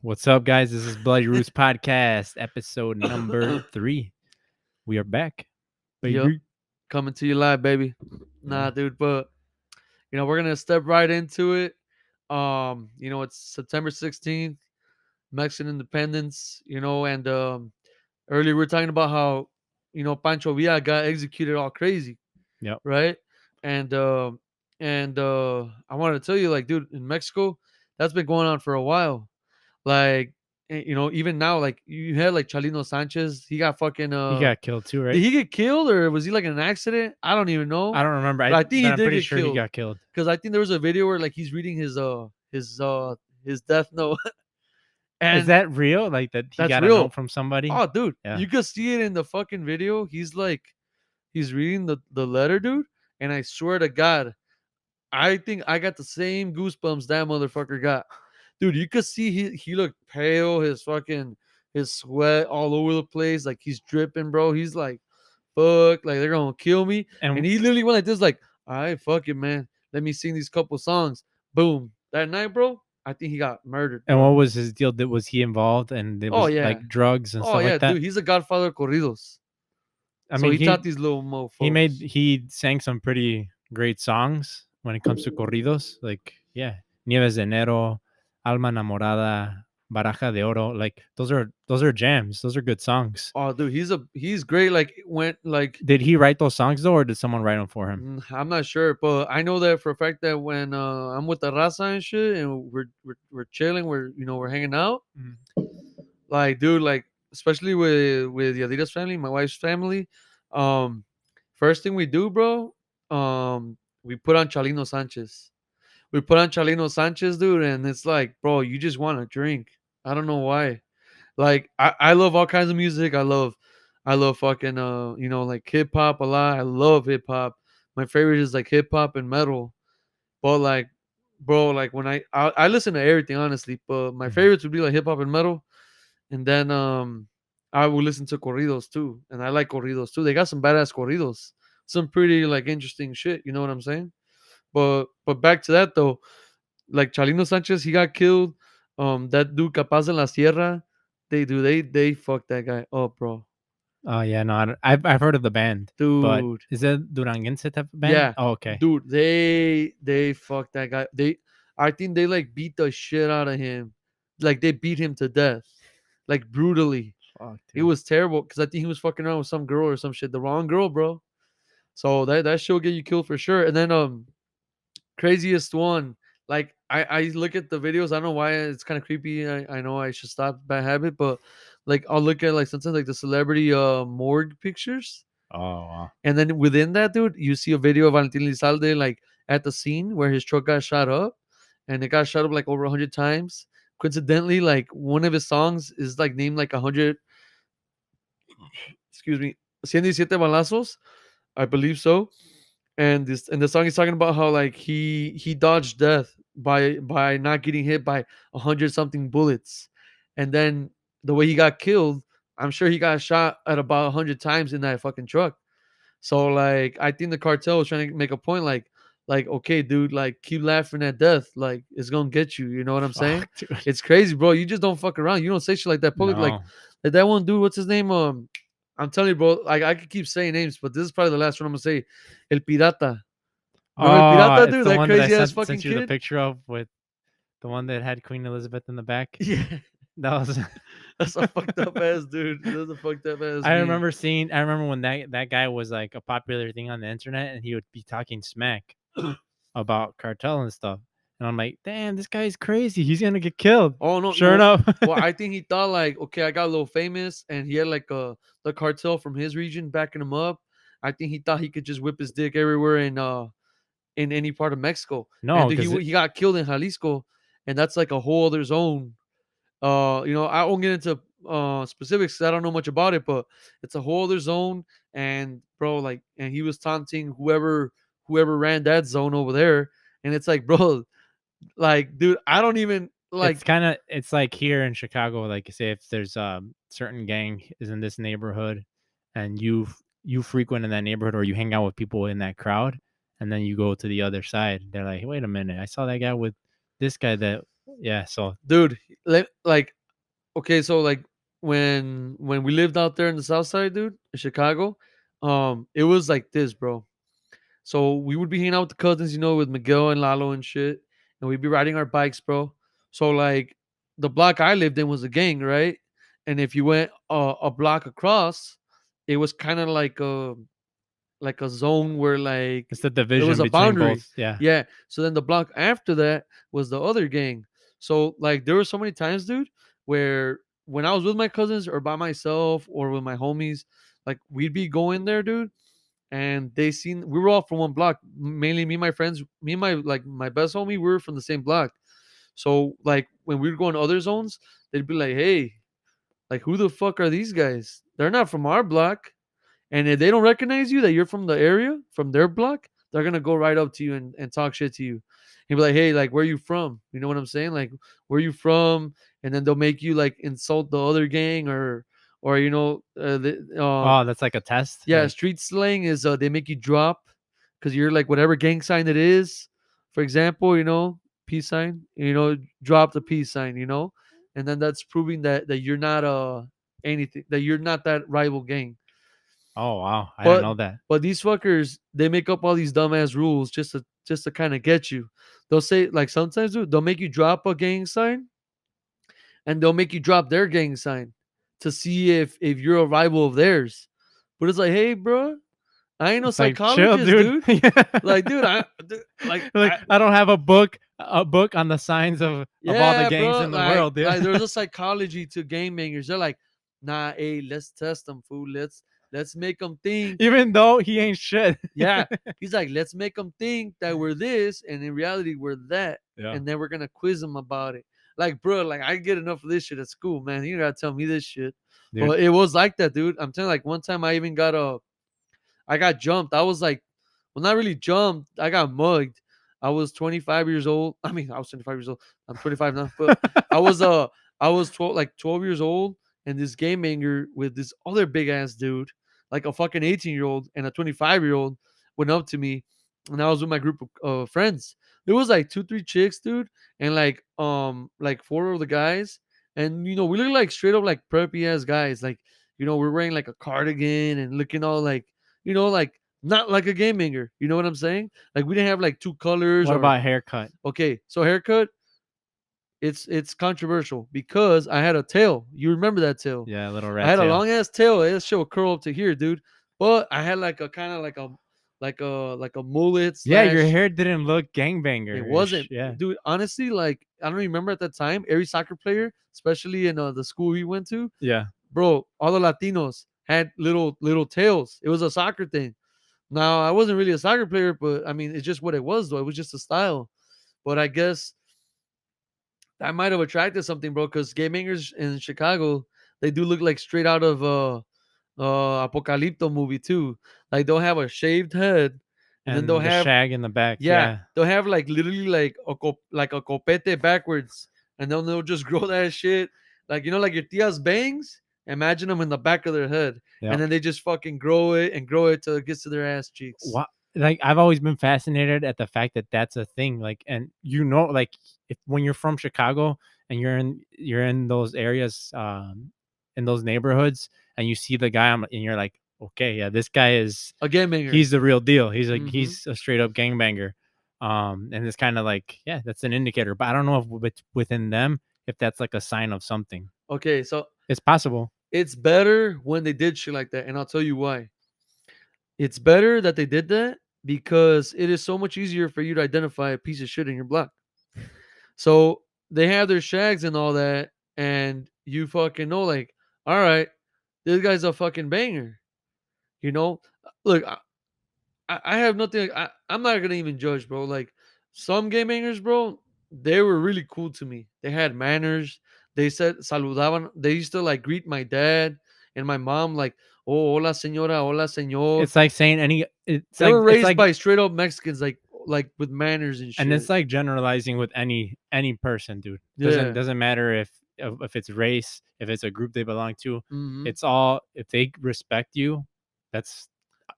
What's up, guys? This is Bloody Rootz Podkast, episode number 3. We are back, Yep, baby. coming to you live, baby. Nah, dude, but we're gonna step right into it. It's September 16th, Mexican Independence. And earlier we were talking about how Pancho Villa got executed all crazy, Yep. right? And I wanted to tell you, like, dude, in Mexico, that's been going on for a while. Like, even now, like you had like Chalino Sanchez, he got fucking He got killed too, Did right? he get killed or was he like in an accident? I don't even know. I don't remember, But I think but he I'm did pretty get sure he killed got killed. because I think there was a video where like he's reading his death note, Is and that real? Like that he that's got a real. note from somebody? Oh, dude, Yeah. you could see it in the fucking video. He's reading the letter, dude, and I swear to God, I think I got the same goosebumps that motherfucker got. Dude, you could see he looked pale, his sweat all over the place, like he's dripping, bro. He's like, fuck, like they're gonna kill me. And And he literally went like this, like, all right, fuck it, man. Let me sing these couple songs. Boom. That night, bro, I think he got murdered, and what bro. was his deal? Was he involved and it Oh was yeah. like drugs and Oh stuff yeah, like that? dude. He's a godfather of corridos. I So mean, he taught these little mofos. he sang some pretty great songs when it comes to corridos, like Nieves de Enero, Alma Enamorada, Baraja de Oro. Like those are jams. Those are good songs. Oh, dude, he's great. Like went like Did he write those songs though, or did someone write them for him? I'm not sure, but I know that for a fact that when I'm with the raza and shit, and we're chilling, we're hanging out. Like, dude, like especially with Yadira's family, my wife's family. Um, First thing we do, bro, we put on Chalino Sanchez. We put on Chalino Sanchez, dude, and it's like, bro, you just want to drink. I don't know why. Like, I love all kinds of music. I love fucking like hip hop a lot. I love hip hop. My favorite is like hip hop and metal. But like, bro, like when I listen to everything honestly, but my Mhm. favorites would be like hip hop and metal, and then I would listen to corridos too, and I like corridos too. They got some badass corridos, some pretty like interesting shit. You know what I'm saying? But back to that though, like Chalino Sanchez, he got killed. That dude Capaz en la Sierra, they fucked that guy up, bro. Oh yeah, no, I've heard of the band, but Dude, is it Duranguense type of band? yeah, Oh, okay. dude, they fucked that guy. I think they like beat the shit out of him, like they beat him to death, like brutally. Fuck, It dude. was terrible because I think he was fucking around with some girl or some shit, the wrong girl, bro. So that shit will get you killed for sure. And then craziest one, like I look at the videos. I don't know why it's kind of creepy. I know I should stop bad habit, but like I'll look at like sometimes like the celebrity morgue pictures, Oh wow. and then within that, dude, you see a video of Valentin Lizalde like at the scene where his truck got shot up, and it got shot up like over 100 times. Coincidentally, like one of his songs is like named like 100. Excuse me, 117 balazos, I believe so. And the song is talking about how like he dodged death by not getting hit by 100 something bullets, and then the way he got killed, I'm sure he got shot at about 100 times in that fucking truck. So like I think the cartel was trying to make a point, like okay, dude, like keep laughing at death, like it's gonna get you. You know what I'm saying? Fuck, dude. It's crazy, bro. You just don't fuck around. You don't say shit like that public, No. like that one dude. What's his name? I'm telling you, bro. Like I could keep saying names, but this is probably the last one I'm gonna say. El Pirata. Remember El Oh, Pirata, it's dude? the That one that I crazy ass sent fucking you the kid. picture of with the one that had Queen Elizabeth in the back. Yeah, That was that's a fucked up ass dude. That's a fucked up ass I meme. remember when that guy was like a popular thing on the internet and he would be talking smack about cartel and stuff. And I'm like, damn, this guy's crazy. He's gonna get killed. Oh no, Sure no. enough. Well, I think he thought like, okay, I got a little famous, and he had like the cartel from his region backing him up. I think he thought he could just whip his dick everywhere in any part of Mexico. And No, dude, because he got killed in Jalisco, and that's like a whole other zone. I won't get into specifics 'cause I don't know much about it, but it's a whole other zone. And bro, like, and he was taunting whoever ran that zone over there, and it's like, bro, like, dude, I don't even like. it's like here in Chicago, like say if there's a certain gang is in this neighborhood and you frequent in that neighborhood or you hang out with people in that crowd and then you go to the other side, they're like, wait a minute, I saw that guy with this guy that yeah, so Dude, like Okay, so like when we lived out there in the South Side, dude, in Chicago, it was like this, bro. So we would be hanging out with the cousins, with Miguel and Lalo and shit, and we'd be riding our bikes, bro. So like the block I lived in was a gang, right? And if you went a block across, it was kind of like a zone where like It's the it was division a between boundary. both. Yeah. Yeah. So then the block after that was the other gang. So like there were so many times, dude, where when I was with my cousins or by myself or with my homies, like we'd be going there, dude, and they seen we were all from one block. Mainly me, and my friends, me and my best homie, we were from the same block. So like when we would go in other zones, they'd be like, "Hey, like who the fuck are these guys? They're not from our block." And if they don't recognize you that you're from the area, from their block, they're gonna go right up to you and talk shit to you. And be like, hey, like where you from? You know what I'm saying? Like where you from? And then they'll make you like insult the other gang or Oh, that's like a test. yeah, Like, street slang is they make you drop because you're like whatever gang sign it is. For example, peace sign. Drop the peace sign. And then that's proving that you're not anything, that you're not that rival gang. oh wow, I didn't But know that. but these fuckers, they make up all these dumbass rules just to kind of get you. They'll say like sometimes, dude, they'll make you drop a gang sign and they'll make you drop their gang sign to see if you're a rival of theirs. But it's like, hey, bro, I ain't no It's like chill, psychologist, dude. dude. Like, dude, Like I don't have a book on the signs of all the yeah, gangs bro. in the world, dude. Like there's a psychology to game bangers. They're like, nah, hey, let's test them, fool. Let's make them think. Even though he ain't shit. Yeah, he's like, let's make them think that we're this, and in reality, we're that, Yeah, and then we're gonna quiz them about it. Like, bro, like I get enough of this shit at school, man. You gotta tell me this shit. dude. But it was like that, dude. I'm telling you, like one time I even I got jumped. I was like, well, not really jumped. I got mugged. I was 25 years old. I mean, I was 25 years old. I'm 25 now, but I was I was 12 years old, and this game banger with this other big ass dude, like a fucking 18-year-old and a 25-year-old, went up to me, and I was with my group of friends. There was like two, three chicks, dude, and like four of the guys, and we look like straight up like preppy ass guys, like we're wearing like a cardigan and looking all like like not like a game banger. You know what I'm saying? Like we didn't have like two colors What or about haircut? okay. So haircut, it's controversial because I had a tail. You remember that tail? Yeah, little I rat had a tail. long ass tail. It show curl up to here, dude. But I had like a kind of like a mullet Yeah, your slash. hair didn't look It gangbanger-ish. wasn't, Yeah, dude. Honestly, like I don't remember at that time. Every soccer player, especially in the school we went to, yeah. bro, all the Latinos had little tails. It was a soccer thing. Now, I wasn't really a soccer player, but I mean, it's just what it was, though. It was just a style. But I guess that might have attracted something, bro, because game bangers in Chicago, they do look like straight out of Apocalypto movie too. Like they'll have a shaved head, and then they'll And the have shag in the back. yeah, Yeah, they'll have like literally like like a copete backwards, and then they'll just grow that shit like like your tia's bangs. Imagine them in the back of their head, yeah. and then they just fucking grow it and grow it till it gets to their ass cheeks. What? Like I've always been fascinated at the fact that that's a thing. Like, and like if when you're from Chicago and you're in those areas, in those neighborhoods, and you see the guy, and you're like, okay, yeah, this guy is A game banger. he's the real deal. He's like Hmm. he's a straight up gangbanger. And it's kind of like, yeah, that's an indicator. But I don't know if within them if that's like a sign of something. Okay, so It's possible. it's better when they did shit like that, and I'll tell you why. It's better that they did that because it is so much easier for you to identify a piece of shit in your block. So they have their shags and all that, and you fucking know, like, all right, this guy's a fucking banger. Look, I have nothing. I'm not gonna even judge, bro. Like some game bangers, bro, they were really cool to me. They had manners. They said saludaban. They used to like greet my dad and my mom, like, oh, hola señora, hola señor. It's like saying it's They like were it's raised like by straight up Mexicans, like with manners and and it's shit. like generalizing with any person, dude. Doesn't Yeah. doesn't matter if it's race, if it's a group they belong to. Hmm. It's all if they respect you, that's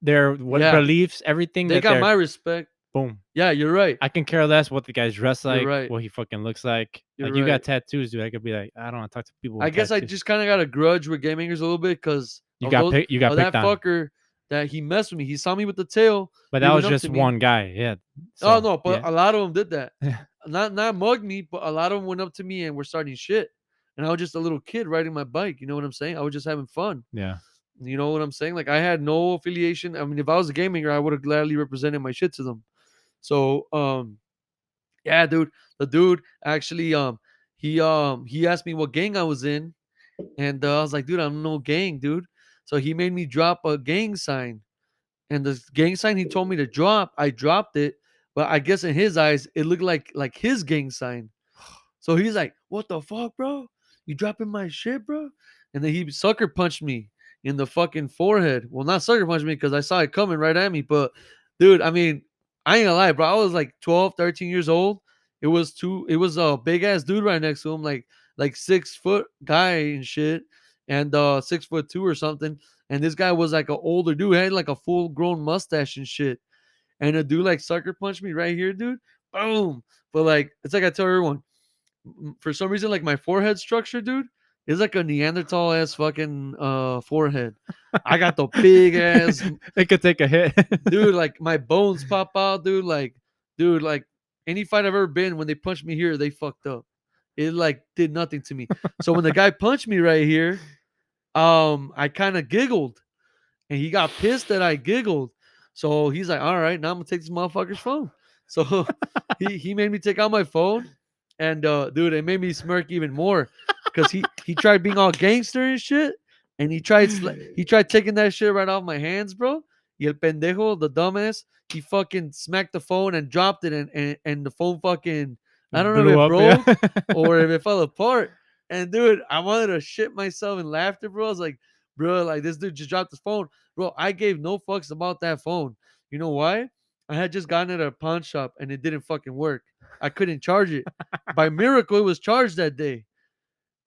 their what Yeah. beliefs, everything They that got they're my respect. boom. Yeah, you're right. I can care less what the guy's dressed You're like, right. what he fucking looks like. You're Like you got right. tattoos, dude. I could be like, I don't want to talk to people I with guess I tattoos. just kind of got a grudge with game makers a little bit because You of got those picked. You got of that picked on, fucker that he messed with me. He saw me with the tail. but He that was went up just to me. one guy. Yeah. Oh So no, but yeah, a lot of them did that. yeah, Not mugged me, but a lot of them went up to me and were starting shit. And I was just a little kid riding my bike. You know what I'm saying? I was just having fun. yeah. You know what I'm saying? Like I had no affiliation. I mean, if I was a game maker, I would have gladly represented my shit to them. So yeah, dude. The dude actually he asked me what gang I was in, and I was like, dude, I'm no gang, dude. So he made me drop a gang sign, and the gang sign he told me to drop, I dropped it, but I guess in his eyes it looked like his gang sign. So he's like, "What the fuck, bro? You dropping my shit, bro?" And then he sucker punched me in the fucking forehead. Well, not sucker punched me because I saw it coming right at me, but dude, I mean, I ain't gonna lie, bro. I was like 12, 13 years old. It was a big ass dude right next to him, like 6 foot guy and shit, and 6'2" or something. And this guy was like an older dude, had like a full grown mustache and shit. And a dude like sucker punched me right here, dude. Boom. But like, it's like I tell everyone, for some reason, like my forehead structure, dude, is like a Neanderthal ass fucking forehead. I got the big ass It could take a hit, dude, like my bones pop out, dude, like any fight I've ever been, when they punched me here, they fucked up. It like did nothing to me. So when the guy punched me right here, I kind of giggled, and he got pissed that I giggled. So he's like, "All right, now I'm gonna take this motherfucker's phone." So he made me take out my phone, and dude, it made me smirk even more because he tried being all gangster and shit, and he tried taking that shit right off my hands, bro. Y el pendejo, the dumbass, he fucking smacked the phone and dropped it, and the phone fucking, I don't know if blew it up. Yeah. broke or if it fell apart. And dude, I wanted to shit myself in laughter, bro. I was like, bro, like this dude just dropped his phone. Bro, I gave no fucks about that phone. You know why? I had just gotten it at a pawn shop and it didn't fucking work. I couldn't charge it. By miracle, it was charged that day.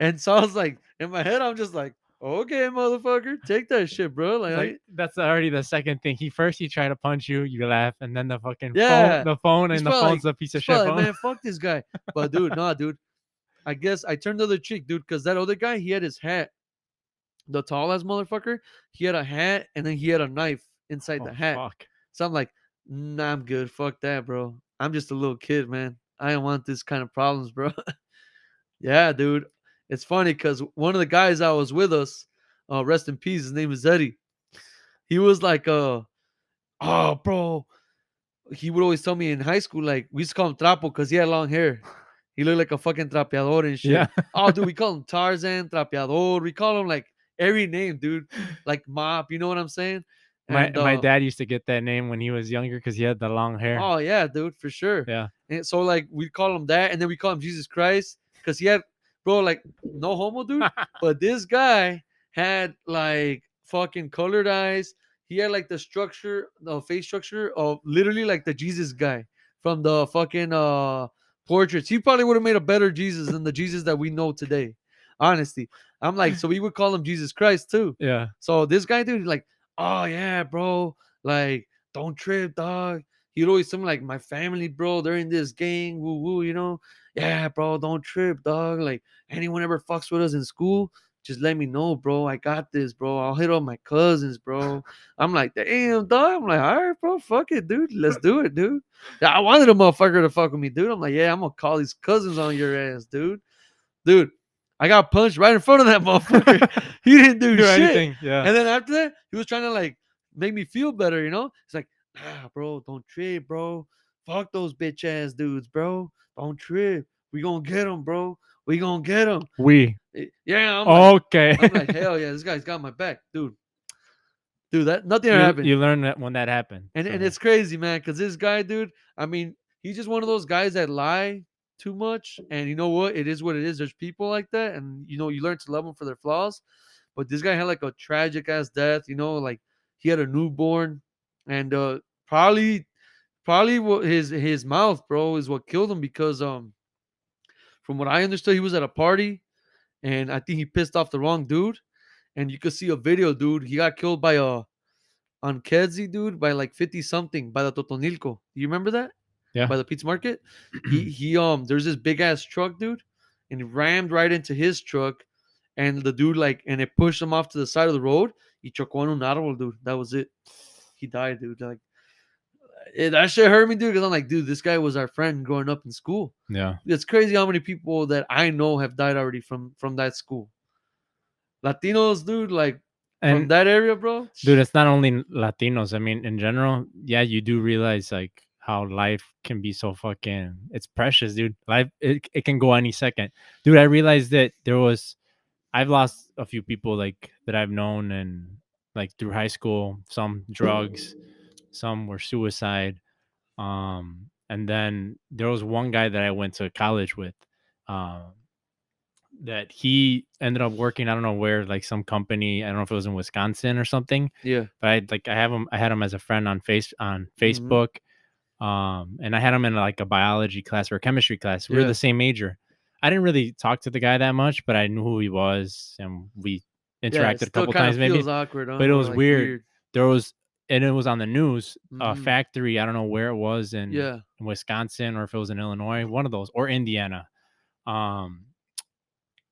And so I was like, in my head, I'm just like, okay, motherfucker, take that shit, bro. Like, Like that's already the second thing. He tried to punch you, you laugh, and then yeah. the phone, He's and the probably like, phone's a piece of he's shit probably like, phone. man, fuck this guy. But dude, nah, dude. I guess I turned the other cheek, dude, because that other guy, he had his hat. The tall ass motherfucker, he had a hat and then he had a knife inside Oh the hat. fuck. So I'm like, nah, I'm good. Fuck that, bro. I'm just a little kid, man. I don't want this kind of problems, bro. Yeah, dude. It's funny because one of the guys that was with us, rest in peace, his name is Eddie. He was like, oh, bro. He would always tell me in high school, like, we used to call him Trapo because he had long hair. He looked like a fucking trapeador and shit. Yeah. Oh, dude, we call him Tarzan, Trapeador. We call him like every name, dude. Like Mop, you know what I'm saying? And My dad used to get that name when he was younger because he had the long hair. oh yeah, dude, for sure. Yeah. And so like we call him that, and then we call him Jesus Christ because he had, bro, like no homo, dude. But this guy had like fucking colored eyes. He had like the structure, the face structure of literally like the Jesus guy from the fucking portraits. He probably would have made a better Jesus than the Jesus that we know today. Honestly. I'm like, so we would call him Jesus Christ too. Yeah. So this guy, dude, like, oh yeah, bro, like, don't trip, dog. He'd always tell me like, my family, bro, they're in this gang, woo woo, you know. Yeah, bro, don't trip, dog. Like, anyone ever fucks with us in school, just let me know, bro. I got this, bro. I'll hit up my cousins, bro. I'm like, damn, dog. I'm like, all right, bro, fuck it, dude. Let's do it, dude. Yeah, I wanted a motherfucker to fuck with me, dude. I'm like, yeah, I'm gonna call these cousins on your ass, dude. Dude, I got punched right in front of that motherfucker. He didn't do Do shit. anything. Yeah. And then after that, he was trying to like make me feel better, you know? He's like, nah, bro, don't trip, bro. Fuck those bitch ass dudes, bro. Don't trip. We gonna get them, bro. We gonna get them. Yeah, Okay. I'm like, hell yeah, this guy's got my back, dude. Dude, that nothing happened. You learn that when that happened. And it's crazy, man, because this guy, dude, I mean, he's just one of those guys that lie too much. And you know what? It is what it is. There's people like that, and you know, you learn to love them for their flaws. But this guy had like a tragic ass death, you know, like he had a newborn, and probably what his mouth, bro, is what killed him because from what I understood, he was at a party and I think he pissed off the wrong dude. And you could see a video, dude. He got killed by on Kedzie, dude, by like 50 something by the Totonilco. You remember that? Yeah. By the pizza market. He there's this big ass truck, dude, and he rammed right into his truck, and the dude like and it pushed him off to the side of the road. He chocó en un árbol, dude. That was it. He died, dude. Like that shit hurt me, dude. Because I'm like, dude, this guy was our friend growing up in school. Yeah. It's crazy how many people that I know have died already from that school. Latinos, dude, like from And that area, bro. dude, it's not only Latinos. I mean, in general, yeah, you do realize like how life can be so fucking it's precious, dude. Life it can go any second. Dude, I realized that I've lost a few people like that I've known and like through high school, some drugs, some were suicide. And then there was one guy that I went to college with. Um that he ended up working, I don't know where, like some company, I don't know if it was in Wisconsin or something, Yeah. but I had him as a friend on Mhm. Facebook. And I had him in like a biology class or a chemistry class. We were Yeah. the same major. I didn't really talk to the guy that much, but I knew who he was and we Yeah. It interacted a still couple kind of times maybe. feels awkward, huh? But it Or was like weird. weird. There was and it was on the news, a Mhm. factory, I don't know where it was Yeah. in Wisconsin or if it was in Illinois, one of those, or Indiana. Um,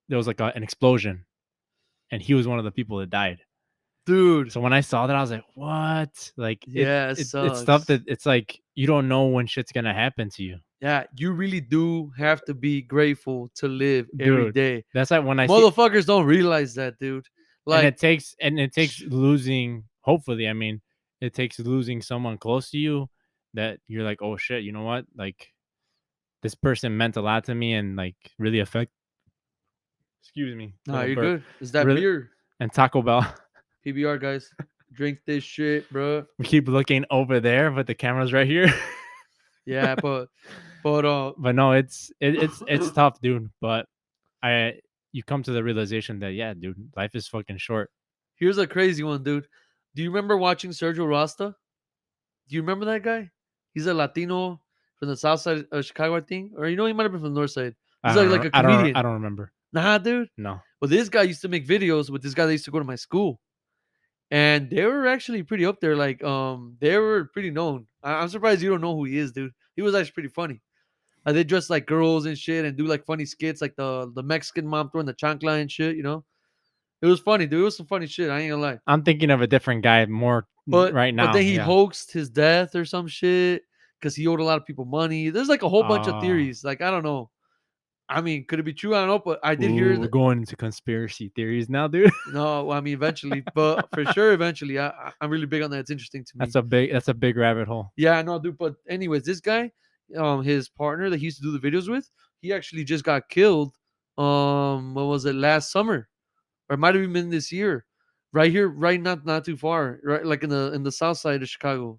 there was like an explosion and he was one of the people that died. Dude. So when I saw that, I was like, "What?" Like Yeah, it it's stuff sucks. that it's like you don't know when shit's gonna happen to you, Yeah, you really do have to be grateful to live every dude. day. That's like when I see, Motherfuckers don't realize that, dude. Like, and it takes losing. Hopefully, I mean, it takes losing someone close to you that you're like, "Oh shit," you know what? Like this person meant a lot to me and like really affect. Excuse me, nah, little you're burp. good. Is that Really, beer? and Taco Bell. PBR, guys. Drink this shit, bro. We keep looking over there, but the camera's right here. Yeah, but But no, it's tough, dude. But I you come to the realization that yeah, dude, life is fucking short. here's a crazy one, dude. Do you remember watching Sergio Rasta? Do you remember that guy? He's a Latino from the south side of Chicago, I think. Or he might have been from the north side. He's like a I comedian. don't remember. Nah, dude. No. Well, this guy used to make videos with this guy that used to go to my school. And they were actually pretty up there. Like, they were pretty known. I'm surprised you don't know who he is, dude. He was actually pretty funny. They dress like girls and shit and do like funny skits, like the Mexican mom throwing the chancla and shit. It was funny, dude. It was some funny shit. I ain't gonna lie. I'm thinking of a different guy more right But then now. he Yeah. hoaxed his death or some shit because he owed a lot of people money. There's like a whole bunch of Uh theories. Like I don't know. I mean, could it be true? I don't know, but I did hear ooh, we're that. going into conspiracy theories now, dude. No, I mean eventually, but for sure, eventually. I'm really big on that. It's interesting to me. That's a big rabbit hole. Yeah, no, dude. But anyways, this guy, his partner that he used to do the videos with, he actually just got killed. What was it, last summer, or it might have even been this year, right here, right, not too far, right, like in the south side of Chicago,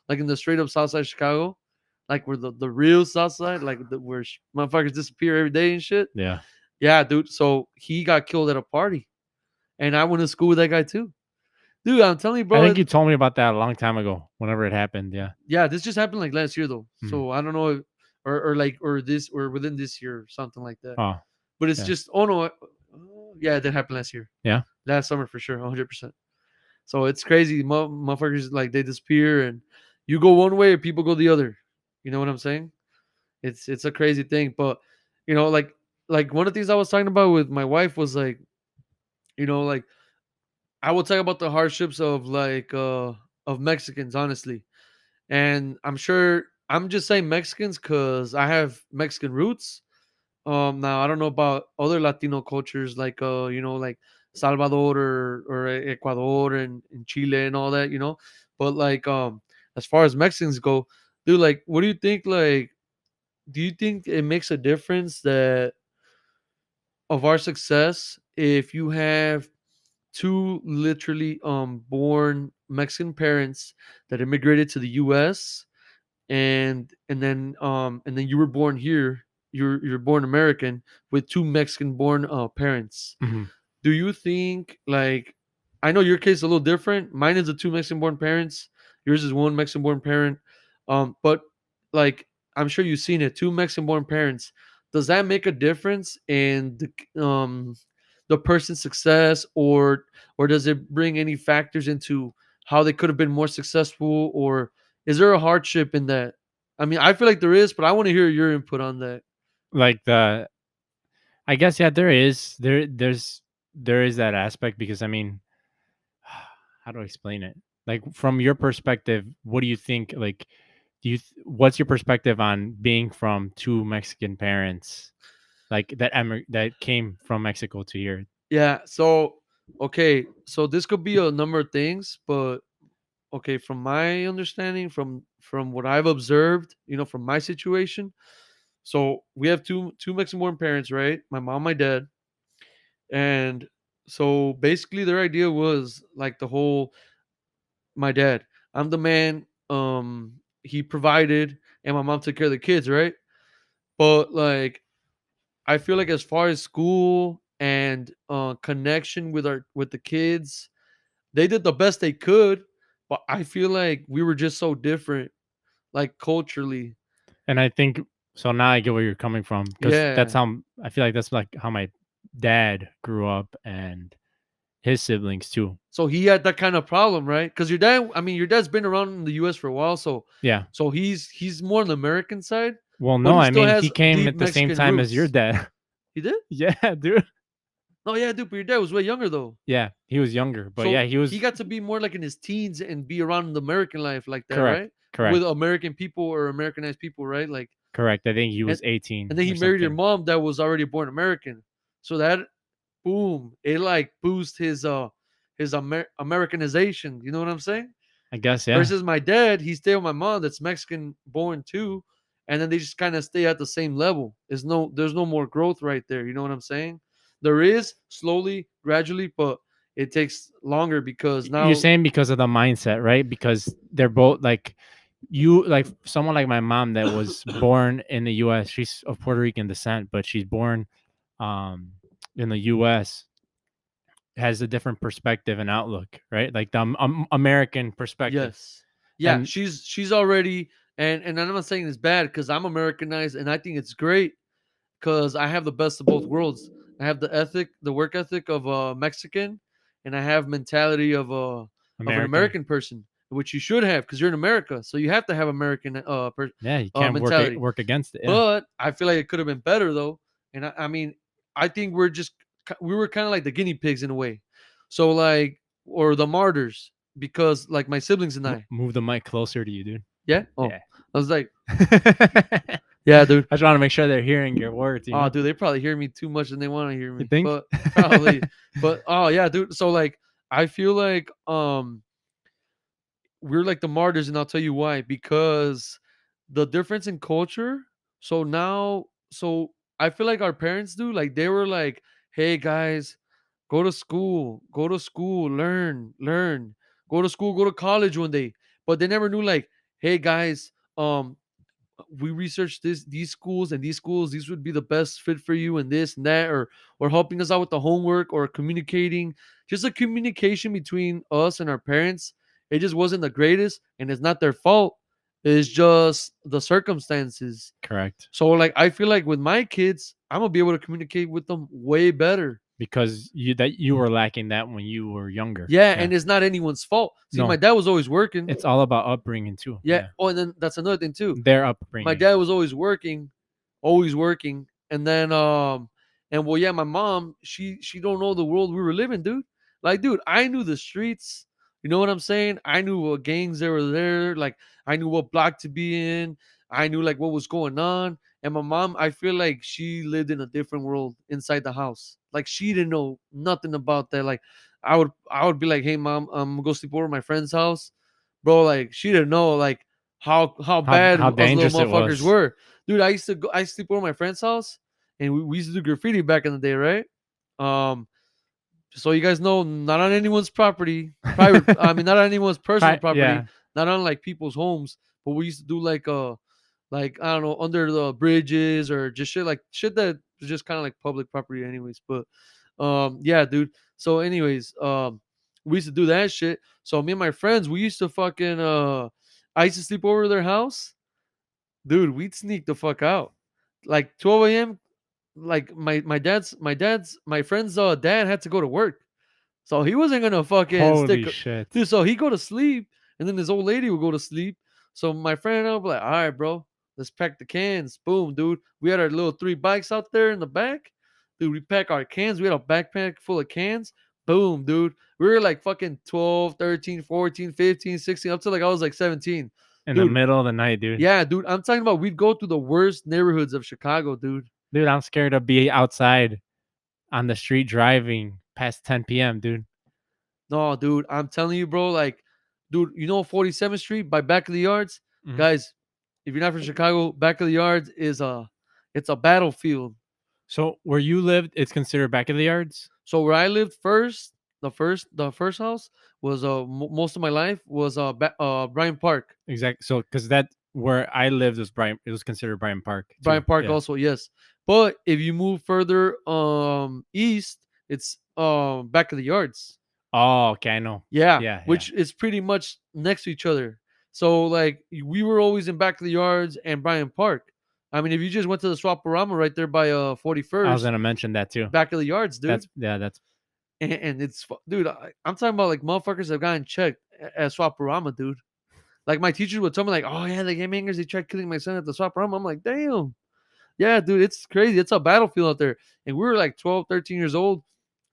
like in the straight up south side of Chicago, like where the real south side, like where motherfuckers disappear every day and shit. Yeah. Yeah, dude. So he got killed at a party, and I went to school with that guy too. Dude, I'm telling you, I bro. think you told me about that a long time ago, whenever it happened. Yeah. Yeah, this just happened like last year though. Mm. So I don't know, or this or within this year or something like that. Oh, But it's yeah. just oh no, yeah, that happened last year, Yeah. last summer for sure, 100%. So it's crazy, motherfuckers like they disappear and you go one way, people go the other. You know what I'm saying? It's a crazy thing, but like one of the things I was talking about with my wife was like, like I will talk about the hardships of of Mexicans, honestly. And I'm sure I'm just saying Mexicans because I have Mexican roots. Now I don't know about other Latino cultures like like Salvador or Ecuador and Chile and all that, But like as far as Mexicans go, dude, like what do you think? Like, do you think it makes a difference that of our success if you have two literally born Mexican parents that immigrated to the US and then you were born here, you're born American with two Mexican born parents. Hmm. Do you think like I know your case is a little different. Mine is the two Mexican born parents. Yours is one Mexican born parent. But like I'm sure you've seen it, two Mexican born parents. Does that make a difference in the person's success or does it bring any factors into how they could have been more successful, or is there a hardship in that? I mean, I feel like there is, but I want to hear your input on that. Like I guess yeah, there is that aspect because I mean, how do I explain it? Like from your perspective, what do you think? Like, what's your perspective on being from two Mexican parents, like that came from Mexico to here? Yeah. So okay, so this could be a number of things, but okay, from my understanding, from what I've observed, from my situation. So we have two Mexican born parents, right? My mom, my dad, and so basically their idea was like the whole my dad. I'm the man. He provided, and my mom took care of the kids, right? But like, I feel like as far as school and connection with the kids, they did the best they could. But I feel like we were just so different, like culturally. And I think so now I get where you're coming from because that's Yeah. how I feel like that's like how my dad grew up and his siblings too. So he had that kind of problem, right? Because your dad, I mean, your dad's been around in the U.S. for a while, Yeah. so he's more on the American side, Well, but no, he I still mean he has came deep at the same Mexican time as your roots. dad. He did? Yeah, dude. Oh yeah, dude. But your dad was way younger though, Yeah, he was younger, but yeah, so he he was got to be more like in his teens and be around the American life like that, correct. right? With Correct. American people or Americanized people, right? Like, Correct. I think he and was 18 then he or married your something. mom that was already born American, so that boom, it like boost his Americanization. You know what I'm saying? I guess, yeah. Versus my dad, he stayed with my mom that's Mexican born too, and then they just kind of stay at the same level. There's no more growth right there. You know what I'm saying? There is slowly, gradually, but it takes longer because You're now, saying because of the mindset, right? Because they're both like you like someone like my mom that was born in the US. She's of Puerto Rican descent, but she's born um in the US has a different perspective and outlook, right? Like the American perspective. yes, yeah, And she's already, and I'm not saying it's bad because I'm Americanized and I think it's great because I have the best of both worlds. I have the work ethic of a Mexican, and I have mentality of an American, American person, which you should have because you're in America, so you have to have American yeah, you can't mentality. work against it. Yeah. But I feel like it could have been better though, and I mean, I think we were kind of like the guinea pigs in a way, so like or the martyrs because like my siblings and I, Move the mic closer to you, dude. yeah. Oh, Yeah. I was like, I yeah, dude. just want to make sure they're hearing your words, you Oh, know? dude, they probably hear me too much and they want to hear You me. think? But probably. But oh yeah, dude. So like I feel like we're like the martyrs, and I'll tell you why. Because the difference in culture. So now, so I feel like our parents do, like they were like, hey guys, go to school, learn, go to school, go to college one day. But they never knew like, hey guys, we researched these schools, and these schools, these would be the best fit for you, and this and that, or helping us out with the homework or communicating. Just the communication between us and our parents, it just wasn't the greatest, and it's not their fault. It's just the circumstances. Correct. So like I feel like with my kids, I'm gonna be able to communicate with them way better. Because you were lacking that when you were younger. Yeah, Yeah. and it's not anyone's fault. See, my No, dad was always working. it's all about upbringing too. Yeah. Yeah. Oh, and then that's another thing too. Their My upbringing. dad was always working, and then and well, yeah, my mom, she don't know the world we were living, dude. Like, dude, I knew the streets. You know what I'm saying? I knew what gangs there were there. Like, I knew what block to be in. I knew like what was going on. And my mom, I feel like she lived in a different world inside the house. Like, she didn't know nothing about that. Like, I would be like, hey mom, I'm gonna go sleep over at my friend's house, bro. Like, she didn't know like how bad How us little dangerous it motherfuckers was. were. Dude, I used to sleep over at my friend's house, and we used to do graffiti back in the day, right? Um, so you guys know, not on anyone's property, private. I mean, not on anyone's personal property, Yeah. not on like people's homes. But we used to do like I don't know, under the bridges or just shit that was just kind of like public property, anyways. But yeah, dude. So, anyways, we used to do that shit. So me and my friends, we used to fucking I used to sleep over their house, dude. We'd sneak the fuck out, like 12 a.m. Like my friend's dad had to go to work, So he wasn't gonna fucking Holy stick, shit. dude. So he go to sleep, and then this old lady would go to sleep. So my friend and I were like, all right, bro, let's pack the cans. Boom, dude. We had our little 3 bikes out there in the back. Dude, we pack our cans. We had a backpack full of cans. Boom, dude. We were like fucking 12, 13, 14, 15, 16, up to like I was like 17. In the Dude, middle of the night, dude. yeah, dude. I'm talking about we'd go through the worst neighborhoods of Chicago, dude. Dude, I'm scared to be outside on the street driving past 10 p.m., dude. No, dude, I'm telling you, bro. Like, dude, 47th Street by Back of the Yards, Mhm. guys. If you're not from Chicago, Back of the Yards is it's a battlefield. So where you lived, it's considered back of the yards? So where I lived first, the first house was most of my life was Bryant Park. Exactly. So because that where I lived was Brian, it was considered Brian Park too. Bryant Park Yeah. also, yes. But if you move further east, it's Back of the Yards. Oh, okay, I know. Yeah, Yeah, which is pretty much next to each other. So like we were always in Back of the Yards and Bryant Park. I mean, if you just went to the Swaparama right there by I was 41st, gonna mention that too. Back of the Yards, dude. That's And it's dude, I'm talking about like motherfuckers that gotten checked at Swaparama, dude. Like my teachers would tell me like, oh yeah, the game hangers, they tried killing my son at the Swaparama. I'm like, damn. Yeah, dude, it's crazy. It's a battlefield out there. And we were like 12, 13 years old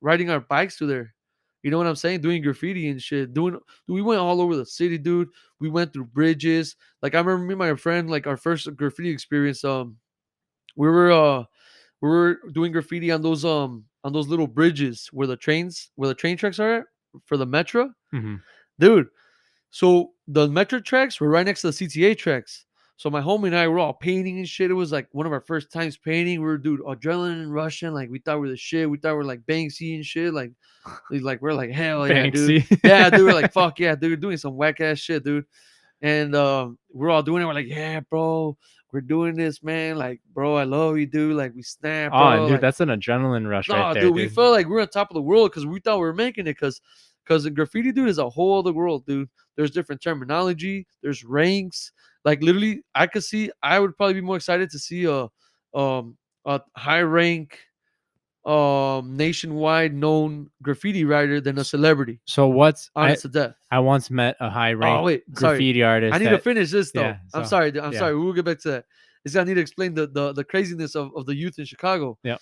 riding our bikes through there. You know what I'm saying? Doing graffiti and shit. Dude, we went all over the city, dude. We went through bridges. Like I remember me and my friend, like our first graffiti experience. We were doing graffiti on those little bridges where the train tracks are at for the metro. mm-hmm. Dude, so the metro tracks were right next to the CTA tracks. So my homie and I were all painting and shit. It was like one of our first times painting. We were, dude, adrenaline rushing. Like we thought we were the shit. We thought we were like Banksy and shit. Like we're like, hell yeah, dude. Banksy. Yeah, dude. We're like, fuck yeah, dude. Doing some whack ass shit, dude. And we're all doing it. We're like, yeah, bro, we're doing this, man. Like, bro, I love you, dude. Like, we snap, bro. Oh, dude, like, that's an adrenaline rush right no, there, dude, we felt like we were on top of the world because we thought we were making it. Because the graffiti, dude, is a whole other world, dude. There's different terminology. There's ranks. Like literally, I would probably be more excited to see a high rank nationwide known graffiti writer than a celebrity. So what's Honest to death. I once met a high Oh rank wait, sorry. graffiti artist. I need to finish this though. Yeah, I'm so, sorry. I'm yeah. sorry. We'll get back to that. Is I need to explain the craziness of the youth in Chicago. Yeah.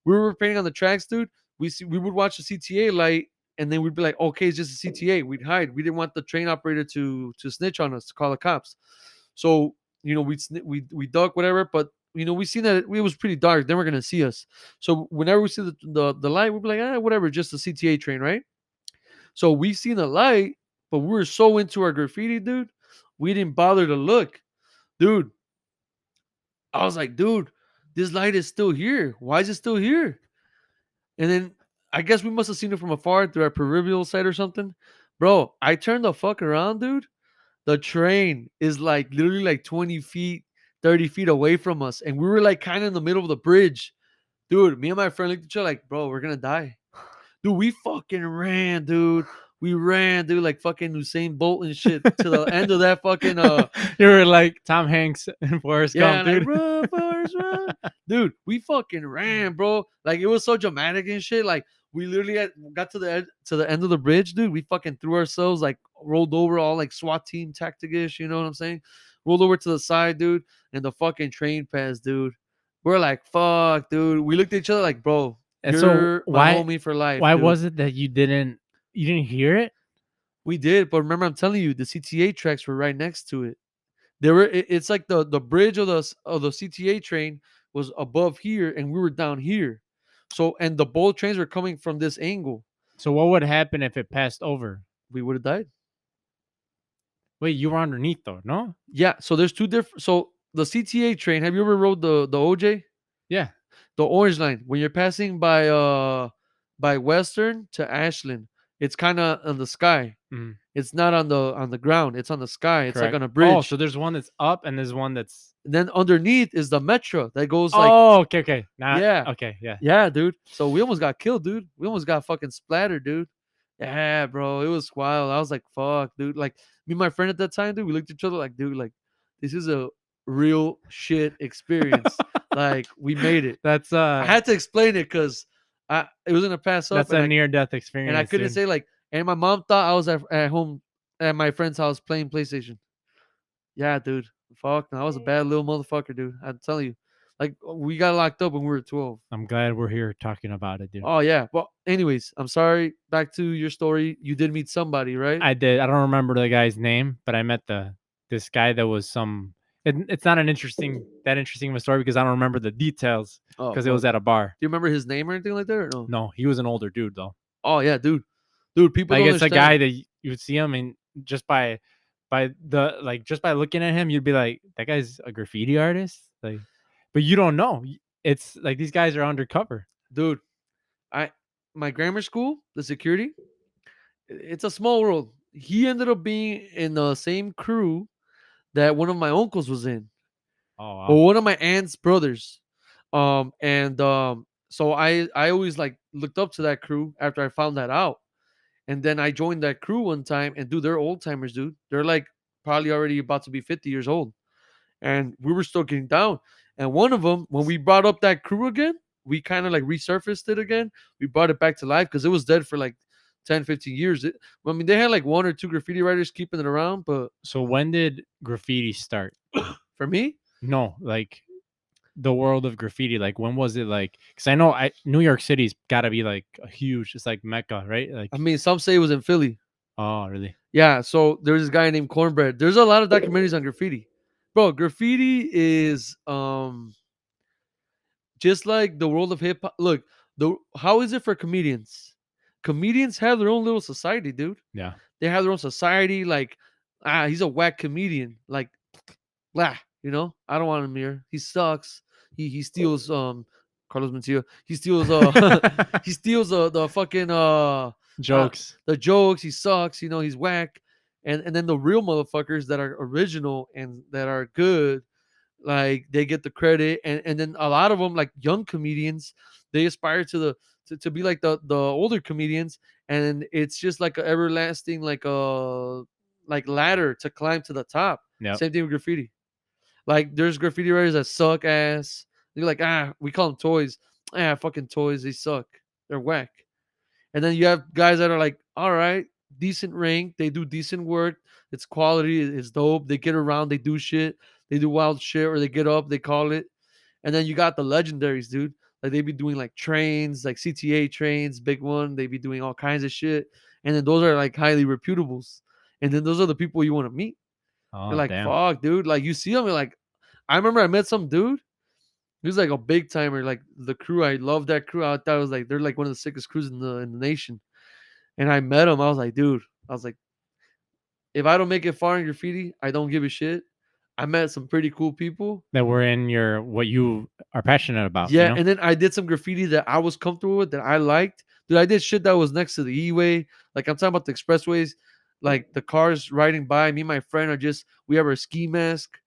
We were painting on the tracks, dude. We would watch the CTA light, and then we'd be like, okay, it's just a CTA. We'd hide. We didn't want the train operator to snitch on us, to call the cops. So we duck whatever, but we seen that it was pretty dark. They weren't gonna see us. So whenever we see the light, we'd be like, whatever, just a CTA train, right? So we seen the light, but we were so into our graffiti, dude. We didn't bother to look, dude. I was like, dude, this light is still here. Why is it still here? And then I guess we must have seen it from afar through our peripheral sight or something. Bro, I turned the fuck around, dude. The train is like literally like 20 feet, 30 feet away from us. And we were like kind of in the middle of the bridge. Dude, me and my friend looked at each other like, bro, we're going to die. Dude, we fucking ran, dude. We ran, dude, like fucking Usain Bolt and shit to the end of that fucking You were like Tom Hanks in Forrest Gump, dude. Like, run, Forrest, run. Dude, we fucking ran, bro. Like it was so dramatic and shit. Like we literally got to the end of the bridge, dude. We fucking threw ourselves, like rolled over all like SWAT team tactic-ish, you know what I'm saying? Rolled over to the side, dude, and the fucking train passed, dude. We're like, fuck, dude. We looked at each other like, bro, And you're so my homie for life. Why dude. was it that you didn't hear it? We did, but remember, I'm telling you, the CTA tracks were right next to it. It's like the bridge of the CTA train was above here, and we were down here. So, and the both trains were coming from this angle. So what would happen if it passed over? We would have died. Wait, you were underneath though, no? Yeah. So there's two different. So the CTA train. Have you ever rode the OJ? Yeah. The orange line. When you're passing by Western to Ashland, it's kind of on the sky. Mhm. It's not on the ground. It's on the sky. It's Correct. like on a bridge. Oh, so there's one that's up and there's one that's. And then underneath is the metro that goes like. Oh, okay. Yeah. Okay, yeah. Yeah, dude. So we almost got killed, dude. We almost got fucking splattered, dude. Yeah, bro. It was wild. I was like, fuck, dude. Like me and my friend at that time, dude, we looked at each other like, dude, like this is a real shit experience. Like we made it. That's I had to explain it because It was gonna pass up, That's a near death and I experience, couldn't dude. say like. And my mom thought I was at home at my friend's house playing PlayStation. Yeah, dude. Fuck, no, I was a bad little motherfucker, dude. I'm telling you. Like we got locked up when we were 12. I'm glad we're here talking about it, dude. Oh yeah. Well, anyways, I'm sorry. Back to your story. You did meet somebody, right? I did. I don't remember the guy's name, but I met this guy that was some. It's not that interesting of a story because I don't remember the details Oh because it fuck. was at a bar. Do you remember his name or anything like that or no? No, he was an older dude though. Oh yeah, dude. Dude, people Like don't it's a guy understand. that you would see him and just just by looking at him, you'd be like, that guy's a graffiti artist. Like, but you don't know. It's like these guys are undercover. Dude, I my grammar school, the security, it's a small world. He ended up being in the same crew that one of my uncles was in, Oh wow. or one of my aunt's brothers. And so I always like looked up to that crew after I found that out. And then I joined that crew one time, and dude, they're old timers, dude. They're like probably already about to be 50 years old. And we were still getting down. And one of them, when we brought up that crew again, we kind of like resurfaced it again. We brought it back to life because it was dead for like 10, 15 years. I mean, they had like one or two graffiti writers keeping it around, but So when did graffiti start? for me, No, like the world of graffiti. Like when was it like? Because I know New York City's got to be like a huge. It's like Mecca, right? I Like mean, some say it was in Philly. oh really? Yeah, so there's this guy named Cornbread. There's a lot of documentaries on graffiti. Bro, graffiti is just like the world of hip hop. Look, how is it for comedians? Comedians have their own little society, dude. Yeah. They have their own society. Like, he's a whack comedian. Like, blah, I don't want him here. He sucks. He steals Carlos Mencia. He steals he steals the fucking Jokes. the jokes. He sucks. He's whack. And then the real motherfuckers that are original and that are good, like they get the credit. And then a lot of them, like young comedians, they aspire to be like the older comedians, and it's just like a everlasting like ladder to climb to the top. Yep. Same thing with graffiti. Like there's graffiti writers that suck ass. They're like, we call them toys. Fucking toys. They suck. They're whack. And then you have guys that are like, all right, decent rank. They do decent work. It's quality. It's dope. They get around. They do shit. They do wild shit, or they get up. They call it. And then you got the legendaries, dude. Like they be doing like trains, like CTA trains, big one. They be doing all kinds of shit. And then those are like highly reputables. And then those are the people you want to meet. You're Oh like, damn. fuck, dude. Like you see them, you're like, I remember I met some dude. He was like a big timer, like the crew. I love that crew. I thought it was like they're like one of the sickest crews in the nation. And I met him. I was like, dude. I was like, if I don't make it far in graffiti, I don't give a shit. I met some pretty cool people. That were in your what you are passionate about. Yeah, and then I did some graffiti that I was comfortable with, that I liked. Dude, I did shit that was next to the E-way. Like I'm talking about the expressways, like the cars riding by. Me and my friend we have our ski mask.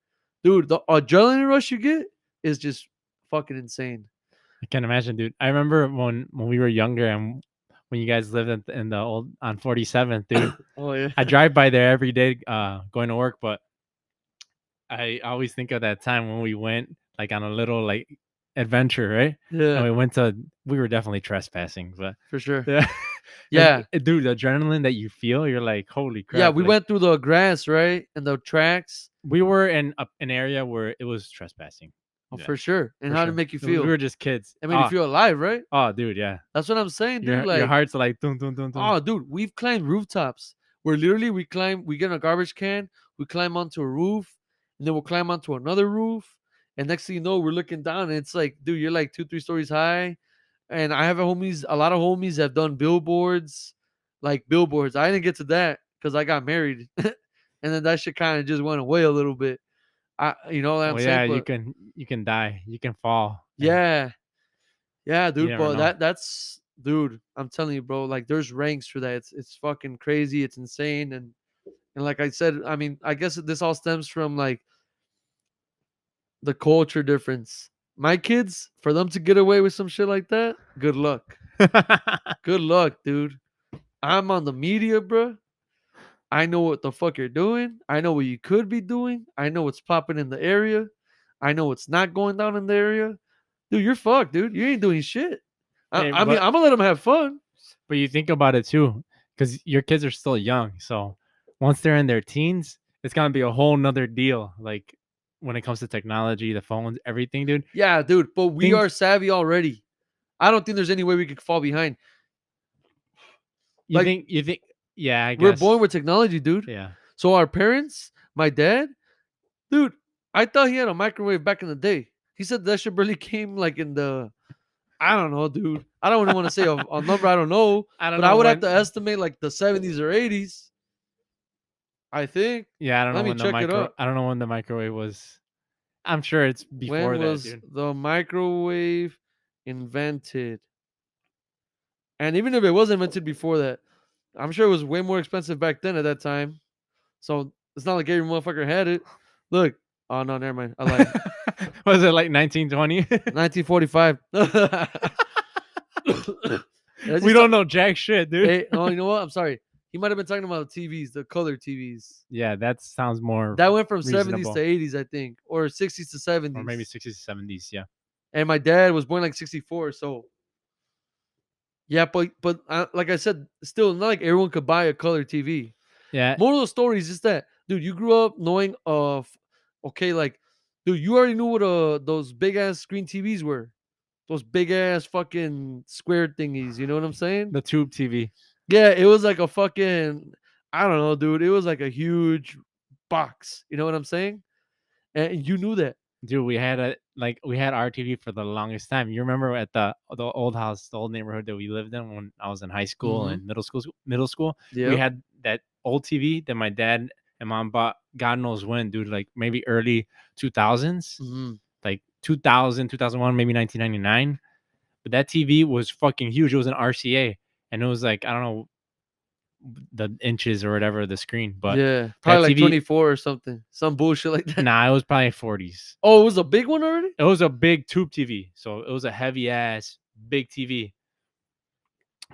Dude, the adrenaline rush you get is just fucking insane. I can imagine, dude. I remember when we were younger and when you guys lived in the old on 47th, dude. Oh yeah. I drive by there every day, going to work, but I always think of that time when we went like on a little like adventure, right? And Yeah, we were definitely trespassing, but for sure. yeah. Yeah. Dude, the adrenaline that you feel, you're like, holy Yeah, crap. we Like went through the grass, right? And the tracks. we were in an area where it was trespassing. Oh, Yeah, for sure. And for how did it sure. make you We feel? were just kids. It made you feel alive, right? Oh, dude, yeah. That's what I'm saying, dude. Your Like, heart's like dun dun dun dun. oh, dude, we've climbed rooftops where literally we get in a garbage can, we climb onto a roof, and then we'll climb onto another roof. And next thing you know, we're looking down, and it's like, dude, you're like 2, 3 stories high. And I have a lot of homies that have done billboards, like billboards. I didn't get to that because I got married, and then that shit kind of just went away a little bit. You know what I'm Well, saying? yeah, But you can die, you can fall, and yeah, yeah, you dude. never But know. that's dude. I'm telling you, bro. Like, there's ranks for that. It's fucking crazy. It's insane. And like I said, I mean, I guess this all stems from like the culture difference. My kids, for them to get away with some shit like that, good luck. Good luck, dude. I'm on the media, bro. I know what the fuck you're doing. I know what you could be doing. I know what's popping in the area. I know what's not going down in the area. Dude, you're fucked, dude. You ain't doing shit. Hey, I mean, I'm gonna let them have fun. but you think about it too, because your kids are still young. So once they're in their teens, it's gonna be a whole nother deal. Like when it comes to technology, the phones, everything, dude. Yeah, dude. But we Things are savvy already. I don't think there's any way we could fall behind. Like you think yeah, I we're guess. born with technology, dude. Yeah. So our parents, my dad, dude, I thought he had a microwave back in the day. He said that shit barely came like in the I don't know, dude. I don't even want to say a number I don't know, I don't but I know would have when to estimate like the 70s or 80s. I think. yeah, Let me check it up. I don't know when the microwave was. I'm sure it's When before that, was dude. the microwave invented? And even if it was invented before that, I'm sure it was way more expensive back then at that time. So it's not like every motherfucker had it. Look. Oh no, never mind. I lied. Was it like 1920? 1945. As We he's ta- don't know jack shit, dude. hey, oh, you know what? I'm sorry. He might have been talking about TVs, the color TVs. Yeah, that sounds more That went from 70s to reasonable. 80s, I think, or 60s to Or maybe 70s. 60s, 70s. Yeah. And my dad was born like 64, so yeah. But like I said, still not like everyone could buy a color TV. Yeah. Moral of the story is just that, dude, you grew up knowing of, okay, like, dude, you already knew what those big ass screen TVs were, those big ass fucking square thingies. You know what I'm saying? The tube TV. Yeah, it was like a fucking, I don't know, dude. It was like a huge box. You know what I'm saying? And you knew that. Dude, we had RTV for the longest time. You remember at the old house, the old neighborhood that we lived in when I was in high school Mm-hmm. and middle school, we Yep. had that old TV that my dad and mom bought God knows when, dude, like maybe early 2000s, Mm-hmm. like 2000, 2001, maybe 1999. But that TV was fucking huge. It was an RCA and it was like, I don't know the inches or whatever of the screen, but Yeah, that probably like TV, 24 or something, some bullshit like that. nah, it was probably 40s. Oh, it was a big one already. It was a big tube TV, so it was a heavy ass big TV.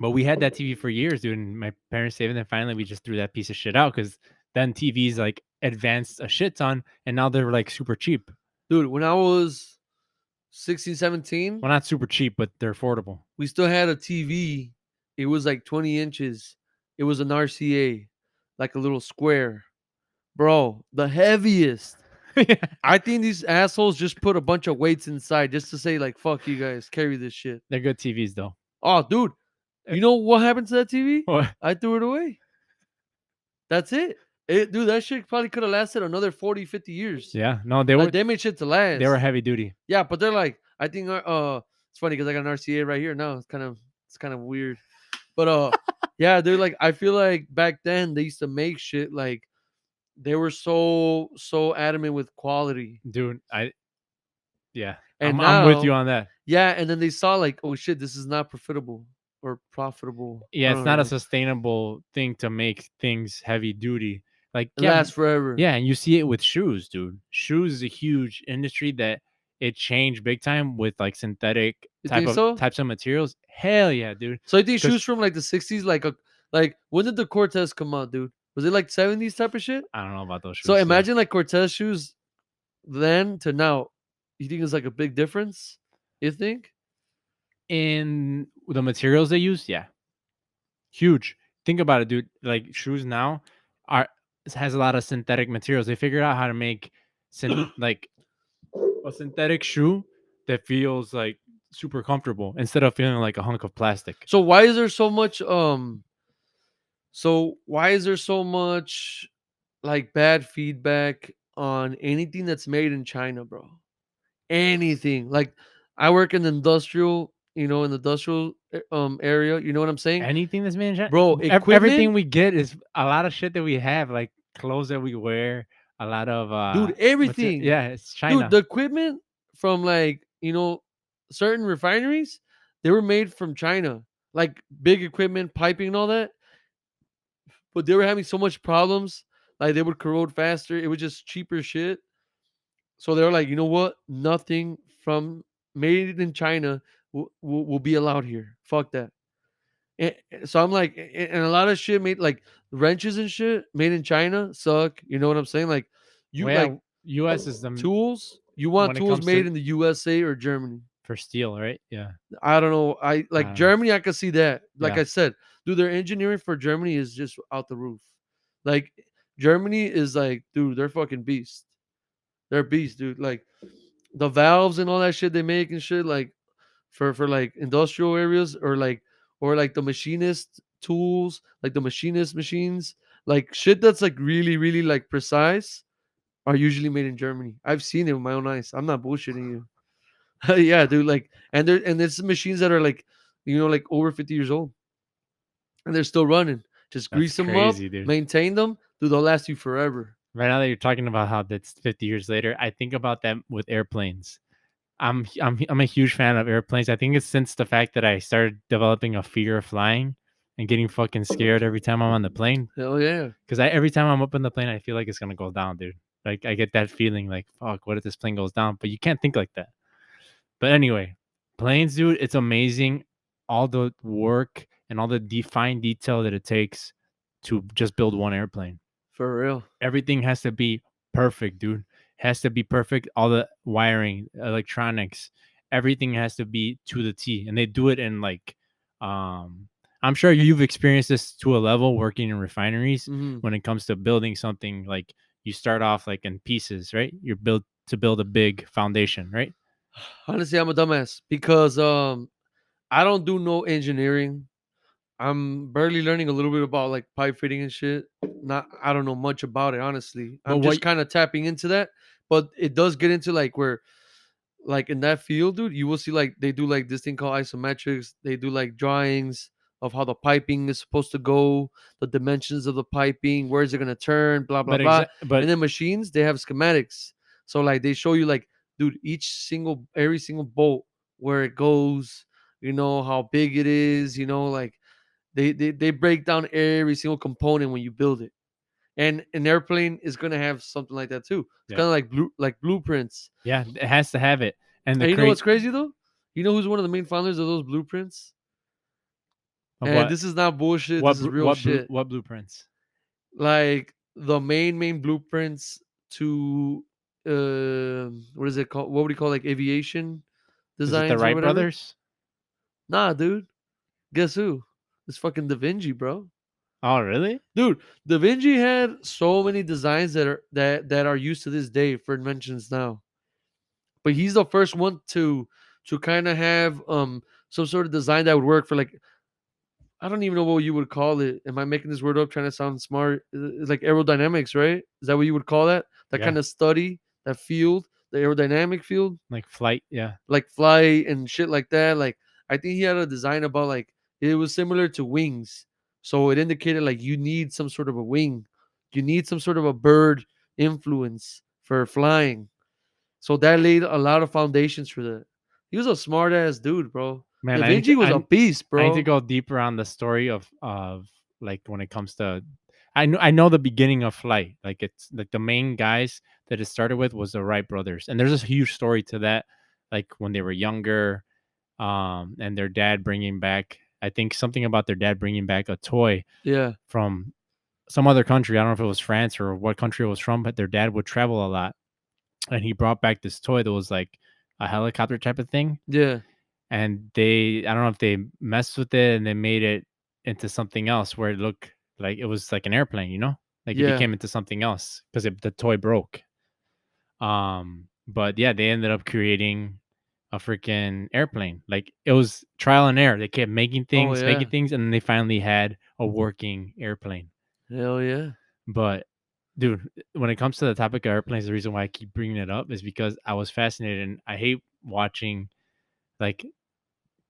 But we had that TV for years, dude. And my parents saved it, and finally we just threw that piece of shit out because then TVs like advanced a shit ton, and now they're like super cheap. Dude, when I was 16, 17, Well, not super cheap, but they're affordable. we still had a TV. It was like 20 inches. It was an RCA, like a little square. Bro, the heaviest. Yeah, I think these assholes just put a bunch of weights inside just to say, like, fuck you guys, carry this shit. they're good TVs though. Oh, dude, Uh, you know what happened to that TV? What? I threw it away. That's it. Dude, that shit probably could have lasted another 40, 50 years. Yeah, no, Like, they made shit to last. they were heavy duty. Yeah, but they're like, I think, it's funny because I got an RCA right here now. It's kind of weird. But, yeah, they're like, I feel like back then they used to make shit like they were so adamant with quality. Dude. Yeah, And I'm with you now, on that. yeah, and then they saw like, oh shit, this is not profitable or profitable. Yeah, I it's don't not a know. sustainable thing to make things heavy duty. Like, It yeah, lasts forever. yeah, and you see it with shoes, dude. Shoes is a huge industry that it changed big time with like synthetic You think so? types of materials. Hell yeah, dude. So you think 'Cause shoes from like the 60s, like when did the Cortez come out, dude? Was it like 70s type of shit? I don't know about those So shoes still. imagine like Cortez shoes then to now. You think it's like a big difference? You think? In the materials they use, yeah, huge. Think about it, dude. Like shoes now are has a lot of synthetic materials. They figured out how to make like a synthetic shoe that feels like super comfortable instead of feeling like a hunk of plastic. So why is there so much so why is there so much like bad feedback on anything that's made in China, bro? Anything. Like I work in the industrial, in the industrial area, you know what I'm saying? Anything that's made in China, Bro, everything equipment, we get is a lot of shit that we have, like clothes that we wear, a lot of dude, everything. yeah, it's Dude, China. the equipment from like, certain refineries, they were made from China. Like big equipment, piping and all that. But they were having so much problems, like they would corrode faster. It was just cheaper shit. So they were like, you know what? Nothing from made in China will be allowed here. Fuck that. So I'm like, and a lot of shit made like wrenches and shit made in China suck. You know what I'm saying? Like, you Well, like yeah, U.S. is the tools. You want when it tools comes made to in the USA or Germany. for steel, right? Yeah. I don't know. I like Uh, Germany. I could see that. Like yeah. I said, dude, their engineering for Germany is just out the roof. Like Germany is like, dude, they're fucking beasts. They're beasts, dude. Like the valves and all that shit they make and shit. Like for like industrial areas or like the machinist tools, like the machinist machines, like shit that's like really like precise are usually made in Germany. I've seen it with my own eyes. I'm not bullshitting you. Yeah, dude. Like, and it's machines that are like, like over 50 years old, and they're still running. Just That's grease them up, crazy, dude. maintain them, dude. They'll last you forever. Right now that you're talking about how that's 50 years later, I think about that with airplanes. I'm a huge fan of airplanes. I think it's since the fact that I started developing a fear of flying and getting fucking scared every time I'm on the plane. Hell yeah, Because every time I'm up in the plane, I feel like it's gonna go down, dude. Like I get that feeling, like fuck, what if this plane goes down? But you can't think like that. But anyway, planes, dude, it's amazing. All the work and all the fine detail that it takes to just build one airplane. for real. Everything has to be perfect, dude. Has to be perfect. All the wiring, electronics, everything has to be to the T. And they do it in like, I'm sure you've experienced this to a level working in refineries Hmm. when it comes to building something. Like you start off like in pieces, right? You're built to build a big foundation, right? Honestly, I'm a dumbass because I don't do no engineering. I'm barely learning a little bit about like pipe fitting and shit. Not I don't know much about it, honestly. But I'm what just kind of tapping into that, but it does get into like where like in that field, dude, you will see like they do like this thing called isometrics. They do like drawings of how the piping is supposed to go, the dimensions of the piping, where is it gonna turn, blah blah blah. And but then machines, they have schematics. So like they show you like, dude, every single bolt where it goes, how big it is, like they break down every single component when you build it. And an airplane is gonna have something like that too. It's yeah, kind of like blueprints. yeah, it has to have it. And the And you know crate what's crazy though? You know who's one of the main founders of those blueprints? of And this is not bullshit. This is real shit. what blueprints? Like the main blueprints to what is it called? What would you call like aviation Is it the designs or Wright whatever? brothers? Nah, dude. Guess who? It's fucking Da Vinci, bro. Oh, really? Dude, Da Vinci had so many designs that are used to this day for inventions now. But he's the first one to kind of have some sort of design that would work for like I don't even know what you would call it. Am I making this word up trying to sound smart? It's like aerodynamics, right? Is that what you would call that? That Yeah, kind of study, that field, the aerodynamic field, like flight. Yeah, like flight and shit like that. Like I think he had a design about like it was similar to wings. So it indicated like you need some sort of a wing. You need some sort of a bird influence for flying. So that laid a lot of foundations for that. He was a smart ass dude, bro. man. Da Vinci was a beast, I need to bro. go deeper on the story of like when it comes to. I know the beginning of flight. Like it's like the main guys that it started with was the Wright brothers, and there's a huge story to that. Like when they were younger, and their dad bringing back. I think something about their dad bringing back a toy Yeah, from some other country. I don't know if it was France or what country it was from, but their dad would travel a lot, and he brought back this toy that was like a helicopter type of thing. yeah, And I don't know if they messed with it and they made it into something else where it looked like it was like an airplane, like it yeah. became into something else because the toy broke. But yeah, they ended up creating a freaking airplane. Like it was trial and error. They kept Oh yeah. making things, and then they finally had a working airplane. Hell yeah. But dude, when it comes to the topic of airplanes, the reason why I keep bringing it up is because I was fascinated, and I hate watching like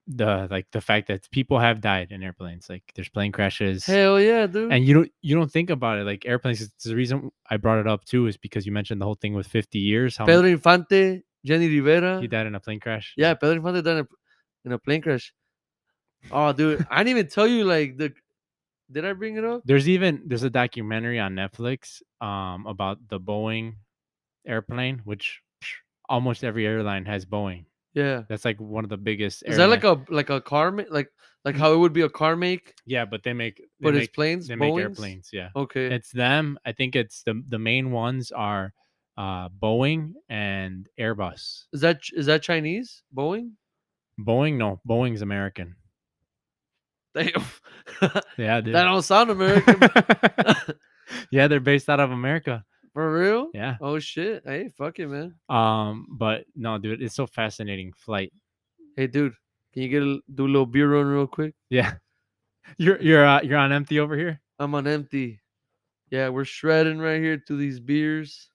the fact that people have died in airplanes. Like there's plane crashes, Hell yeah, dude. and you don't think about it. Like airplanes, it's the reason I brought it up too is because you mentioned the whole thing with 50 years. Pedro Infante, Jenny He Rivera. died in a plane crash. Yeah, Pedro Infante died in a plane crash. Oh, dude, I didn't even tell you like the. Did I bring it up? There's a documentary on Netflix about the Boeing airplane, which almost every airline has Boeing. Yeah. That's like one of the biggest Is that airline. like a car like how it would be a car make, Yeah, but but it's planes, they make Boeing's? airplanes. Yeah, Okay. it's them. I think it's the main ones are Boeing and Airbus. Is that Chinese? Boeing? Boeing? No, Boeing's American. Damn. Yeah, dude. That don't sound American. Yeah, they're based out of America. For real? Yeah. Oh shit. Hey, fuck it, man. But no, dude, it's so fascinating flight. Hey, dude, can you do a little beer run real quick? Yeah. You're on empty over here? I'm on empty. Yeah, we're shredding right here to these beers.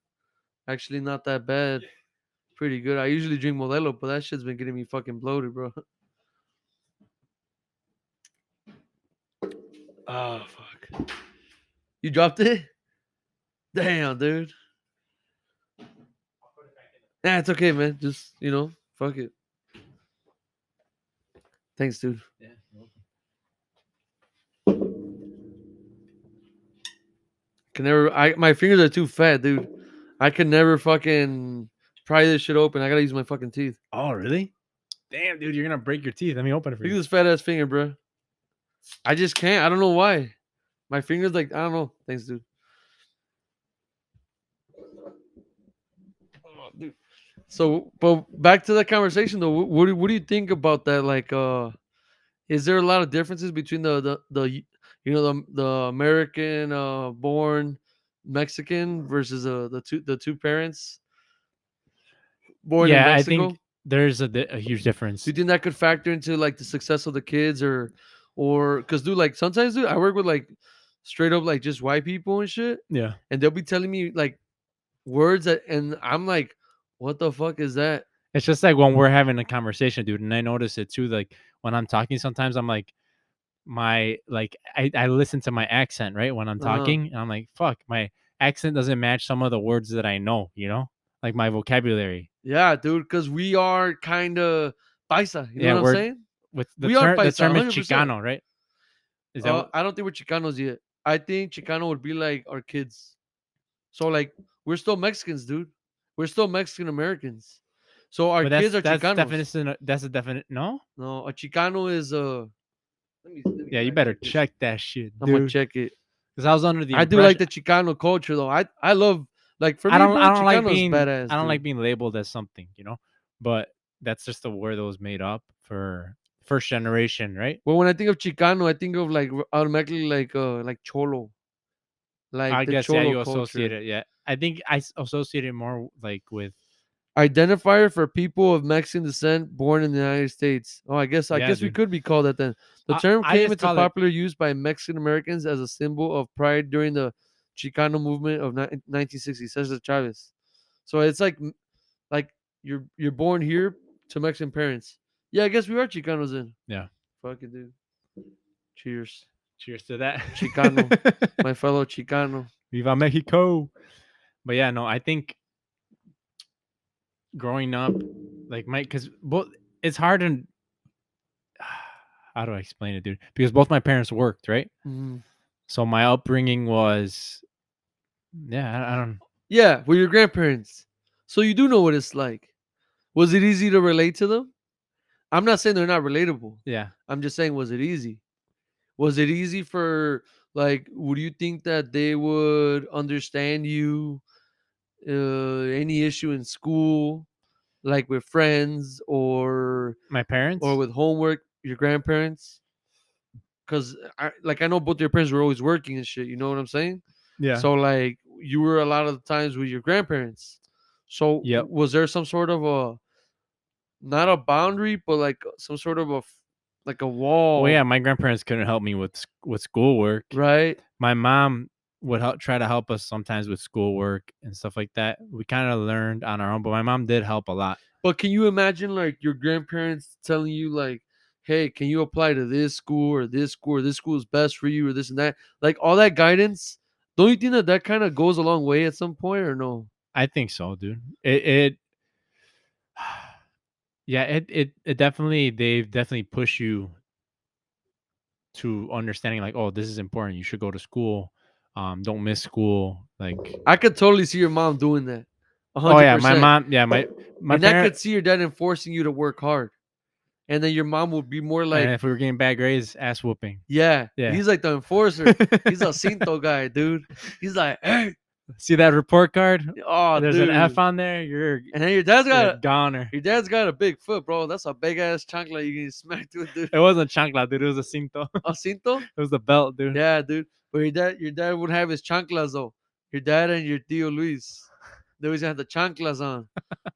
Actually, not that bad. Pretty good. I usually drink Modelo, but that shit's been getting me fucking bloated, bro. Oh, fuck. You dropped it? Damn, dude. Nah, it's okay, man. Just, fuck it. Thanks, dude. Yeah. My fingers are too fat, dude. I can never fucking pry this shit open. I gotta use my fucking teeth. Oh, really? Damn, dude, you're gonna break your teeth. Let me open it for Look at you. this fat ass finger, bro. I just can't. I don't know why. My fingers, like, I don't know. Thanks, dude. Oh, dude. So, but back to that conversation though. What do you think about that? Like, is there a lot of differences between the American born Mexican versus the two parents born in Yeah, I Mexico? think there's a huge difference. Do you think that could factor into like the success of the kids, or because dude, like sometimes, dude, I work with like straight up like just white people and shit, Yeah. and they'll be telling me like words and I'm like, what the fuck is that? It's just like when we're having a conversation, dude, and I notice it too. Like when I'm talking, sometimes I'm like, I listen to my accent, right, when I'm Uh-huh. talking, and I'm like, fuck, my accent doesn't match some of the words that I know, like my vocabulary. Yeah, dude, because we are kind of paisa. You know Yeah, what I'm we're saying? with We are the paisa, term is 100%. Chicano, right? Is that what? I don't think we're Chicanos yet. I think Chicano would be like our kids. So like we're still Mexicans, dude. We're still Mexican Americans. So our But kids are that's Chicanos. definition. That's a definite. No. No, a Chicano is let me Yeah, you fact better check this. check that shit, I'm gonna dude. check it. Because I was under the I do like impression the Chicano culture though. I love like for me, bro. Chicano is I badass, don't like dude. being labeled as something, But that's just the word that was made up for first generation, right? Well, when I think of Chicano, I think of like automatically like cholo, like I the guess yeah, cholo you associate culture. it. Yeah, I think associate it more like with Identifier for people of Mexican descent born in the United States. Oh, I yeah, guess we dude. could be called that then. The term I came just into call it popular use by Mexican Americans as a symbol of pride during the Chicano movement of 1960, says the Chavez. So it's like you're born here to Mexican parents. Yeah, I guess we are Chicanos then. yeah. Fuck it, dude. Cheers, Cheers to that. Chicano, my fellow Chicano. Viva Mexico. But yeah, no, I think growing up, like because both it's hard and how do I explain it, dude? Because both my parents worked, right? Mhm. So my upbringing was, yeah, I don't, Yeah, we're your grandparents, so you do know what it's like. Was it easy to relate to them? I'm not saying they're not relatable. yeah. I'm just saying, was it easy? Was it easy for like? Would you think that they would understand you? Any issue in school, like with friends My or parents, with homework? Your grandparents, because I know both your parents were always working and shit. You know what I'm saying? yeah, So like you were a lot of the times with your grandparents. So yep. was there some sort of a not a boundary, but like some sort of like a Well, wall, yeah, my grandparents couldn't help me with with schoolwork. right? My mom would try to help us sometimes with schoolwork and stuff like that. We kind of learned on our own, but my mom did help a lot. But can you imagine like your grandparents telling you like, "Hey, can you apply to this school or this school or this school is best for you or this and that?" Like all that guidance. Don't you think that that kind of goes a long way at some point or no? I think so, dude. It yeah, it definitely they've definitely push you to understanding like, oh, this is important. You should go to school. Don't miss school. Like, I could totally see your mom doing that, a oh hundred yeah, my percent, mom, yeah, my and I parent. could see your dad enforcing you to work hard, and then your mom would be more And like, if we were getting bad grades, ass whooping. "Yeah, Yeah. he's like the enforcer. He's a Cinto guy, dude. He's like, hey." See that report card? Oh, There's an F dude. on there. And then your dad's You're a got goner. a big foot, bro. That's a big ass chancla you can smack with, dude. It wasn't chancla, dude. It was a cinto. A cinto? It was the belt, dude. Yeah, dude. But your dad would have his chanclas though. Your dad and your tío Luis, they always had the chanclas on.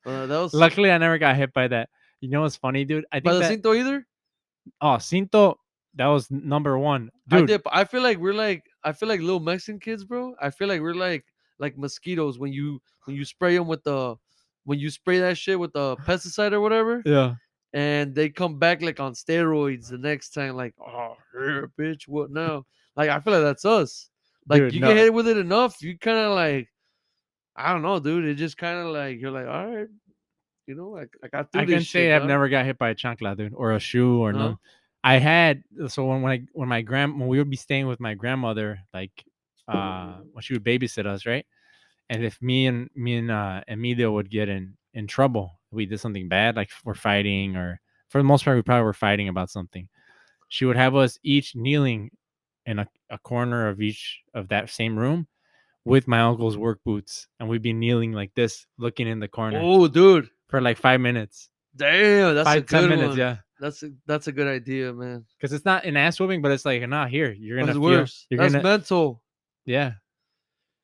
That was Luckily, I never got hit by that. You know what's funny, dude? I by think the that cinto either. cinto, that was number one, I dude. did. But I feel like I feel like little Mexican kids, bro. I feel like we're like mosquitoes when you spray them with the when you spray that shit with the pesticide or whatever, Yeah, and they come back like on steroids the next time. Like, oh, here, bitch, what now? Like, I feel like that's us. Like, dude. you get No, hit with it enough, you kind of like, I don't know, dude. It just kind of like you're like, all right, I got through I this can shit, say I've dog. never got hit by a chancla, dude, or a shoe or No, none. I had so when we would be staying with my grandmother, like when she would babysit us, right? And if me and Emilio would get in trouble, we did something bad, like we're fighting, or for the most part, we probably were fighting about something. She would have us each kneeling in a corner of each of that same room with my uncle's work boots, and we'd be kneeling like this, looking in the corner oh, dude, for like 5 minutes, damn, that's a 5-10 good minutes, one. yeah. That's a good idea, man. Because it's not an ass whooping, but it's like, nah, here you're gonna That's feel, worse. you're That's gonna, mental. yeah.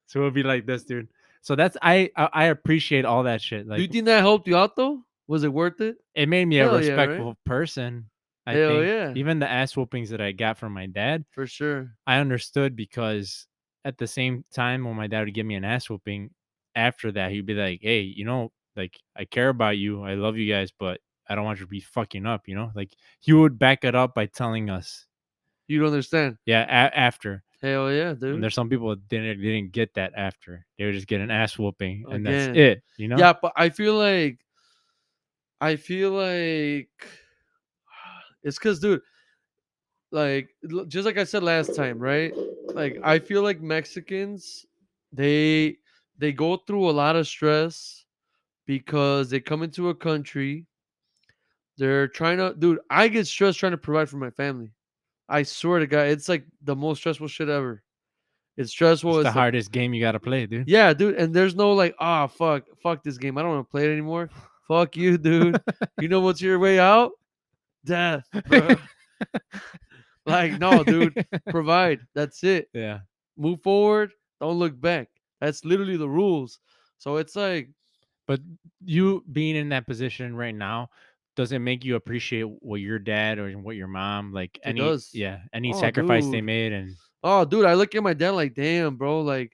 So it'll be like this, dude. So that's I appreciate all that shit. Do Like you think that helped you out though? Was it worth it? it made me a Hell yeah, right? respectful person. I Hell think yeah, even the ass whoopings that I got from my dad, for sure. I understood because at the same time when my dad would give me an ass whooping, after that he'd be like, "Hey, like I care about you, I love you guys, but I don't want you to be fucking up." Like he would back it up by telling us, You don't understand. yeah, after. Hell yeah, And dude. there's some people that didn't get that after. They would just get an ass whooping and that's Again. it. Yeah, but I feel like it's cause dude, like just like I said last time, right? Like I feel like Mexicans, they they go through a lot of stress because they come into a country. They're trying to, dude. I get stressed trying to provide for my family. I swear to God, it's like the most stressful shit ever. It's stressful. It's the It's like, hardest game you gotta play, dude. yeah, dude. And there's no like, ah, fuck this game. I don't want to play it anymore. Fuck you, dude. You know what's your way out? Death, bro. Like, no, dude. Provide. That's it. Yeah. Move forward. Don't look back. That's literally the rules. So it's like, But you being in that position right now, does it make you appreciate what your dad or what your mom, like it any, does. yeah, any Oh, sacrifice they dude. made? And Oh, dude. I look at my dad like, damn, bro. Like,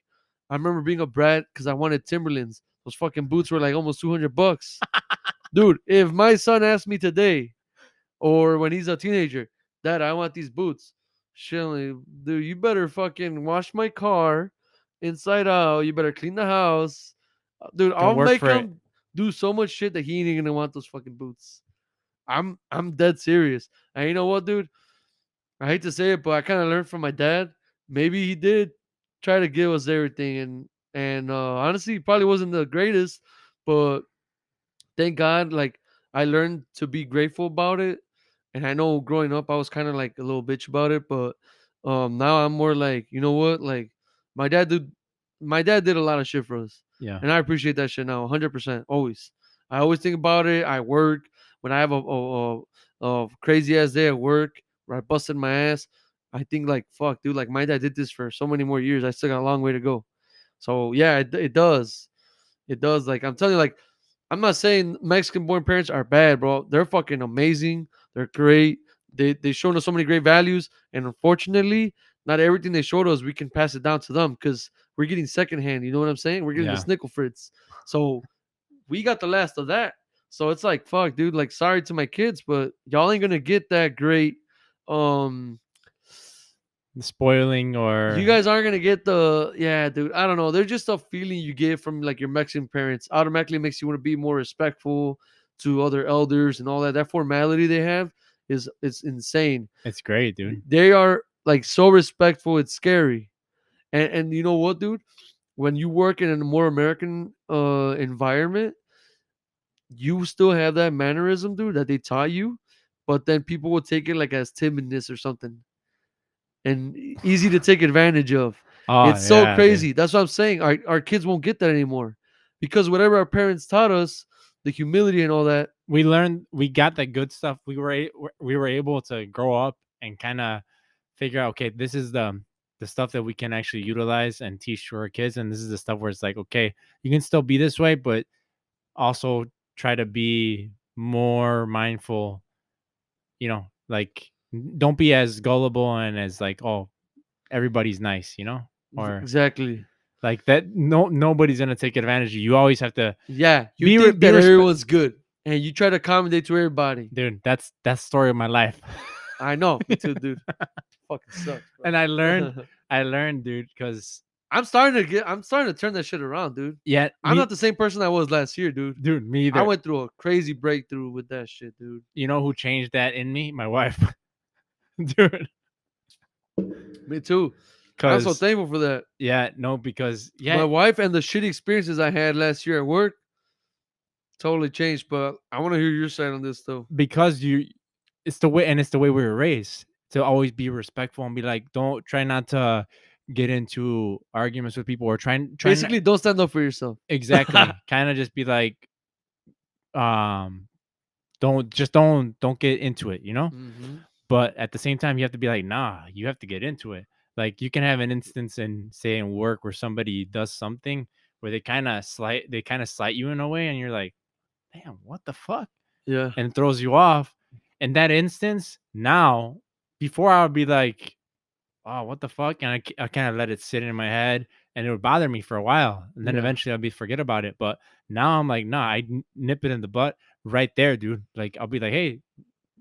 I remember being a brat because I wanted Timberlands. Those fucking boots were like almost $200. Dude, if my son asked me today, or when he's a teenager, Dad, I want these boots. Shilly, dude, you better fucking wash my car inside out. You better clean the house. Dude, don't I'll work make for it. him do so much shit that he ain't gonna want those fucking boots. I'm dead serious. And you know what, dude? I hate to say it, but I kind of learned from my dad. Maybe he did try to give us everything, and honestly, he probably wasn't the greatest, but thank God, like I learned to be grateful about it. And I know growing up I was kind of like a little bitch about it, but now I'm more like, you know what? Like my dad did my dad did a lot of shit for us. Yeah. And I appreciate that shit now, 100%. Always. I always think about it. I work when I have a crazy ass day at work where I busted my ass. I think like fuck, dude, like my dad did this for so many more years. I still got a long way to go. So yeah, it does. It does. Like I'm telling you, like I'm not saying Mexican born parents are bad, bro. They're fucking amazing. They're great. They showed us so many great values, and unfortunately, not everything they showed us we can pass it down to them because we're getting secondhand. You know what I'm saying? We're getting the Yeah. snickle fritz. So we got the last of that. So it's like fuck, dude. Like sorry to my kids, but y'all ain't gonna get that great. Um, Spoiling you or guys aren't gonna get the yeah, dude. I don't know. They're just a feeling you get from like your Mexican parents. Automatically makes you want to be more respectful to other elders and all that. That formality they have is it's insane. it's great, dude. They are like so respectful. It's scary. And you know what, dude? When you work in a more American environment, you still have that mannerism, dude, that they taught you, but then people will take it like as timidness or something, and easy to take advantage of. Oh It's so yeah, dude. crazy. That's what I'm saying. Our kids won't get that anymore because whatever our parents taught us, the humility and all that. We learned, we got the good stuff. We were able to grow up and kind of figure out, okay, this is the stuff that we can actually utilize and teach to our kids, and this is the stuff where it's like, okay, you can still be this way, but also try to be more mindful. Like don't be as gullible and as like, oh, everybody's nice, or Exactly. like that. No, nobody's gonna take advantage of you. You always have to Yeah, you think be that respect. everyone's good, and you try to accommodate to everybody. Dude, that's the story of my life. I know, me too, dude. Fucking sucks, And I learned, bro. dude, because I'm starting to turn that shit around, dude. yeah, I'm not the same person I was last year, dude. me I either. went through a crazy breakthrough with that shit, dude. You know who changed that in me? My wife, dude. Me too. I'm so Because thankful for that. yeah, no, because My yeah, wife and the shitty experiences I had last year at work totally changed. But I want to hear your side on this, though. because it's the way, and it's the way we were raised to always be respectful and be like, don't try not to get into arguments with people, or try not, Basically, don't stand up for yourself. exactly, kind of just be like, um don't get into it, Hmm. but at the same time you have to be like, nah, you have to get into it. Like you can have an instance in, say, in work, where somebody does something where they kind of slight you in a way, and you're like, damn, what the fuck, Yeah. and it throws you off. In that instance, now, before I would be like, oh, what the fuck, and I kind of let it sit in my head, and it would bother me for a while, and then Yeah. eventually I'll be forget about it. But now I'm like, nah, nip it in the butt right there, dude. Like I'll be like, hey,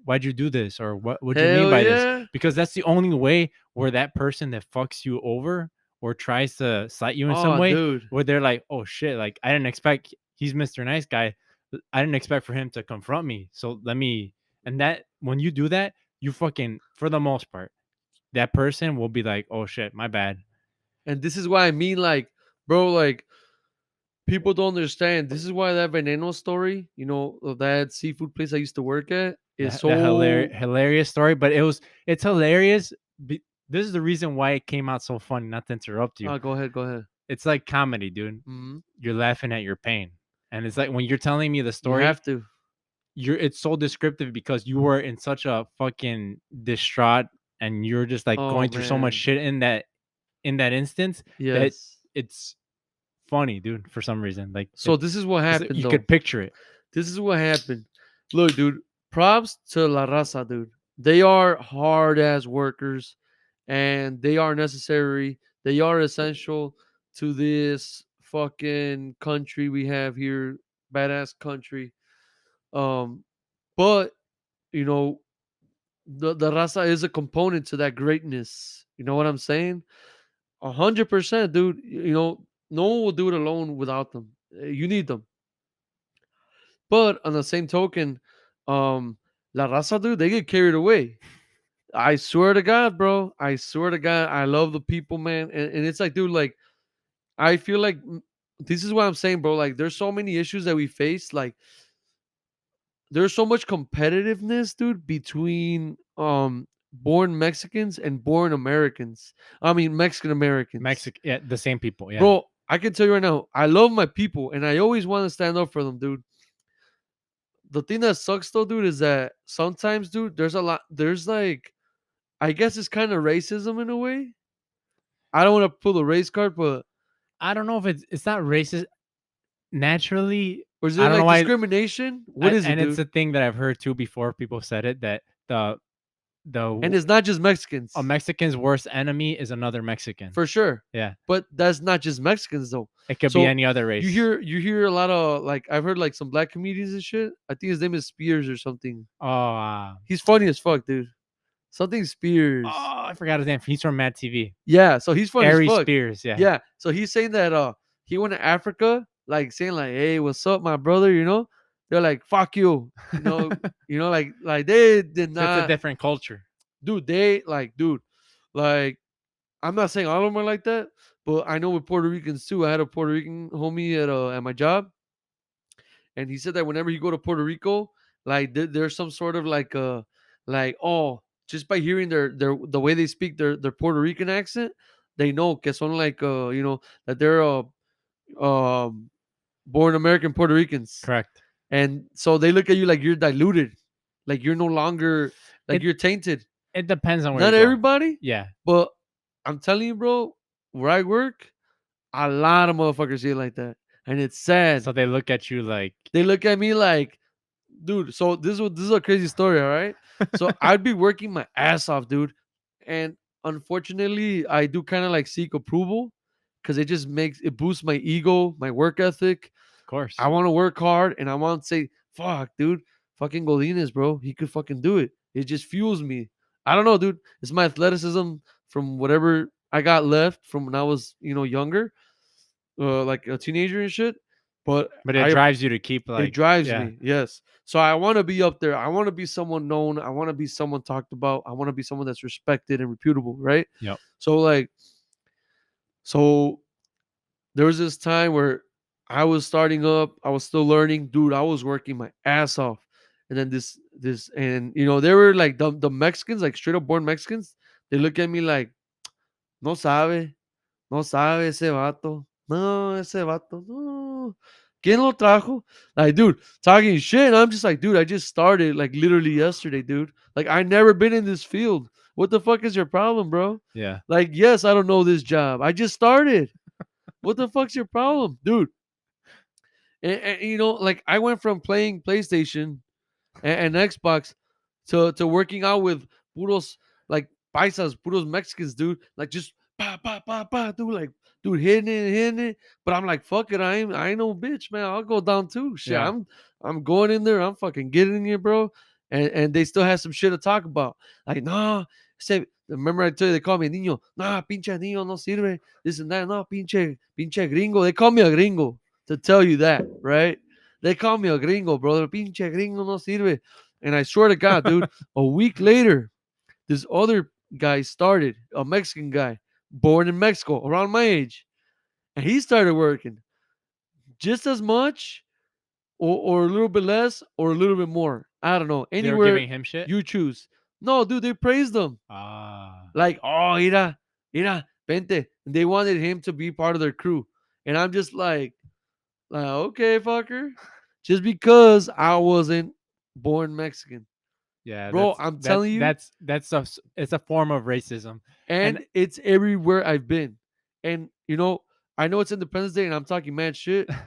why'd you do this, or what'd you mean Hell by this? yeah. Because that's the only way where that person that fucks you over or tries to slight you in some Oh, way, dude. where they're like, oh shit, like I didn't expect, he's Mr. Nice Guy, I didn't expect for him to confront me, so let me. And that, when you do that, you fucking, for the most part, that person will be like, oh shit, my bad. And this is why I mean, like, bro, like, people don't understand. This is why that Veneno story, of that seafood place I used to work at, is The so. hilarious story, but it's hilarious. This is the reason why it came out so funny. Not to interrupt you, Go ahead, go ahead. it's like comedy, dude. Hmm. You're laughing at your pain, and it's like when you're telling me the You story, have to. it's so descriptive because you were in such a fucking distraught, and you're just like Oh, going through so much man. shit in that instance, that Yes. it's funny, dude. For some reason, like So this is what it's like happened, you though. could picture it. This is what happened. Look, dude, props to La Raza, dude. They are hard ass workers and they are necessary. They are essential to this fucking country we have here, badass country. Um, but you know, the raza is a component to that greatness. You know what I'm saying? 100%, dude. No one will do it alone without them. You need them. But on the same token, La Raza, dude, they get carried away. I swear to God, bro. I swear to God, I love the people, man. And it's like, dude, like, I feel like this is what I'm saying, bro. Like, there's so many issues that we face. Like, there's so much competitiveness, dude, between born Mexicans and born Americans. I mean, Mexican Americans. Mexican, yeah, the same people, yeah. Bro, I can tell you right now, I love my people and I always want to stand up for them, dude. The thing that sucks though, dude, is that sometimes, dude, there's like, I guess it's kind of racism in a way. I don't want to pull the race card, but I don't know if it's not racist naturally. or is I it don't know like why. discrimination? What is it, And it's dude? a thing that I've heard too before. People said it, that the And it's not just a Mexicans, Mexican's worst enemy is another Mexican. for sure. Yeah, But that's not just Mexicans though. it could be So any other you race. hear you hear a lot of, like, I've heard like some black comedians and shit. I think his name is Spears or something. Oh, He's funny as fuck, dude. Something Spears. I forgot his name. He's from Mad TV. Yeah, so he's funny as Ari fuck. Spears. Yeah. Yeah, so he's saying that he went to Africa, like saying like, "Hey, what's up, my brother?" They're like, "Fuck you," like they did It's a not, different culture. dude. Dude, like, I'm not saying all of them are like that, but I know with Puerto Ricans too. I had a Puerto Rican homie at my job, and he said that whenever you go to Puerto Rico, like there's some sort of like, oh, just by hearing the way they speak their Puerto Rican accent, they know que son like that they're um born American Puerto Ricans, Correct. and so they look at you like you're diluted, like you're no longer like It you're tainted. it depends on where Not you go. everybody, Yeah. but I'm telling you, bro, where I work, a lot of motherfuckers see it like that, and it's sad. So they look at you like They look at me like, dude. So this is a crazy story, all right? So I'd be working my ass off, dude, and unfortunately, I do kind of like seek approval because it boosts my ego, my work ethic. of course. I want to work hard, and I want to say, fuck, dude, fucking Godinez, bro, he could fucking do it. It just fuels me. I don't know, dude. It's my athleticism from whatever I got left from when I was, younger, like a teenager and shit. But But it I drives you to keep it like drives yeah, me, yes. So I want to be up there. I want to be someone known. I want to be someone talked about. I want to be someone that's respected and reputable, right? yep. So like, so there was this time where I was starting up. I was still learning, dude. I was working my ass off, and then and they were like the Mexicans, like straight up born Mexicans. They look at me like, no sabe, no sabe ese vato. No, ese vato. No. ¿Quién lo trajo? Like, dude, talking shit. And I'm just like, dude, I just started like literally yesterday, dude. Like, I never been in this field. What the fuck is your problem, bro? Yeah. Like, yes, I don't know this job. I just started. What the fuck's your problem, dude? And like I went from playing PlayStation and Xbox to working out with puros like paisas, puros Mexicans, dude. Like just dude, like dude hitting it. But I'm like, fuck it, I ain't no bitch, man. I'll go down too. Shit, Yeah. I'm going in there. I'm fucking getting in here, bro. And they still have some shit to talk about. Like, no, say, remember I told you they call me niño. Nah, pinche niño no sirve. This and that. No, pinche gringo. They call me a gringo to tell you that, right? They call me a gringo, brother. Pinche gringo no sirve. And I swear to God, dude, a week later, this other guy started, a Mexican guy, born in Mexico, around my age. And he started working just as much or a little bit less or a little bit more. I don't know. They were Anywhere giving him shit. you choose. No, dude, they praised him. Ah. Like, oh, mira, vente. And they wanted him to be part of their crew. And I'm just like, okay, fucker. Just because I wasn't born Mexican. Yeah, Bro, I'm telling you, that's it's a form of racism. And and it's everywhere I've been. And I know it's Independence Day and I'm talking mad shit, but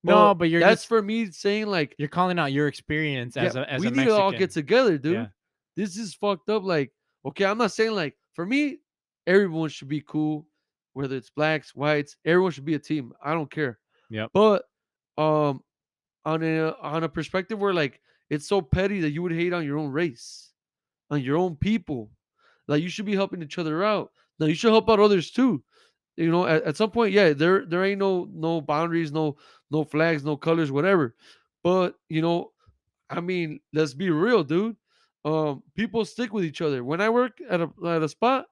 no, but you're that's just for me saying like, you're calling out your experience yeah, as we a need to all Mexican. get together, Yeah. dude. This is fucked up. Like, okay, I'm not saying like for me, everyone should be cool, whether it's blacks, whites, everyone should be a team. I don't care. Yep. But um on a perspective where like it's so petty that you would hate on your own race, on your own people. Like you should be helping each other out. Now you should help out others too. At some point, yeah, there ain't no boundaries, no flags, no colors, whatever. But I mean, let's be real, dude. People stick with each other. When I work at a spot,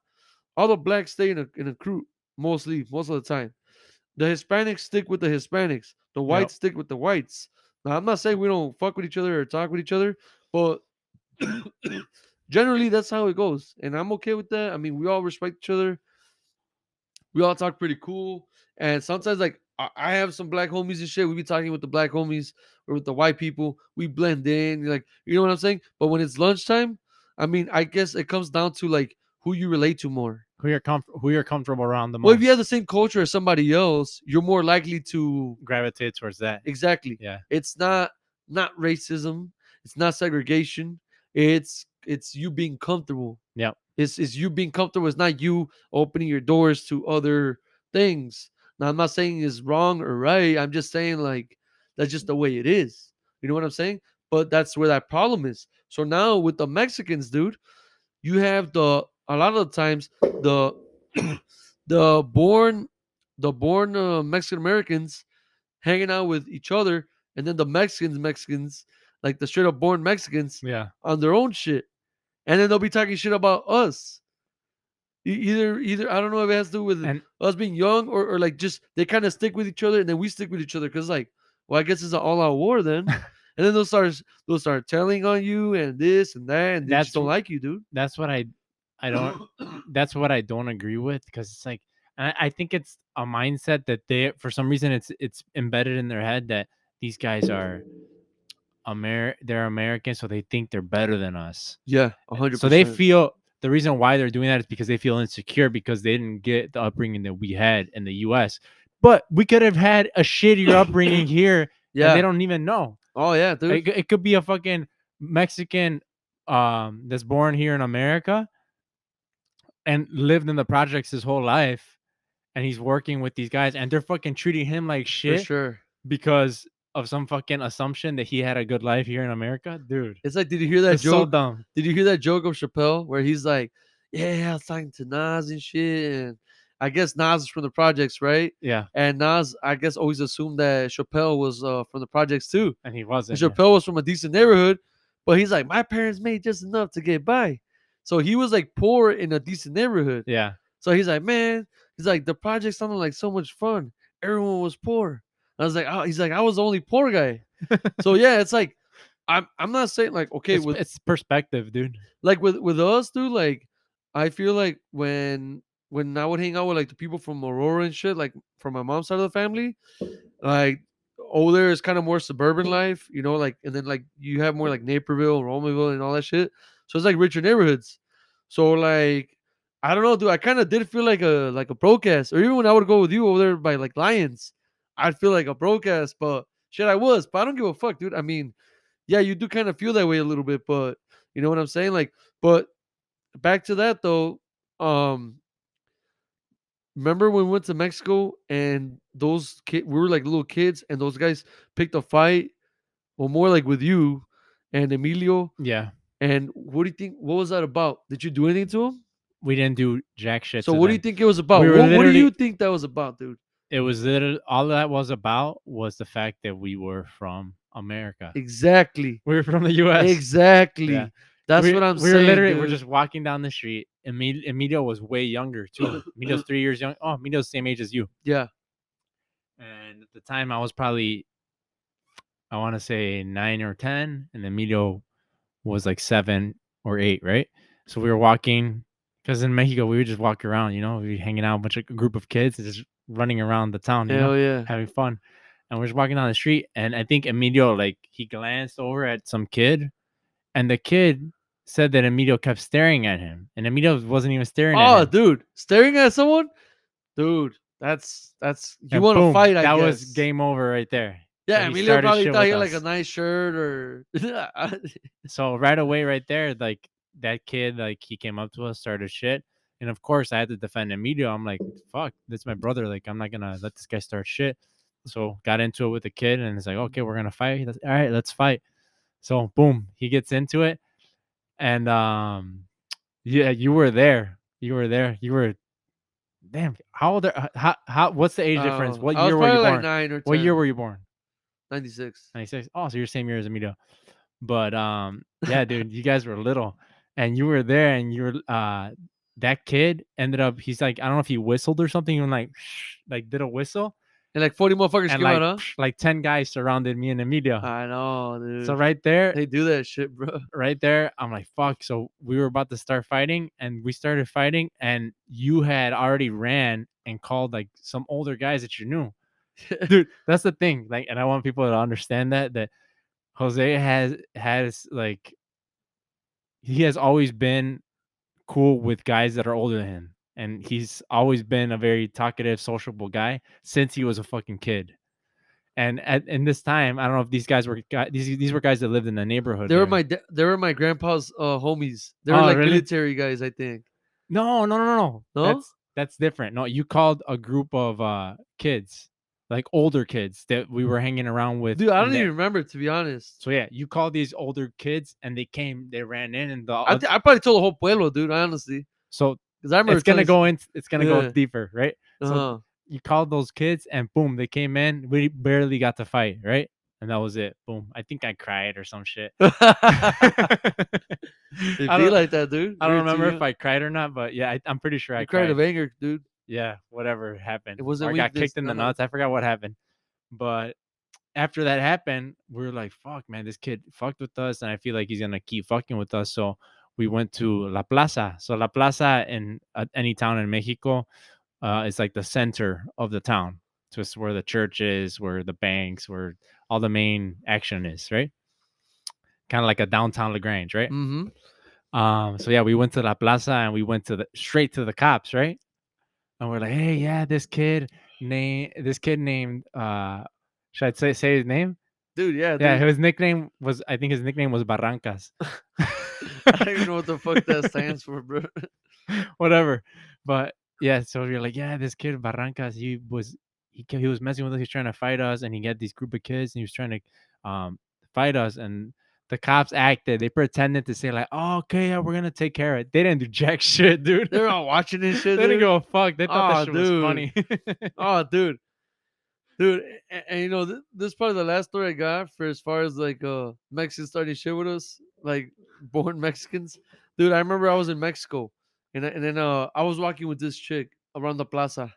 all the blacks stay in a crew mostly most of the time. The Hispanics stick with the Hispanics. The Yep. whites stick with the whites. Now, I'm not saying we don't fuck with each other or talk with each other, but generally that's how it goes, and I'm okay with that. I mean, we all respect each other. We all talk pretty cool, and sometimes like I have some black homies and shit. We be talking with the black homies or with the white people. We blend in, like you know what I'm saying. But when it's lunchtime, I mean, I guess it comes down to like who you relate to more. Who you're comfortable around the Well, if you have most. the same culture as somebody else, you're more likely to Gravitate towards that. exactly. Yeah. It's not racism. It's not segregation. It's you being comfortable. Yep. It's you being comfortable. It's not you opening your doors to other things. Now I'm not saying it's wrong or right. I'm just saying like that's just the way it is. You know what I'm saying? But that's where that problem is. So now with the Mexicans, dude, you have a lot of the times the the born Mexican Americans hanging out with each other, and then the Mexicans, like the straight up born Mexicans, Yeah. on their own shit, and then they'll be talking shit about us. Either I don't know if it has to do with And us being young or like just they kind of stick with each other, and then we stick with each other because like, well, I guess it's an all out war then, and then they'll start telling on you and this and that, and they just that's don't like you, dude. that's what I don't that's what I don't agree with because it's like And I think it's a mindset that for some reason, it's embedded in their head that these guys are they're American, so they think they're better than us. Yeah, So they 100%. feel the reason why they're doing that is because they feel insecure because they didn't get the upbringing that we had in the U.S. But we could have had a shittier upbringing here, and they Yeah. don't even know. Oh yeah, dude. It could be a fucking Mexican that's born here in America and lived in the projects his whole life, and he's working with these guys, and they're fucking treating him like For shit sure. because of some fucking assumption that he had a good life here in America, dude. It's like, did you hear that It's so joke? dumb. Did you hear that joke of Chappelle where he's like, "Yeah, I was talking to Nas and shit," and I guess Nas is from the projects, right? Yeah, And Nas, I guess, always assumed that Chappelle was from the projects too. and he And wasn't. Yeah. Chappelle was from a decent neighborhood, but he's like, my parents made just enough to get by. So he was like poor in a decent neighborhood. Yeah. So he's like, man, he's like, the project sounded like so much fun. Everyone was poor. I was like, oh, he's like, I was the only poor guy. So yeah, it's like, I'm not saying like, okay, It's perspective, dude. like with us, dude, like I feel like when I would hang out with like the people from Aurora and shit, like from my mom's side of the family, like older is kind of more suburban life, you know, like and then like you have more like Naperville, Romaville, and all that shit. So it's like richer neighborhoods. So like I don't know, dude. I kind of did feel like a broke ass, or even when I would go with you over there by like Lions, I'd feel like a broke ass. But shit, I was. But I don't give a fuck, dude. I mean, yeah, you do kind of feel that way a little bit, but you know what I'm saying? Like, but back to that though. Um, Remember when we went to Mexico and those kids, we were like little kids, and those guys picked a fight, or more like with you and Emilio. Yeah. And what do you think? What was that about? Did you do anything to him? We didn't do jack shit So to what do you them. think it was about? We were What do you literally think that was about, dude? it was literally all that was about was the fact that we were from America. Exactly. We were from the US. Exactly. Yeah. That's what I'm we were saying, literally dude. we're just walking down the street. Emilio was way younger too. Emilio's 3 years young. Oh, Emilio's the same age as you. Yeah. And at the time I was probably I want to say 9 or 10 and Emilio was like 7 or 8, right? So we were walking because in Mexico we would just walk around, we'd be hanging out a group of kids just running around the town, Hell yeah. having fun. And we're just walking down the street, and I think Emilio like he glanced over at some kid, and the kid said that Emilio kept staring at him, and Emilio wasn't even staring at Oh, him. dude, staring at someone, dude. That's you And want to boom, fight, I that guess. was game over right there. Yeah, So he Emilio started probably shit thought he with had like a us. nice shirt or. So right away, right there, like that kid, like he came up to us, started shit, and of course I had to defend Emilio. I'm like, fuck, that's my brother. Like I'm not gonna let this guy start shit. So got into it with the kid, and it's like, okay, we're gonna fight. All right, let's fight. So boom, he gets into it, and yeah, you were there. You were there. You were damn. How old are how? What's the age difference? What I was year were you probably like born? 9 or 10. What year were you born? 96. 96. Oh, so you're the same year as Emilio. But yeah, dude, you guys were little, and you were there, and you were that kid ended up. He's like, I don't know if he whistled or something, and like did a whistle, And like 40 motherfuckers and came out, huh? like 10 guys surrounded me and Emilio. I know, dude. So right there, They do that shit, bro. I'm like, fuck. So we were about to start fighting, and we started fighting, and you had already ran and called like some older guys that you knew. Dude, that's the thing. Like, and I want people to understand that Jose has like he has always been cool with guys that are older than him, and he's always been a very talkative, sociable guy since he was a fucking kid. And in this time, I don't know if these guys were these were guys that lived in the neighborhood. They were my grandpa's homies. They were Oh, like really? military guys, I think. No. No? That's different. No, you called a group of kids, like older kids that we were hanging around with. Dude, I don't even remember, to be honest. So yeah, you called these older kids, and they came, they ran in, and I probably told the whole pueblo, dude, honestly. so Because I remember it's gonna go Yeah. deeper, right? So Uh-huh. you called those kids, and boom, they came in. We barely got to fight, right? And that was it. Boom. I think I cried or some shit. It'd I be don't, like that, dude. I We don't were too remember if young. I cried or not, but yeah, I'm pretty sure I You cried cried. of anger, dude. Yeah, whatever happened. It wasn't Or I got weakness. kicked in the nuts. I forgot what happened. But after that happened, we were like, fuck, man, this kid fucked with us, and I feel like he's gonna keep fucking with us. So we went to La Plaza. So La Plaza in any town in Mexico, It's like the center of the town. So it's where the church is, where the banks, where all the main action is, right? Kind of like a downtown Lagrange, right? Mm-hmm. So yeah, we went to La Plaza and we went to the straight to the cops, right? And we're like, hey, yeah, this kid named should I say his name? Dude, yeah, Yeah, dude. his nickname was I think his nickname was Barrancas. I don't even know what the fuck that stands for, bro. Whatever. But yeah, so you're like, yeah, this kid Barrancas, he was messing with us, he was trying to fight us, and he got these group of kids and he was trying to fight us. And the cops acted, they pretended to say, like, oh, okay, yeah, we're gonna take care of it. They didn't do jack shit, dude. They're all watching this shit, They didn't dude. give a fuck. They thought that Oh, shit was dude. funny. Oh, dude. And you know, this is probably the last story I got for as far as like Mexicans starting shit with us, like born Mexicans. Dude, I remember I was in Mexico, and then I was walking with this chick around the plaza,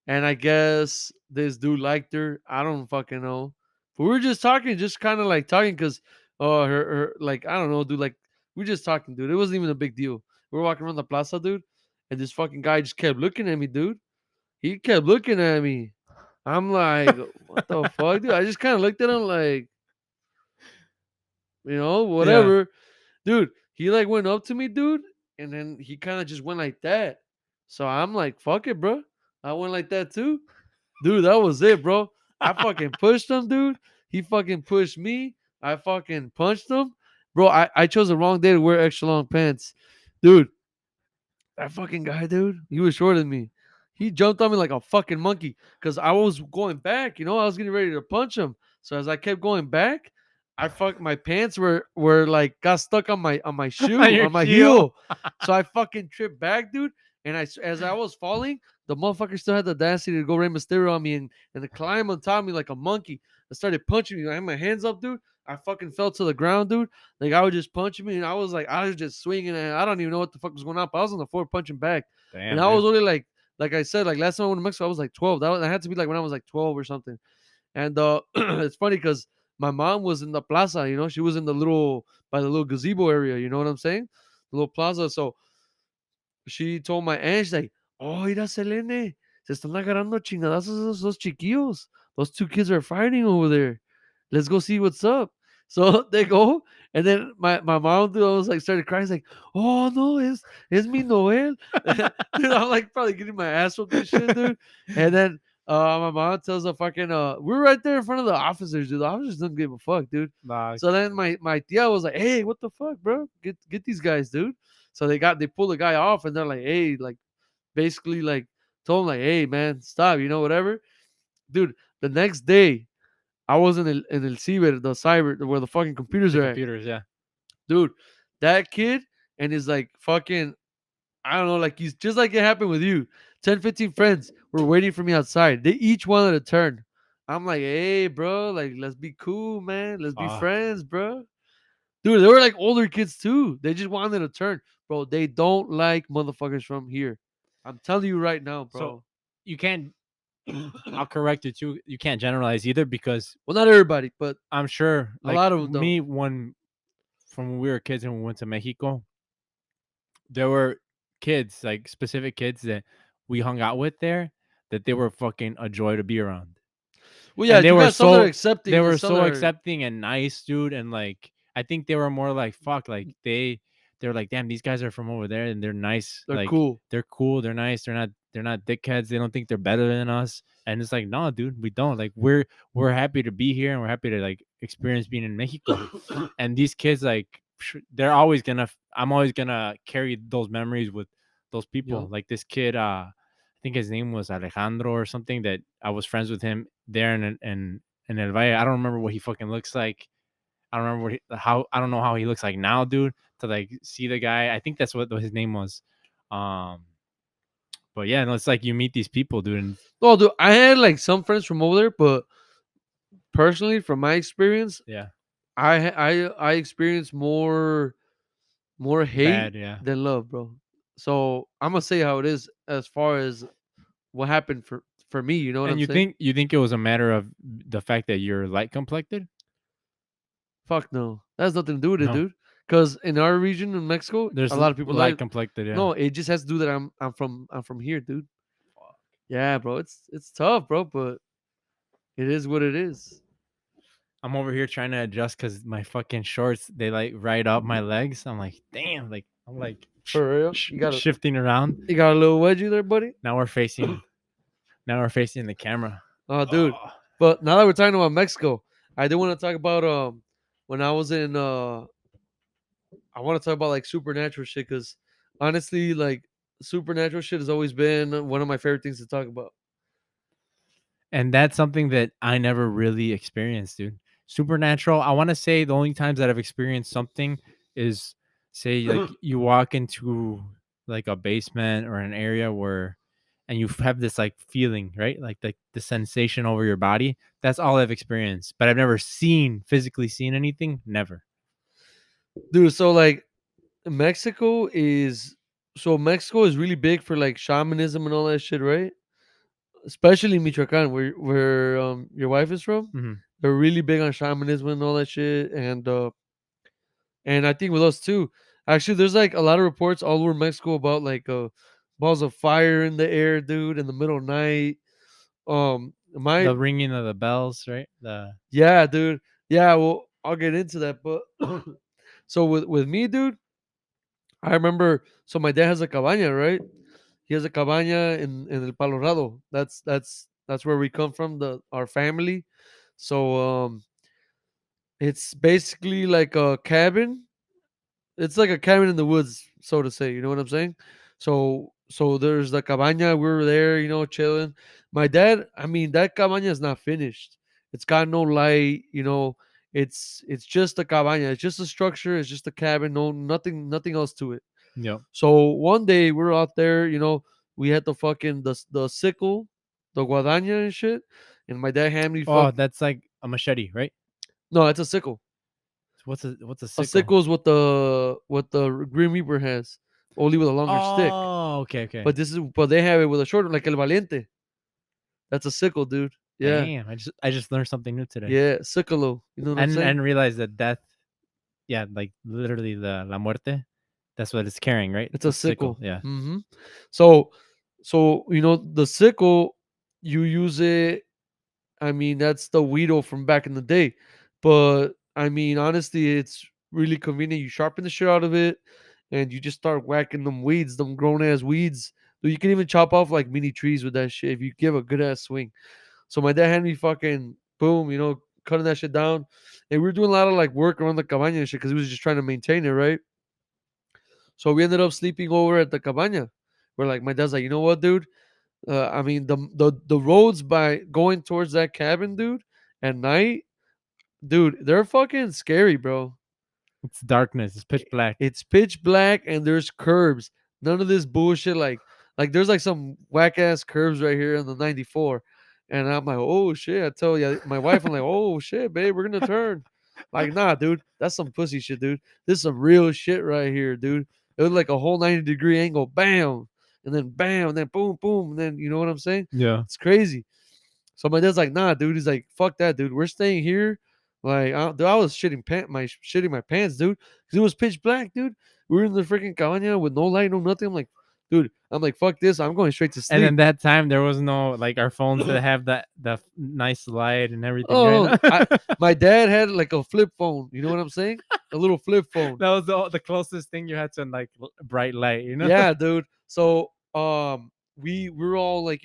and I guess this dude liked her. I don't fucking know, but we were just talking, just kind of like talking, cause her like I don't know, dude. Like we were just talking, dude. It wasn't even a big deal. We were walking around the plaza, dude, and this fucking guy just kept looking at me, dude. He kept looking at me. I'm like, what the fuck, dude? I just kind of looked at him like, Yeah. whatever. Dude, he like went up to me, dude, and then he kind of just went like that. So I'm like, fuck it, bro. I went like that too. Dude, that was it, bro. I fucking pushed him, dude. He fucking pushed me. I fucking punched him. Bro, I chose the wrong day to wear extra long pants. Dude, that fucking guy, dude, he was shorter than me. He jumped on me like a fucking monkey because I was going back. I was getting ready to punch him. So as I kept going back, my pants were like got stuck on my On shoe your on my heel. heel. So I fucking tripped back, dude. And as I was falling, the motherfucker still had the audacity to go Rey Mysterio on me and to climb on top of me like a monkey. I started punching me. I had my hands up, dude. I fucking fell to the ground, dude. Like I was just punching me, and I was just swinging, and I don't even know what the fuck was going on. But I was on the floor punching back, and Damn, I was dude. only like I said, like last time I went to Mexico, I was like 12. That had to be like when I was like 12 or something. And it's funny because my mom was in the plaza, she was in the by the little gazebo area. You know what I'm saying? The little plaza. So she told my aunt, she's like, oh, mira, Selene, se están agarrando chingadazos esos chiquillos. Those two kids are fighting over there. Let's go see what's up. So they go, and then my mom, dude, I was like, started crying. She's like, oh, no, it's me, Noel. Dude, I'm like probably getting my ass whooped and shit, dude. And then my mom tells the fucking, we're right there in front of the officers, dude. The officers don't give a fuck, dude. Nah, So then my tia was like, hey, what the fuck, bro? Get these guys, dude. So they pull the guy off and they're like, hey, like basically like told him like, hey man, stop, whatever. Dude, the next day I was in el cyber where the fucking computers the are at. computers, yeah. Dude, that kid and his like fucking I don't know, like he's just like it happened with you. 10, 15 friends were waiting for me outside. They each wanted a turn. I'm like, hey, bro, like let's be cool, man. Let's be Ah, friends, bro. Dude, they were like older kids too. They just wanted a turn. Bro, they don't like motherfuckers from here. I'm telling you right now, so bro. you can't. I'll correct you too. You can't generalize either because Well, not everybody, but I'm sure, a like lot of them don't. me, when we were kids and we went to Mexico, there were kids, like specific kids that we hung out with there, that they were fucking a joy to be around. Well, yeah, And you got some that are they accepting and were some so that are accepting and nice, dude. And like I think they were more like fuck, like they're like, damn, these guys are from over there and they're nice, they're like cool. they're cool, they're nice, they're not dickheads, they don't think they're better than us. And it's like, no, dude, we don't. Like we're happy to be here and we're happy to like experience being in Mexico. And these kids, like they're always gonna I'm always gonna carry those memories with those people. Yo, Like this kid, I think his name was Alejandro or something, that I was friends with him there in El Valle. I don't remember what he fucking looks like. I don't remember I don't know how he looks like now, dude. To like see the guy, I think that's what his name was. Um, but yeah, no, it's like you meet these people, dude. And well, dude, I had like some friends from over there, but personally, from my experience, yeah, I experienced more hate bad, yeah. than love, bro. So I'm gonna say how it is as far as what happened for me. You know what And I'm saying? you think it was a matter of the fact that you're light complected? Fuck no, that has nothing to do with it, No, dude. Because in our region in Mexico, there's a lot of people light like complected, yeah. no. It just has to do that I'm from here, dude. Yeah, bro, it's tough, bro, but it is what it is. I'm over here trying to adjust because my fucking shorts they like right up my legs. I'm like, damn, like I'm like For real, shifting around. you got a little wedgie there, buddy. Now we're facing the camera. Oh, dude. Oh, But now that we're talking about Mexico, I do want to talk about when I was in I want to talk about like supernatural shit because honestly, like supernatural shit has always been one of my favorite things to talk about. and that's something that I never really experienced, dude. Supernatural. I want to say the only times that I've experienced something is say like you walk into like a basement or an area where and you have this like feeling, right? Like the sensation over your body. That's all I've experienced, but I've never physically seen anything. Never. Dude, so like Mexico is really big for like shamanism and all that shit, right? Especially Michoacan, where your wife is from. Hmm. They're really big on shamanism and all that shit, and I think with us too. Actually, there's like a lot of reports all over Mexico about like balls of fire in the air, dude, in the middle of night. My The ringing of the bells, right? The Yeah, dude. Yeah, well, I'll get into that, but so with me, dude, I remember. So my dad has a cabaña, right? He has a cabaña in El Palorado. That's where we come from, the our family. So it's basically like a cabin. It's like a cabin in the woods, so to say. You know what I'm saying? So there's the cabaña. We were there, chilling. My dad, I mean, that cabaña is not finished. It's got no light. It's just a cabaña. It's just a structure. It's just a cabin. No, nothing else to it. yeah. So one day we were out there. We had the sickle, the guadaña and shit. And my dad handed me Oh, that's like a machete, right? no, it's a sickle. So what's a A sickle? sickle is what the Green Reaper has, only with a longer stick. Oh, okay, okay. But they have it with a shorter, like El Valiente. That's a sickle, dude. Yeah, Damn, I just learned something new today. yeah, sickle. You know what I'm saying? And realized that death, yeah, like literally the la muerte, that's what it's carrying, right? It's It's a a sickle. sickle. Yeah. So, the sickle, you use it. I mean, that's the weedle from back in the day. But I mean, honestly, it's really convenient. You sharpen the shit out of it, and you just start whacking them weeds, them grown ass weeds. Dude, you can even chop off like mini trees with that shit if you give a good ass swing. So my dad had me fucking boom, cutting that shit down, and we were doing a lot of like work around the cabaña and shit because he was just trying to maintain it, right? So we ended up sleeping over at the cabaña. Where like my dad's like, you know what, dude? I mean, the roads by going towards that cabin, dude, at night, dude, they're fucking scary, bro. It's darkness. It's pitch black. It's pitch black and there's curbs. None of this bullshit. Like there's like some whack ass curves right here on the 94, and I'm like, oh shit. I tell you, my wife, I'm like, oh shit, babe, we're gonna turn. Like, nah, dude, that's some pussy shit, dude. This is some real shit right here, dude. It was like a whole 90-degree angle, bam, and then boom, boom, and then you know what I'm saying? Yeah. It's crazy. So my dad's like, nah, dude. He's like, fuck that, dude. We're staying here. Like, dude, I was shitting my pants, dude, because it was pitch black, dude. We were in the freaking cabaña with no light, no nothing. I'm like, fuck this. I'm going straight to And then sleep. that time there was no like our phones that have the nice light and everything, Oh, right? my dad had like a flip phone. You know what I'm saying? A little flip phone. That was the closest thing you had to like bright light, you know? Yeah, dude. So we're all like,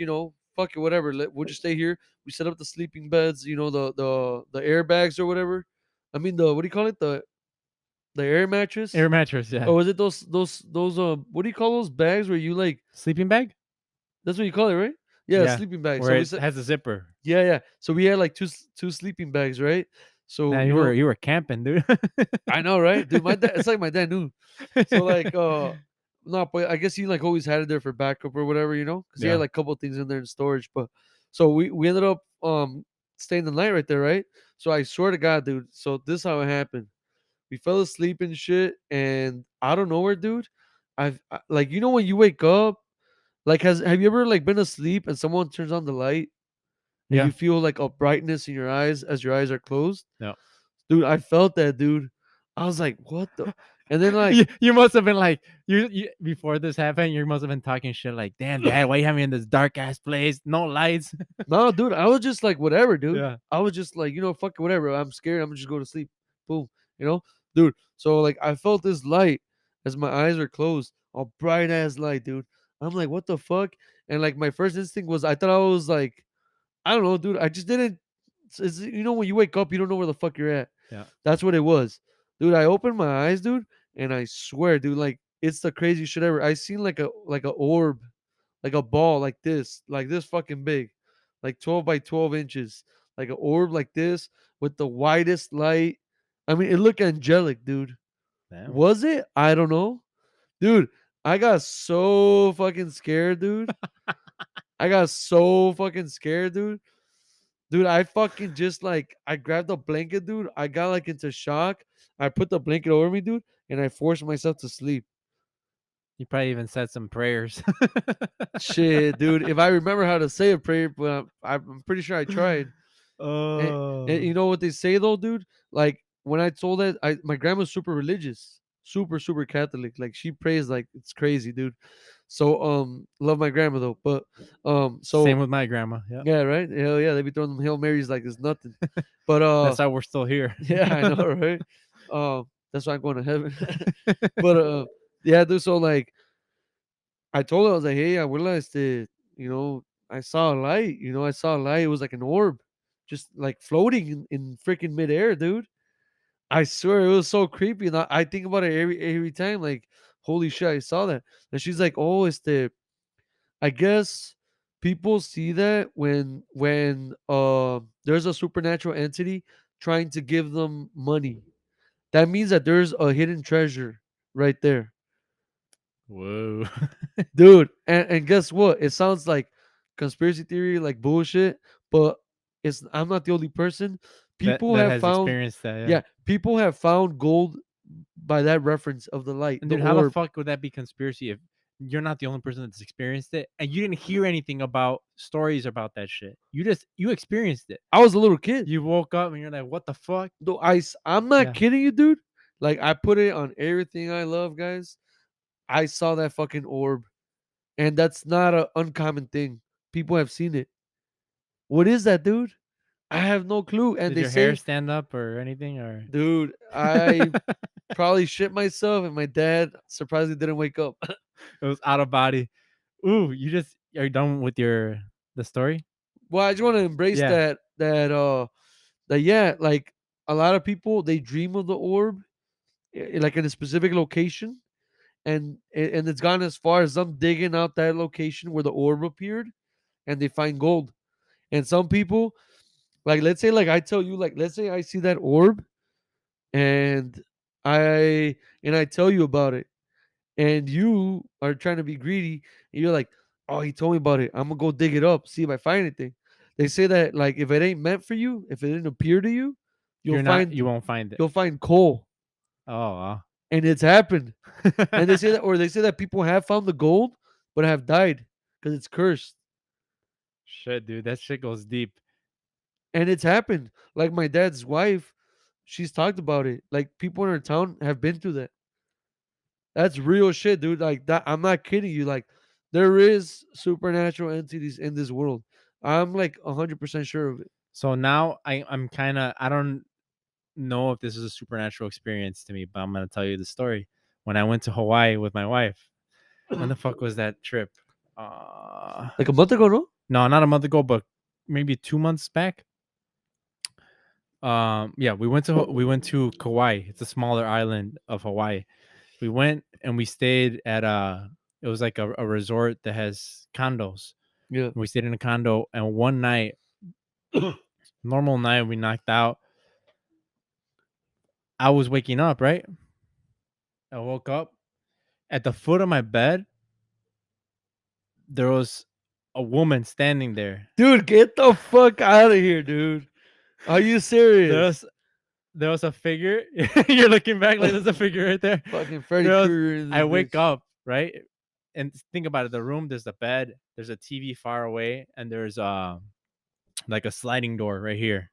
fuck it, whatever. We'll just stay here. We set up the sleeping beds, the airbags or whatever. I mean the what do you call it? The air mattress? Air mattress, yeah. Or was it those what do you call those bags where you like Sleeping bag? that's what you call it, right? Yeah, Yeah. sleeping bag. Where So we it said has a zipper. yeah, yeah. So we had like two sleeping bags, right? So Man, you were camping, dude. I know, right? Dude, my dad it's like my dad knew. So like no, but I guess he like always had it there for backup or whatever, because he had Yeah. like a couple things in there in storage. But so we ended up staying the night right there, right? So I swear to God, dude. So this is how it happened. We fell asleep and shit, and out of nowhere, dude, like when you wake up, like have you ever like been asleep and someone turns on the light and Yeah. you feel like a brightness in your eyes as your eyes are closed? No. Dude, I felt that, dude. I was like, what the? And then like, You must have been like you before this happened. You must have been talking shit like, "Damn, Dad, why you have me in this dark ass place? No lights." no, dude, I was just like, whatever, dude. Yeah. I was just like, fuck it, whatever. I'm scared. I'm gonna just go to sleep. Boom, dude. So like, I felt this light as my eyes were closed, a bright ass light, dude. I'm like, what the fuck? And like, my first instinct was, I thought I was like, I don't know, dude. I just didn't. When you wake up, you don't know where the fuck you're at. Yeah. That's what it was, dude. I opened my eyes, dude, and I swear, dude, like it's the craziest shit ever. I seen like a orb, like a ball, like this fucking big, like 12 by 12 inches, like an orb like this with the widest light. I mean, it looked angelic, dude. Damn. Was it? I don't know, dude. I got so fucking scared, dude. I got so fucking scared, dude. Dude, I fucking just like I grabbed a blanket, dude. I got like into shock. I put the blanket over me, dude, and I forced myself to sleep. You probably even said some prayers. Shit, dude. If I remember how to say a prayer, but I'm pretty sure I tried. And Oh. you know what they say though, dude? Like when I told that, my grandma's super religious, super super Catholic. Like she prays like it's crazy, dude. So love my grandma though, but Same so with my grandma. Yeah. yeah, right? Hell yeah, they be throwing them Hail Marys like it's nothing. But That's how we're still here. yeah, I know, right? That's why I'm going to heaven. But yeah, dude. So like, I told her I was like, hey, I realized that I saw a light. I saw a light. It was like an orb, just like floating in freaking midair, dude. I swear it was so creepy, and I think about it every time. Like, holy shit, I saw that. And she's like, oh, it's the. I guess people see that when there's a supernatural entity trying to give them money. That means that there's a hidden treasure right there, Whoa. dude. And guess what? It sounds like conspiracy theory, like bullshit, but I'm not the only person. that People that have has found, experienced that, yeah. yeah, people have found gold by that reference of the light, And the dude, how the orb. fuck would that be conspiracy if you're not the only person that's experienced it and you didn't hear anything about stories about that shit? You experienced it. I was a little kid. You woke up and you're like, what the fuck? Though I'm not Yeah. kidding you, dude. Like I put it on everything I love, guys. I saw that fucking orb, and that's not an uncommon thing. People have seen it. What is that, dude? I have no clue. And Did they your hair say, stand up or anything or dude, I probably shit myself, and my dad surprisingly didn't wake up. it was out of body? Ooh, are you done with the story? Well, I just want to embrace Yeah. that yeah, like a lot of people they dream of the orb, like in a specific location, and it's gone as far as them digging out that location where the orb appeared, and they find gold. And some people, like let's say, like I tell you, like let's say I see that orb, and I I tell you about it, and you are trying to be greedy, and you're like, oh, he told me about it. I'm gonna go dig it up, see if I find anything. They say that like if it ain't meant for you, if it didn't appear to you, you'll You find won't find it. you'll find coal, Oh, wow. and it's happened. And they say that, or they say that people have found the gold, but have died because it's cursed, Shit, dude, that shit goes deep. and it's happened. Like my dad's wife, she's talked about it. Like people in her town have been through that. That's real shit, dude. Like that, I'm not kidding you. Like there is supernatural entities in this world. I'm like 100% sure of it. So now I'm kind of I don't know if this is a supernatural experience to me, but I'm gonna tell you the story. When I went to Hawaii with my wife, when the fuck was that trip? Uh, Like a month ago, no? no, not a month ago, but maybe 2 months back. Yeah, we went to Kauai. It's a smaller island of Hawaii. We went and we stayed at it was like a resort that has condos. Yeah. We stayed in a condo, and one night, normal night, we knocked out. I was waking up, right? I woke up at the foot of my bed. There was a woman standing there. Dude, get the fuck out of here, dude. Are you There serious? was there was a figure. You're looking back like there's a figure right there. Fucking Freddy There was, Krueger in this I wake bitch. up, right? And think about it. The room, there's the bed, there's a TV far away, and there's like a sliding door right here.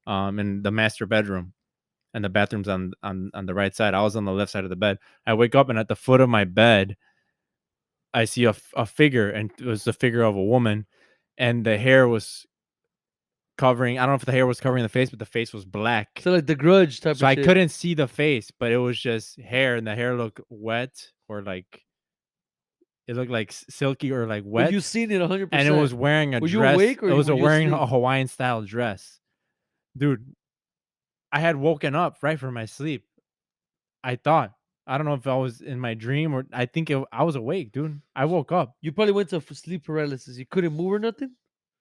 In the master bedroom. and the bathroom's on the right side. I was on the left side of the bed. I wake up, and at the foot of my bed, I see a figure, and it was the figure of a woman, and the hair was covering. I don't know if the hair was covering the face, but the face was black. So like the Grudge type So of I shit. couldn't see the face, but it was just hair, and the hair looked wet, or like it looked like silky or like But wet. you seen it 100%. And it was wearing a Were you dress. awake or It was were you wearing asleep? a Hawaiian style dress, dude. I had woken up right from my sleep. I thought. I don't know if I was in my dream or I think I was awake, dude. I woke up. You probably went to sleep paralysis. You couldn't move or nothing.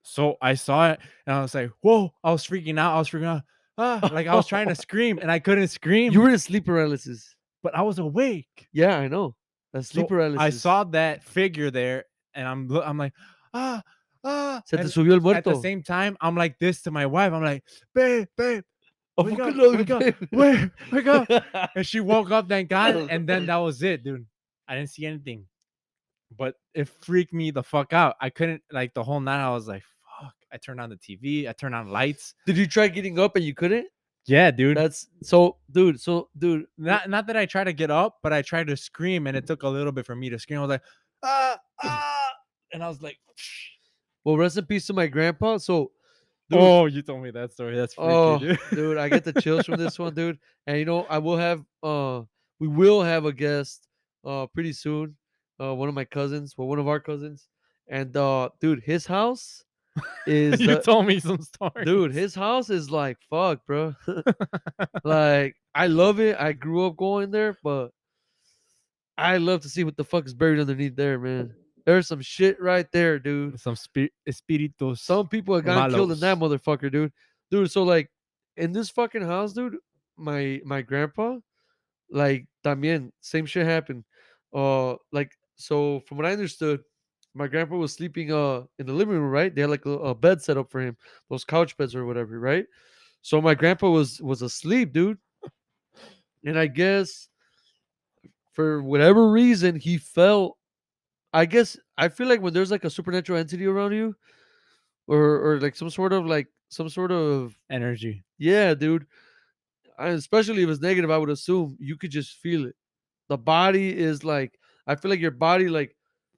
So I saw it and I was like, whoa, I was freaking out. I was freaking out. Like I was trying to scream and I couldn't scream. You were in sleep paralysis. But I was awake. Yeah, I know. That's sleep So paralysis. I saw that figure there and I'm like, ah. Se te And subió el at the muerto. same time, I'm like this to my wife. I'm like, babe, Oh, wake up, no, wake up, babe. wake up. And she woke up, thank God. And then that was it, dude. I didn't see anything. But it freaked me the fuck out. I couldn't, like, the whole night I was like, fuck. I turned on the TV. I turned on lights. Did you try getting up and you couldn't? Yeah, dude. That's so, dude. Not that I tried to get up, but I tried to scream, and it took a little bit for me to scream. I was like, and I was like, well, rest in peace to my grandpa. So, dude, oh, you told me that story. That's freaky, dude. dude, I get the chills from this one, dude. And you know, we will have a guest, pretty soon. One of my cousins, one of our cousins, and dude, his house is You told me some stories. dude, his house is like fuck, bro. Like I love it. I grew up going there, but I love to see what the fuck is buried underneath there, man. There's some shit right there, dude. Some espíritus. Some people have gotten killed in that malos. motherfucker, dude. Dude, so like in this fucking house, dude, my grandpa, like también, same shit happened. Like so from what I understood, my grandpa was sleeping in the living room, right? They had like a bed set up for him, those couch beds or whatever, right? So my grandpa was asleep, dude. And I guess for whatever reason he felt, I guess I feel like when there's like a supernatural entity around you, or like some sort of Energy. yeah, dude. Especially if it's negative, I would assume you could just feel it. The body is like, I feel like your body like,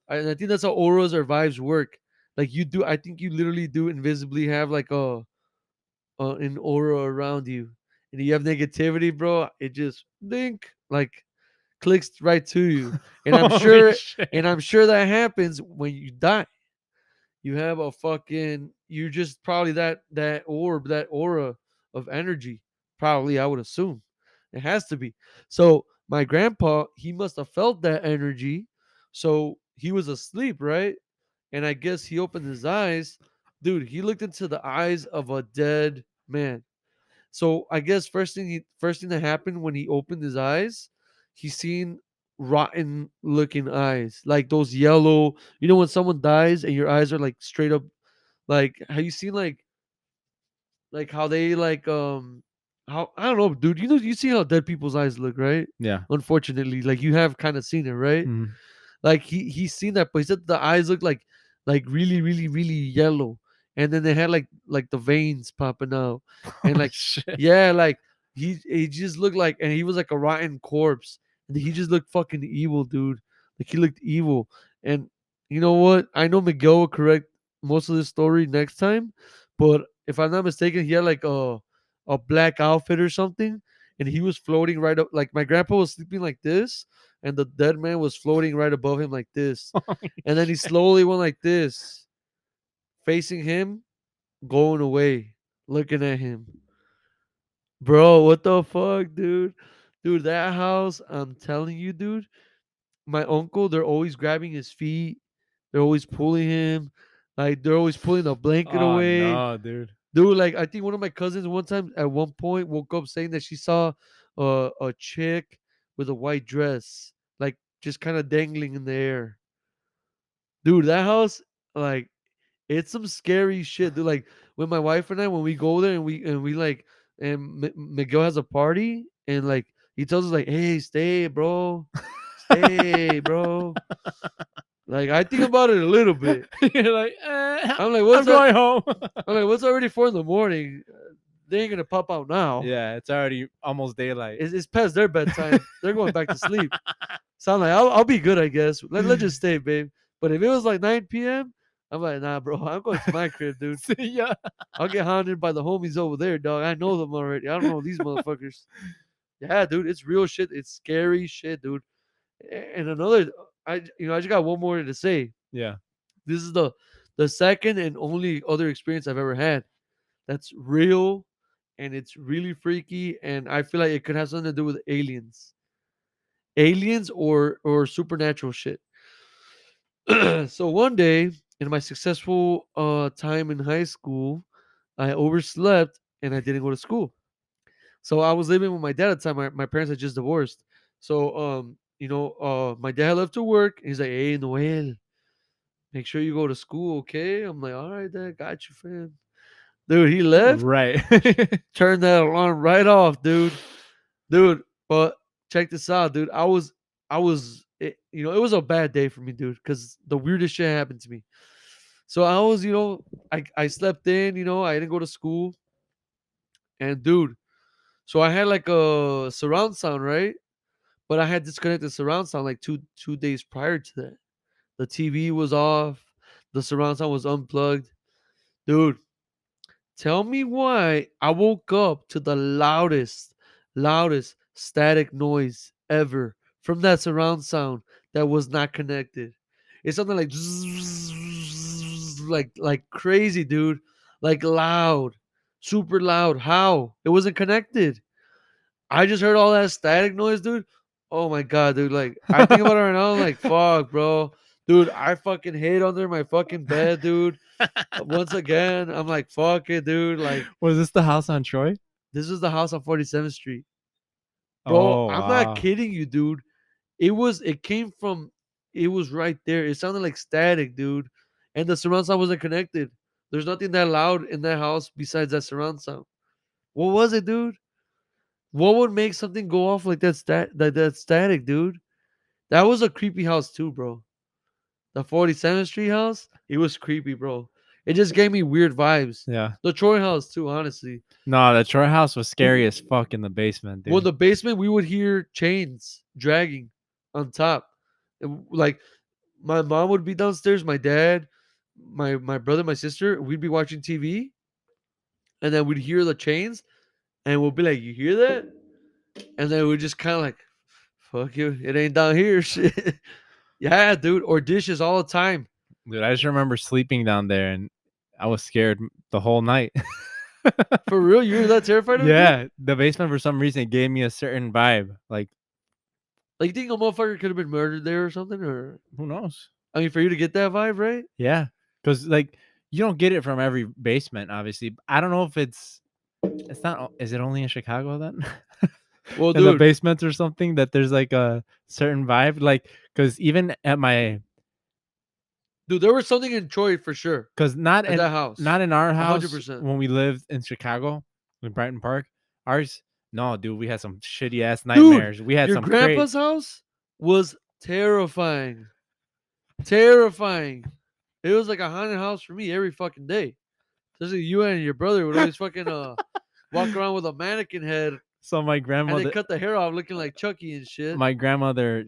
and I think that's how auras or vibes work. Like you do, I think you literally do invisibly have like an aura around you, and you have negativity, bro. It just think like clicks right to you, and Holy shit. I'm sure that happens when you die. You have a fucking, you're just probably that orb, that aura of energy. Probably, I would assume. It has to be. So my grandpa, he must have felt that energy. So he was asleep, right? And I guess he opened his eyes. Dude, he looked into the eyes of a dead man. So I guess first thing that happened when he opened his eyes, he seen rotten looking eyes, like those yellow. You know when someone dies and your eyes are like straight up, like have you seen like how they like how I don't know, dude. You know you see how dead people's eyes look, right? Yeah. Unfortunately, like you have kind of seen it, right? Mhm. Like he's seen that, but he said the eyes look like really really really yellow, and then they had like the veins popping out, and Holy like shit. yeah, like he just looked like, and he was like a rotten corpse, and he just looked fucking evil, dude. Like he looked evil, and you know what? I know Miguel will correct most of this story next time, but if I'm not mistaken, he had like a black outfit or something, and he was floating right up. Like my grandpa was sleeping like this, and the dead man was floating right above him like this. And then he slowly went like this, facing him, going away, looking at him. Bro, what the fuck, dude? Dude, that house, I'm telling you, dude, my uncle, they're always grabbing his feet. They're always pulling him. Like, they're always pulling the blanket Oh away. no, dude. Dude, like, I think one of my cousins one time at one point woke up saying that she saw a chick with a white dress, like, just kind of dangling in the air. Dude, that house, like, it's some scary shit, dude. Like when my wife and I, when we go there and we like, and Miguel has a party, and like he tells us like, "Hey, stay, bro, stay, bro." Like I think about it a little bit. You're like, I'm like, I'm going home. I'm like, what's already 4 in the morning? they ain't gonna pop out now. Yeah, it's already almost daylight. It's past their bedtime. They're going back to sleep. So I'm like, I'll be good, I guess. Let's just stay, babe. But if it was like 9 p.m., I'm like, nah, bro, I'm going to my crib, dude. See ya. I'll get haunted by the homies over there, dog. I know them already. I don't know these motherfuckers. Yeah, dude, it's real shit. It's scary shit, dude. And another, I just got one more to say. Yeah. This is the second and only other experience I've ever had that's real, and it's really freaky, and I feel like it could have something to do with aliens or supernatural shit. So one day in my successful time in high school, I overslept and I didn't go to school. So I was living with my dad at the time. My parents had just divorced. So my dad left to work. He's like, "Hey, Noel, make sure you go to school, okay?" I'm like, "All right, dad, got you, fam." Dude, he left, Right. turned that alarm right off, dude. Dude, but check this out, dude. It was a bad day for me, dude, because the weirdest shit happened to me. So I was, I slept in, I didn't go to school. And dude, so I had like a surround sound, right? But I had disconnected surround sound like two days prior to that. The TV was off, the surround sound was unplugged. Dude, tell me why I woke up to the loudest static noise ever from that surround sound that was not connected. It's something like like crazy, dude. Like loud, super loud. How? It wasn't connected. I just heard all that static noise, dude. Oh my god, dude. Like I think about it right now, I'm like, fuck, bro. Dude, I fucking hid under my fucking bed, dude. Once again, I'm like, fuck it, dude. Like, Was this the house on Troy? this was the house on 47th Street. Bro, Oh I'm not wow. kidding you, dude. It was right there. It sounded like static, dude. And the surround sound wasn't connected. There's nothing that loud in that house besides that surround sound. What was it, dude? What would make something go off like that static, dude? That was a creepy house too, bro. The 47th Street house, it was creepy, bro. It just gave me weird vibes. Yeah. The Troy house too, honestly. No, the Troy house was scary as fuck in the basement, Well, in dude. the basement, we would hear chains dragging on top. Like my mom would be downstairs, my dad, my brother, my sister. We'd be watching TV, and then we'd hear the chains, and we'll be like, "You hear that?" And then we'd just kind of like, "Fuck you, it ain't down here." Shit. Yeah, dude. Or dishes all the time. Dude, I just remember sleeping down there and I was scared the whole night. For real, you were that terrified of it? Yeah, the basement for some reason gave me a certain vibe. Like, Like, you think a motherfucker could have been murdered there or something? Or who knows? I mean, for you to get that vibe, right? Yeah, because like you don't get it from every basement, obviously. I don't know if it's not. Is it only in Chicago then? Well, In the dude, basements or something that there's like a certain vibe, like because even at my there was something in Troy for sure because at that house. not in our house 100%. when we lived in Chicago in Brighton Park. Ours, no, dude, we had some shitty ass Dude, nightmares. We had your some grandpa's house was terrifying. Terrifying. It was like a haunted house for me every fucking day. Especially you and your brother would always fucking walk around with a mannequin head, So my and they grandmother, cut the hair off looking like Chucky and shit. my grandmother,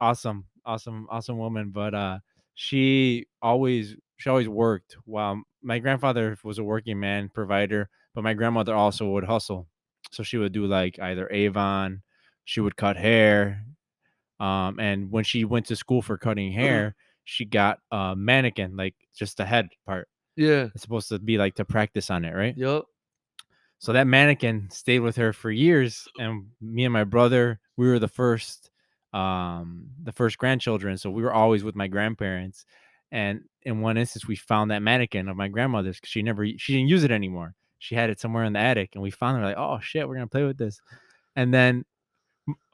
awesome, awesome woman, but she always worked while my grandfather was a working man provider, but my grandmother also would hustle. So she would do like either Avon, she would cut hair, and when she went to school for cutting hair, she got a mannequin, like just the head part. Yeah. It's supposed to be like to practice on it, right? Yup. So that mannequin stayed with her for years, and me and my brother, we were the first grandchildren, so we were always with my grandparents. And in one instance, we found that mannequin of my grandmother's because she didn't use it anymore. She had it somewhere in the attic, and we found her like, oh shit, we're gonna play with this. And then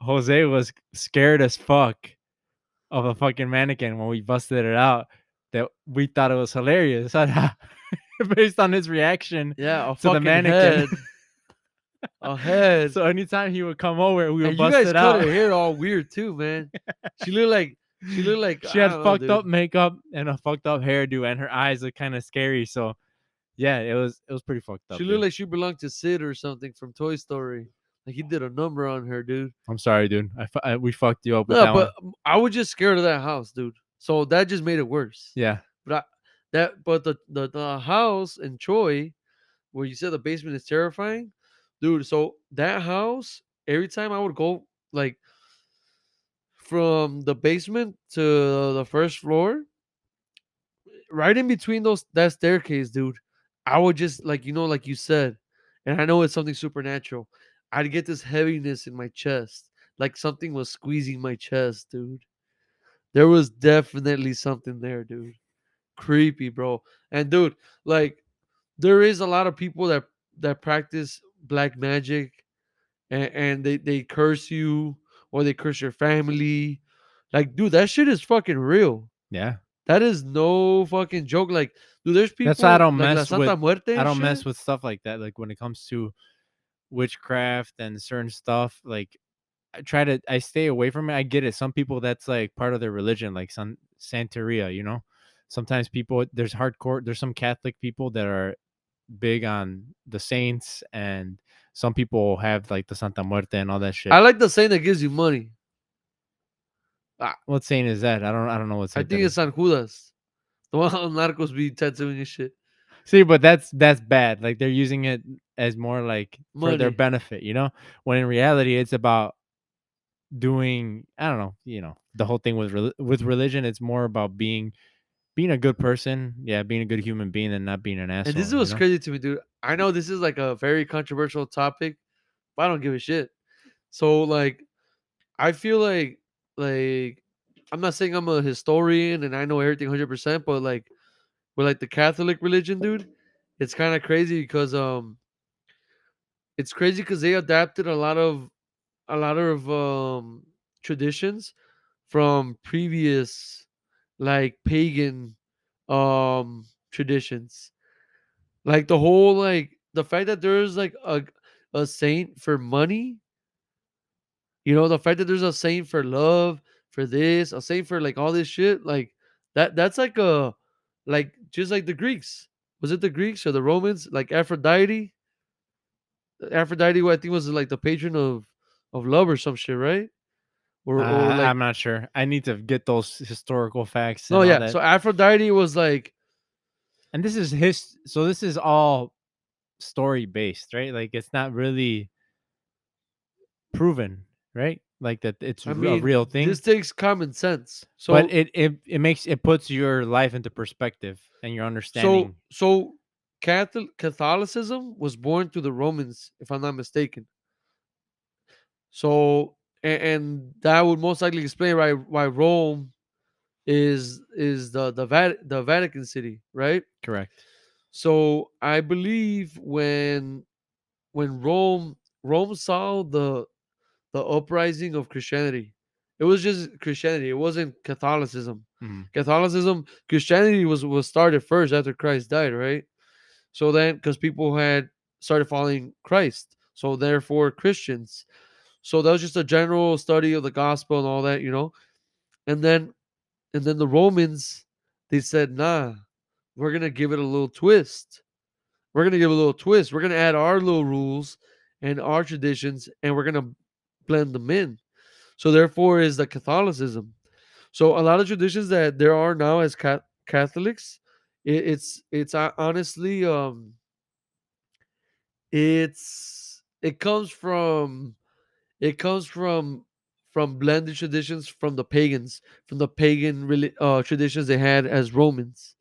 Jose was scared as fuck of a fucking mannequin when we busted it out. That we thought it was hilarious based on his reaction Yeah, a to the fucking mannequin. head. A head. So anytime he would come over, we would And you bust guys it cut out. her hair all weird too, man. She looked like She I had don't know, fucked dude. up makeup and a fucked up hairdo, and her eyes looked kind of scary. So Yeah, it was pretty fucked She up, looked dude. like she belonged to Sid or something from Toy Story. Like he did a number on her, dude. I'm sorry, dude. We fucked you up with No, that but one. I was just scared of that house, dude. So that just made it worse. Yeah, But the house in Troy where you said the basement is terrifying, dude. So that house, every time I would go like from the basement to the first floor, right in between those that staircase, dude, I would just like like you said, and I know it's something supernatural. I'd get this heaviness in my chest, like something was squeezing my chest, dude. There was definitely something there, dude. Creepy, bro. And dude, like there is a lot of people that practice black magic and they curse you or they curse your family. Like, dude, that shit is fucking real. yeah. That is no fucking joke. Like, dude, there's That's why people like La Santa Muerte I and don't mess shit. with stuff like that. Like when it comes to witchcraft and certain stuff, like I stay away from it. I get it. Some people that's like part of their religion, like some Santeria, you know. Sometimes people there's some Catholic people that are big on the saints, and some people have like the Santa Muerte and all that I shit. like the saint that gives you money. Ah, What saint is that? I don't know what I saint that think it's is. San Judas. The one on Narcos be tattooing and shit. See, but that's bad. Like they're using it as more like for their Money. benefit, you know? When in reality it's about doing I don't know, the whole thing with religion, it's more about being a good person, yeah, being a good human being and not being an And this is asshole, you what's know? crazy to me, dude. I know this is like a very controversial topic, but I don't give a shit. So like I feel like I'm not saying I'm a historian and I know everything 100%, but like with like the Catholic religion, dude, it's kind of crazy because it's crazy because they adapted a lot of traditions from previous like pagan traditions. Like the whole like the fact that there's like a saint for money, the fact that there's a saint for love, for this, a saint for like all this shit, like that's like a like just like the Greeks. Was it the Greeks or the Romans? Like Aphrodite? Aphrodite, who I think was like the patron of love or some shit, right? Or like I'm not sure. I need to get those historical facts no, and all yeah. that. So Aphrodite was like And this is all story based, right? Like it's not really proven, right? Like that it's I a mean, real this thing, takes common sense. but So it puts your life into perspective and your so understanding. so Catholicism was born through the Romans, if I'm not mistaken. So and that would most likely explain why Rome is the Vatican City, right? Correct. So I believe when Rome saw the uprising of Christianity, it was just Christianity. It wasn't Catholicism. Mhm. Christianity was started first after Christ died, right? So then, because people had started following Christ, so therefore Christians. So that was just a general study of the gospel and all that, And then the Romans, they said, nah, we're gonna give it a little twist. We're gonna give it a little twist. We're gonna add our little rules and our traditions, and we're gonna blend them in. So therefore, is the Catholicism. So a lot of traditions that there are now as Catholics, it's honestly it comes from blended traditions from the pagans, from the pagan traditions they had as Romans.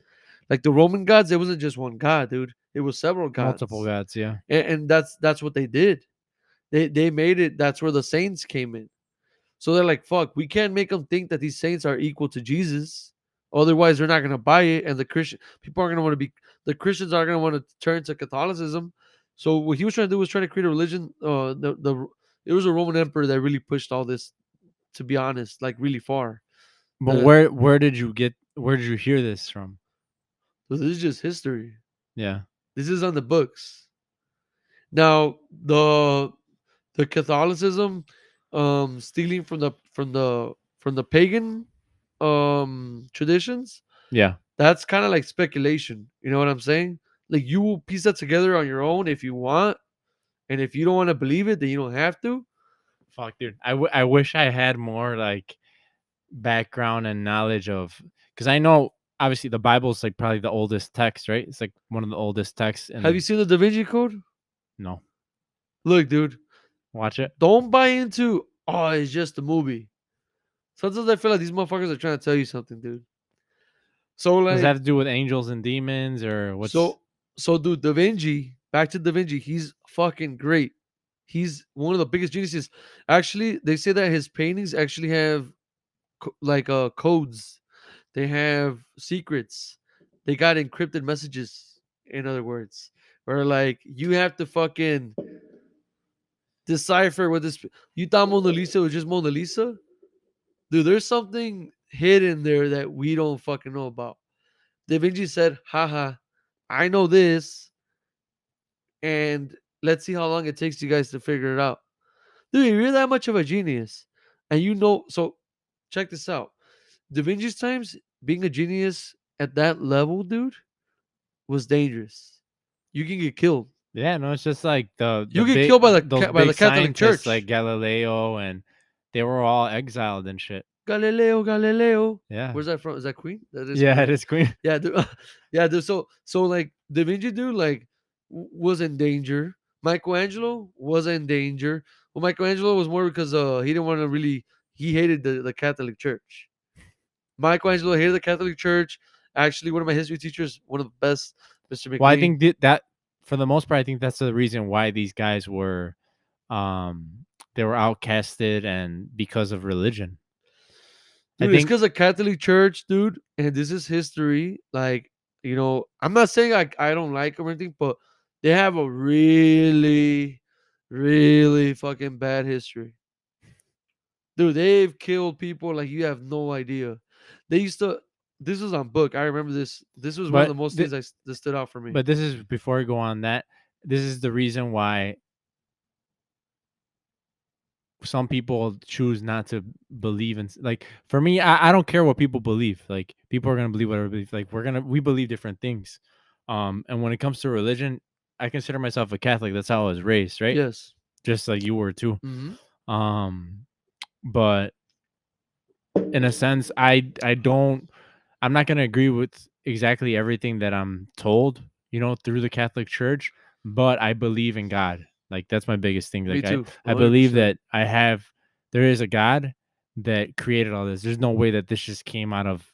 Like the Roman gods, it wasn't just one god, dude. It was several Multiple gods, gods, yeah. and that's what they did. They made it. That's where the saints came in. So they're like, fuck, we can't make them think that these saints are equal to Jesus. Otherwise, they're not gonna buy it, and the Christian people are gonna want to be. The Christians are gonna want to turn to Catholicism. So what he was trying to do was trying to create a religion. It was a Roman emperor that really pushed all this. To be honest, like really far. But The where did you hear this from? So this is just history. Yeah. This is on the books. Now the Catholicism, stealing from the pagan traditions. Yeah. That's kind of like speculation. You know what I'm saying? Like you will piece that together on your own if you want, and if you don't want to believe it, then you don't have to. Fuck, dude. I wish I had more like background and knowledge of, because I know obviously the Bible's like probably the oldest text, right? It's like one of the oldest texts. Have you And seen the Da Vinci Code? no, Look, dude, watch it. don't buy into it's just a movie. Sometimes I feel like these motherfuckers are trying to tell you something, dude. So Does that like have to do with angels and demons or what's? so dude, Da Vinci, back to Da Vinci, he's fucking great. He's one of the biggest geniuses. Actually, they say that his paintings actually have codes. They have secrets. They got encrypted messages, in other words. Where like you have to fucking decipher what this you thought Mona Lisa was just Mona Lisa? Dude, there's something hidden there that we don't fucking know about. Da Vinci said, haha, I know this, and let's see how long it takes you guys to figure it out. Dude, if you're that much of a genius, and so check this out. Da Vinci's times, being a genius at that level, dude, was dangerous. You can get killed. Yeah, no, it's just like the You get big killed by those by the big Catholic scientists like Church. Galileo, and they were all exiled and shit. Galileo, Galileo. Yeah, Where's that from? Is that Queen? That is yeah, Queen, it right? is Queen. Yeah, dude. Yeah, dude. So like Da Vinci, dude, like was in danger. Michelangelo was in danger. Well, Michelangelo was more because he didn't want to really he hated the Catholic Church. Michelangelo hated the Catholic Church. Actually, one of my history teachers, one of the best, Mr. Well, I McLean. think that for the most part, I think that's the reason why these guys were, they were outcasted and because of religion. I Dude, it's think, because the Catholic Church, dude, and this is history. Like, I'm not saying I don't like them or anything, but they have a really, really fucking bad history. Dude, they've killed people like you have no idea. They used to. This was on book. I remember this. This was one of but the most things that stood out for me. but this is before we go on that. This is the reason why some people choose not to believe in, like, for me, I don't care what people believe. Like, people are gonna believe whatever believe. Like, we believe different things. And when it comes to religion, I consider myself a Catholic. That's how I was raised, right? Yes. Just like you were too. Hmm. Um, but in a sense, I don't, I'm not gonna agree with exactly everything that I'm told, through the Catholic Church, but I believe in God. Like, that's my biggest thing. Me Like, I too. I believe 100%. that there is a God that created all this. There's no way that this just came out of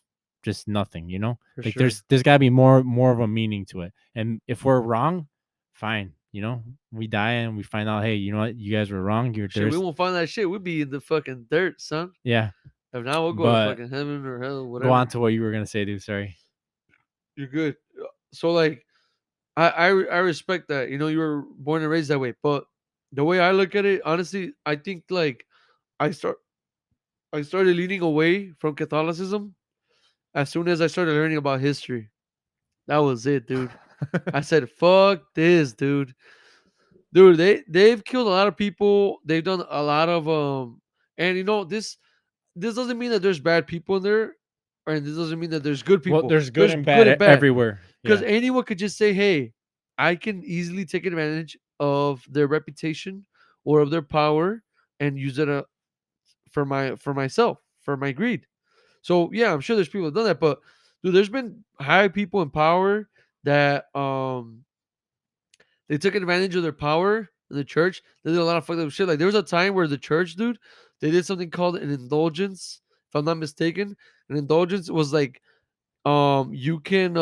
just nothing. For Like, sure. there's got to be more of a meaning to it. And if we're wrong, fine. We die and we find out, hey, you know what? You guys were wrong. Shit, we won't find that shit. We'd be in the fucking dirt, son. Yeah. If not, we'll go to But fucking heaven or hell, go on whatever. to what you were gonna say, dude. Sorry. You're good. So like, I respect that. You were born and raised that way. But the way I look at it, honestly, I think like I start I started leaning away from Catholicism as soon as I started learning about history. That was it, dude. I said, "Fuck this, dude." Dude, they've killed a lot of people. They've done a lot of and this doesn't mean that there's bad people in there, and this doesn't mean that there's good Well, people. there's good There's and good bad and bad. everywhere. Because Yeah. anyone could just say, "Hey, I can easily take advantage of their reputation or of their power and use it for myself, for my greed." So yeah, I'm sure there's people that done that, but dude, there's been high people in power that they took advantage of their power in the church. They did a lot of fucked up shit. Like there was a time where the church, dude, they did something called an indulgence. If I'm not mistaken, an indulgence was like you can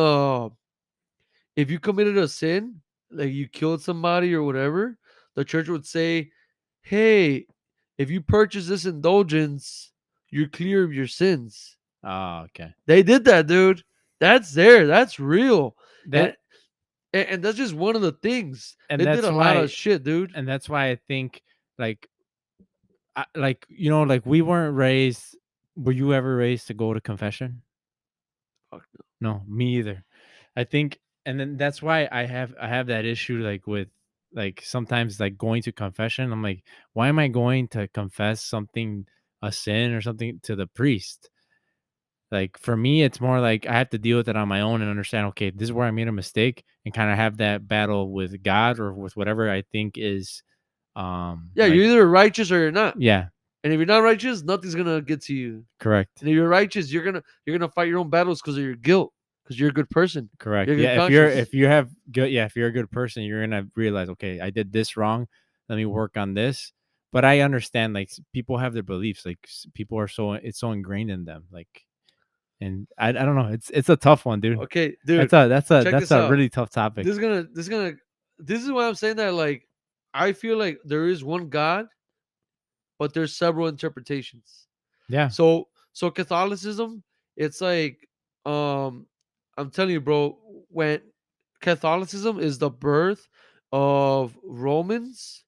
if you committed a sin, like you killed somebody or whatever, the church would say, "Hey, if you purchase this indulgence, you're clear of your sins." Oh, okay. They did that, dude. That's there. That's real. And That and that's just one of the things. and They did that's a lot of why shit, dude. and that's why I think, like, like, we weren't raised. Were you ever raised to go to confession? Fuck no. No, me either. I think, and then that's why I have that issue, like, with, like, sometimes, like, going to confession. I'm like, why am I going to confess something, a sin or something, to the priest? Like for me, it's more like I have to deal with it on my own and understand, okay, this is where I made a mistake and kind of have that battle with God or with whatever I think is Yeah, like you're either righteous or you're not. yeah, And if you're not righteous, nothing's gonna get to you. correct. And if you're righteous, you're gonna fight your own battles because of your guilt, because you're a good person. Correct. You're a good Yeah, conscience. if you have good yeah, if you're a good person, you're gonna realize, okay, I did this wrong. Let me work on this. But I understand like people have their beliefs. Like people are so it's so ingrained in them. Like and I don't know. It's a tough one, dude. Okay, dude, check That's this a out. really tough topic. This is why I'm saying that. Like, I feel like there is one God, but there's several interpretations. Yeah. So Catholicism, it's like, um, I'm telling you, bro, when Catholicism is the birth of Romans,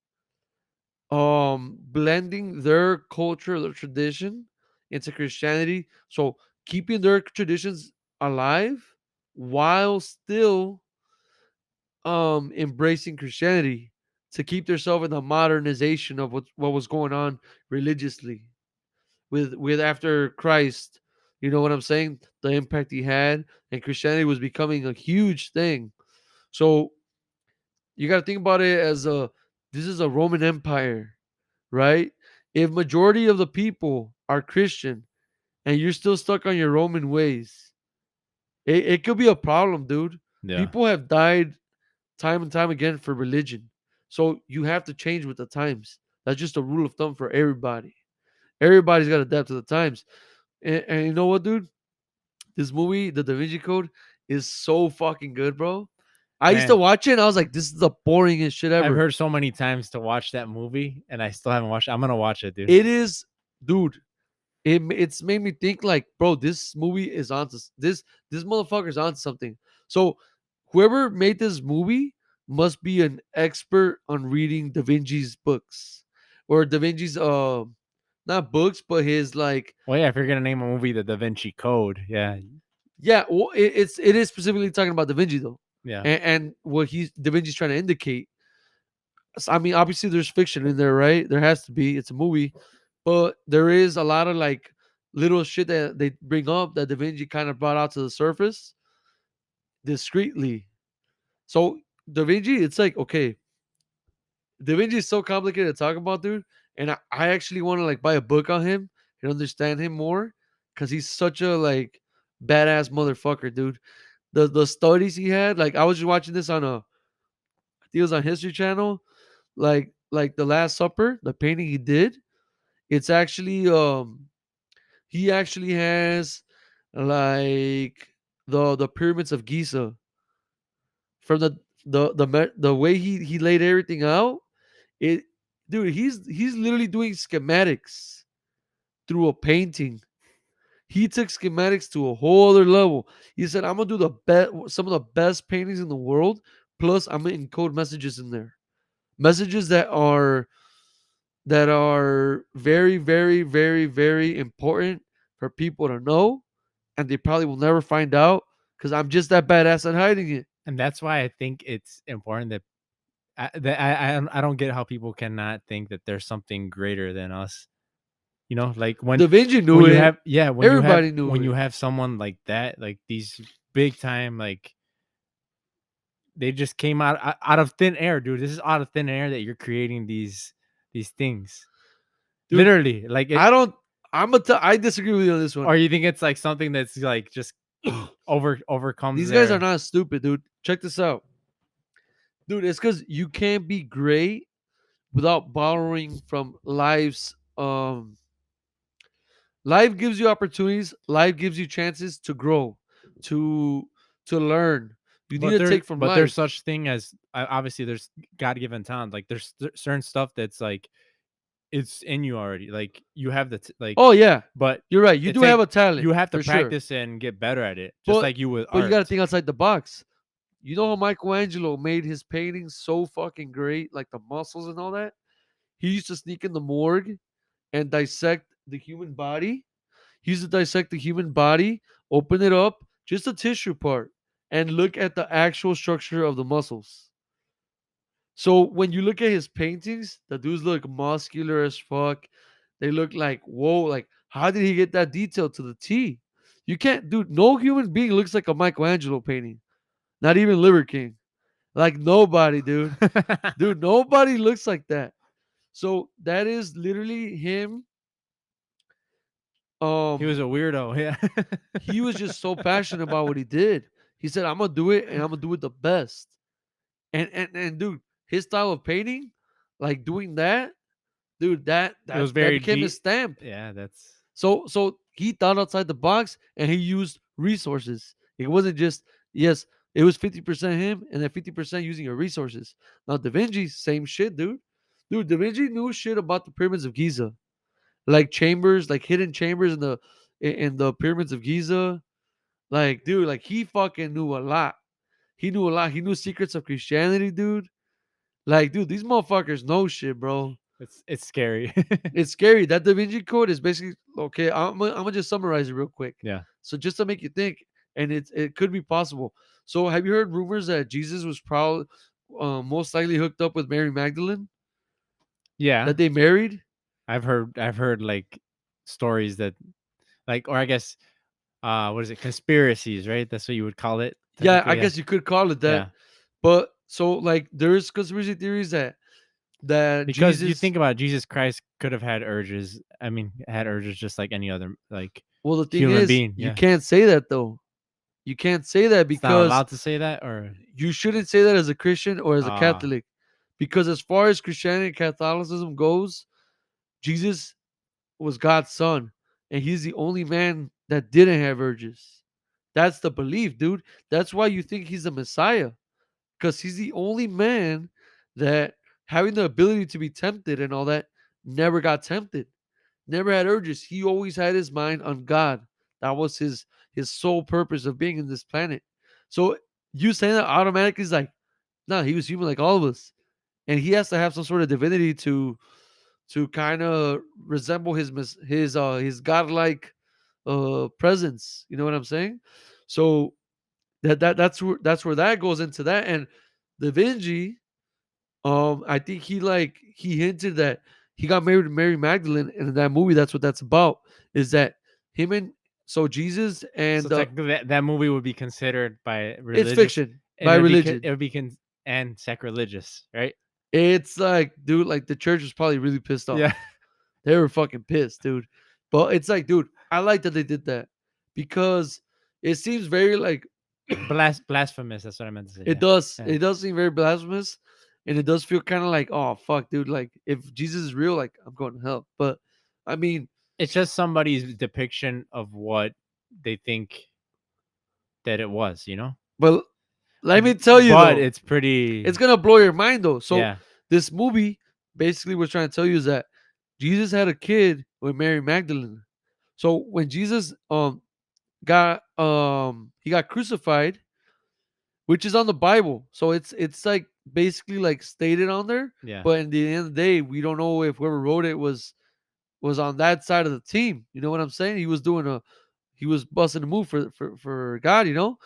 blending their culture, their tradition into Christianity. So keeping their traditions alive while still embracing Christianity to keep themselves in the modernization of what was going on religiously with after Christ. You know what I'm saying? The impact he had, and Christianity was becoming a huge thing. So you got to think about it as a this is a Roman Empire, right? If majority of the people are Christian and you're still stuck on your Roman ways, it could be a problem, dude. Yeah. People have died time and time again for religion. So you have to change with the times. That's just a rule of thumb for everybody. Everybody's got to adapt to the times. And you know what, dude? This movie, The Da Vinci Code, is so fucking good, bro. I used to Man, watch it and I was like, this is the boringest shit I've ever. heard so many times to watch that movie and I still haven't watched it. I'm gonna watch it, dude. It is, dude. It's made me think like, bro, this movie is onto this motherfucker's onto something. So whoever made this movie must be an expert on reading Da Vinci's books or Da Vinci's not books, but his like Well, yeah, if you're gonna name a movie the Da Vinci Code, yeah, yeah. Well, it is specifically talking about Da Vinci though, yeah. and what he's Da Vinci's trying to indicate. I mean, obviously there's fiction in there, right? There has to be. It's a movie, but there is a lot of like little shit that they bring up that Da Vinci kind of brought out to the surface discreetly. So Da Vinci, it's like okay, Da Vinci is so complicated to talk about, dude. And I actually want to like buy a book on him and understand him more because he's such a like badass motherfucker, dude. The studies he had, like I was just watching this on I think it was on History Channel, like the Last Supper, the painting he did. It's actually he actually has like the pyramids of Giza from the way he laid everything out. It dude, he's literally doing schematics through a painting. He took schematics to a whole other level. He said, "I'm gonna do the best, some of the best paintings in the world. Plus, I'm gonna encode messages in there, messages that are very, very, very, very important for people to know, and they probably will never find out because I'm just that badass at hiding it." And that's why I think it's important that I don't get how people cannot think that there's something greater than us. You know, like Da Vinci knew it. Everybody knew when you it. have someone like that, like these big time, like they just came out of thin air, dude. This is out of thin air that you're creating these things. Dude, Literally, like it. I don't. I disagree with you on this one. Or you think it's like something that's like just overcomes These guys are their not stupid, dude. Check this out, dude. It's because you can't be great without borrowing from life's. Life gives you opportunities. Life gives you chances to grow, to to learn. You need to take from but there's life. such thing as obviously there's God given talent. Like there's certain stuff that's like it's in you already. Like you have like, Oh yeah, but you're right. You it do have take a talent you have to for sure, practice and get better at it, just but like you with but you got to art. think outside the box. You know how Michelangelo made his paintings so fucking great, like the muscles and all that. He used to sneak in the morgue and dissect the human body. He used to dissect the human body, open it up, just the tissue part, and look at the actual structure of the muscles. So when you look at his paintings, the dudes look muscular as fuck. They look like, whoa, like how did he get that detail to the T? You can't, dude. No human being looks like a Michelangelo painting. Not even Liver King. Like nobody, dude. Dude, nobody looks like that. So that is literally him. He was Um, a weirdo. Yeah. he was just so passionate about what he did. He said, "I'm gonna do it, and I'm gonna do it the best." And dude, his style of painting, like doing that, dude, that It was that that very became his deep. stamp. Yeah, that's So he thought outside the box and he used resources. It wasn't just yes, it was 50% him and then 50% using your resources. Now Da Vinci, same shit, dude. Dude, Da Vinci knew shit about the pyramids of Giza. Like chambers, like hidden chambers in the pyramids of Giza. Like, dude, like he fucking knew a lot. He knew a lot. He knew secrets of Christianity, dude. Like, dude, these motherfuckers know shit, bro. it's scary. It's scary. That Da Vinci Code is basically okay. I'm gonna just summarize it real quick. Yeah. So just to make you think, and it could be possible. So have you heard rumors that Jesus was probably most likely hooked up with Mary Magdalene? Yeah. That they married? I've heard like stories that like, or I guess what is it? Conspiracies, right? That's what you would call it Yeah, I technically. Yeah. guess you could call it that. Yeah. But so like there's conspiracy theories that Because you Jesus. think about it, Jesus Christ could have had urges. I mean, had urges just like any other like Well, the thing human is, being. you Yeah. can't say that though. You can't say that It's not because allowed to say that or you shouldn't say that as a Christian or as a ah, Catholic. Because as far as Christianity and Catholicism goes, Jesus was God's son, and he's the only man that didn't have urges. That's the belief, dude. That's why you think he's the Messiah, because he's the only man that having the ability to be tempted and all that never got tempted, never had urges. He always had his mind on God. That was his sole purpose of being in this planet. So you saying that automatically is like, no, he was human like all of us, and he has to have some sort of divinity to kind of resemble his godlike presence. You know what I'm saying? So that's where that goes into that. And Da Vinci, I think he hinted that he got married to Mary Magdalene, and in that movie, that's what that's about. Is that him and so Jesus so and technically that movie would be considered by it's religious, fiction and by it'd be religion. it would be and sacrilegious, right? It's like, dude, like the church was probably really pissed Yeah. off. They were fucking pissed, dude. But it's like, dude, I like that they did that because it seems very like Blasphemous. That's what I meant to say. it Yeah. does. Yeah. It does seem very blasphemous, and it does feel kind of like, oh fuck, dude. Like if Jesus is real, like I'm going to hell. But I mean, It's just somebody's depiction of what they think that it was, you know? but let me tell you But though, it's pretty it's gonna blow your mind though. So yeah. this movie basically was trying to tell you is that Jesus had a kid with Mary Magdalene. So when Jesus he got crucified, which is on the Bible. So it's like basically like stated on there. Yeah. But in the end of the day, we don't know if whoever wrote it was on that side of the team. You know what I'm saying? He was busting a move for God. You know,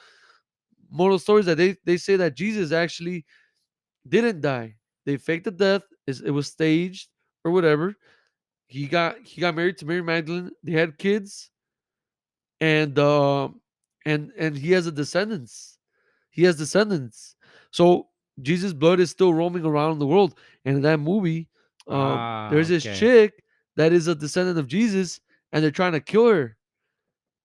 moral stories that they say that Jesus actually didn't die. They faked the death. It was staged or whatever. He got married to Mary Magdalene. They had kids, and he has a descendants. He has descendants. So Jesus' blood is still roaming around the world. And in that movie, there's this Okay. chick that is a descendant of Jesus, and they're trying to kill her.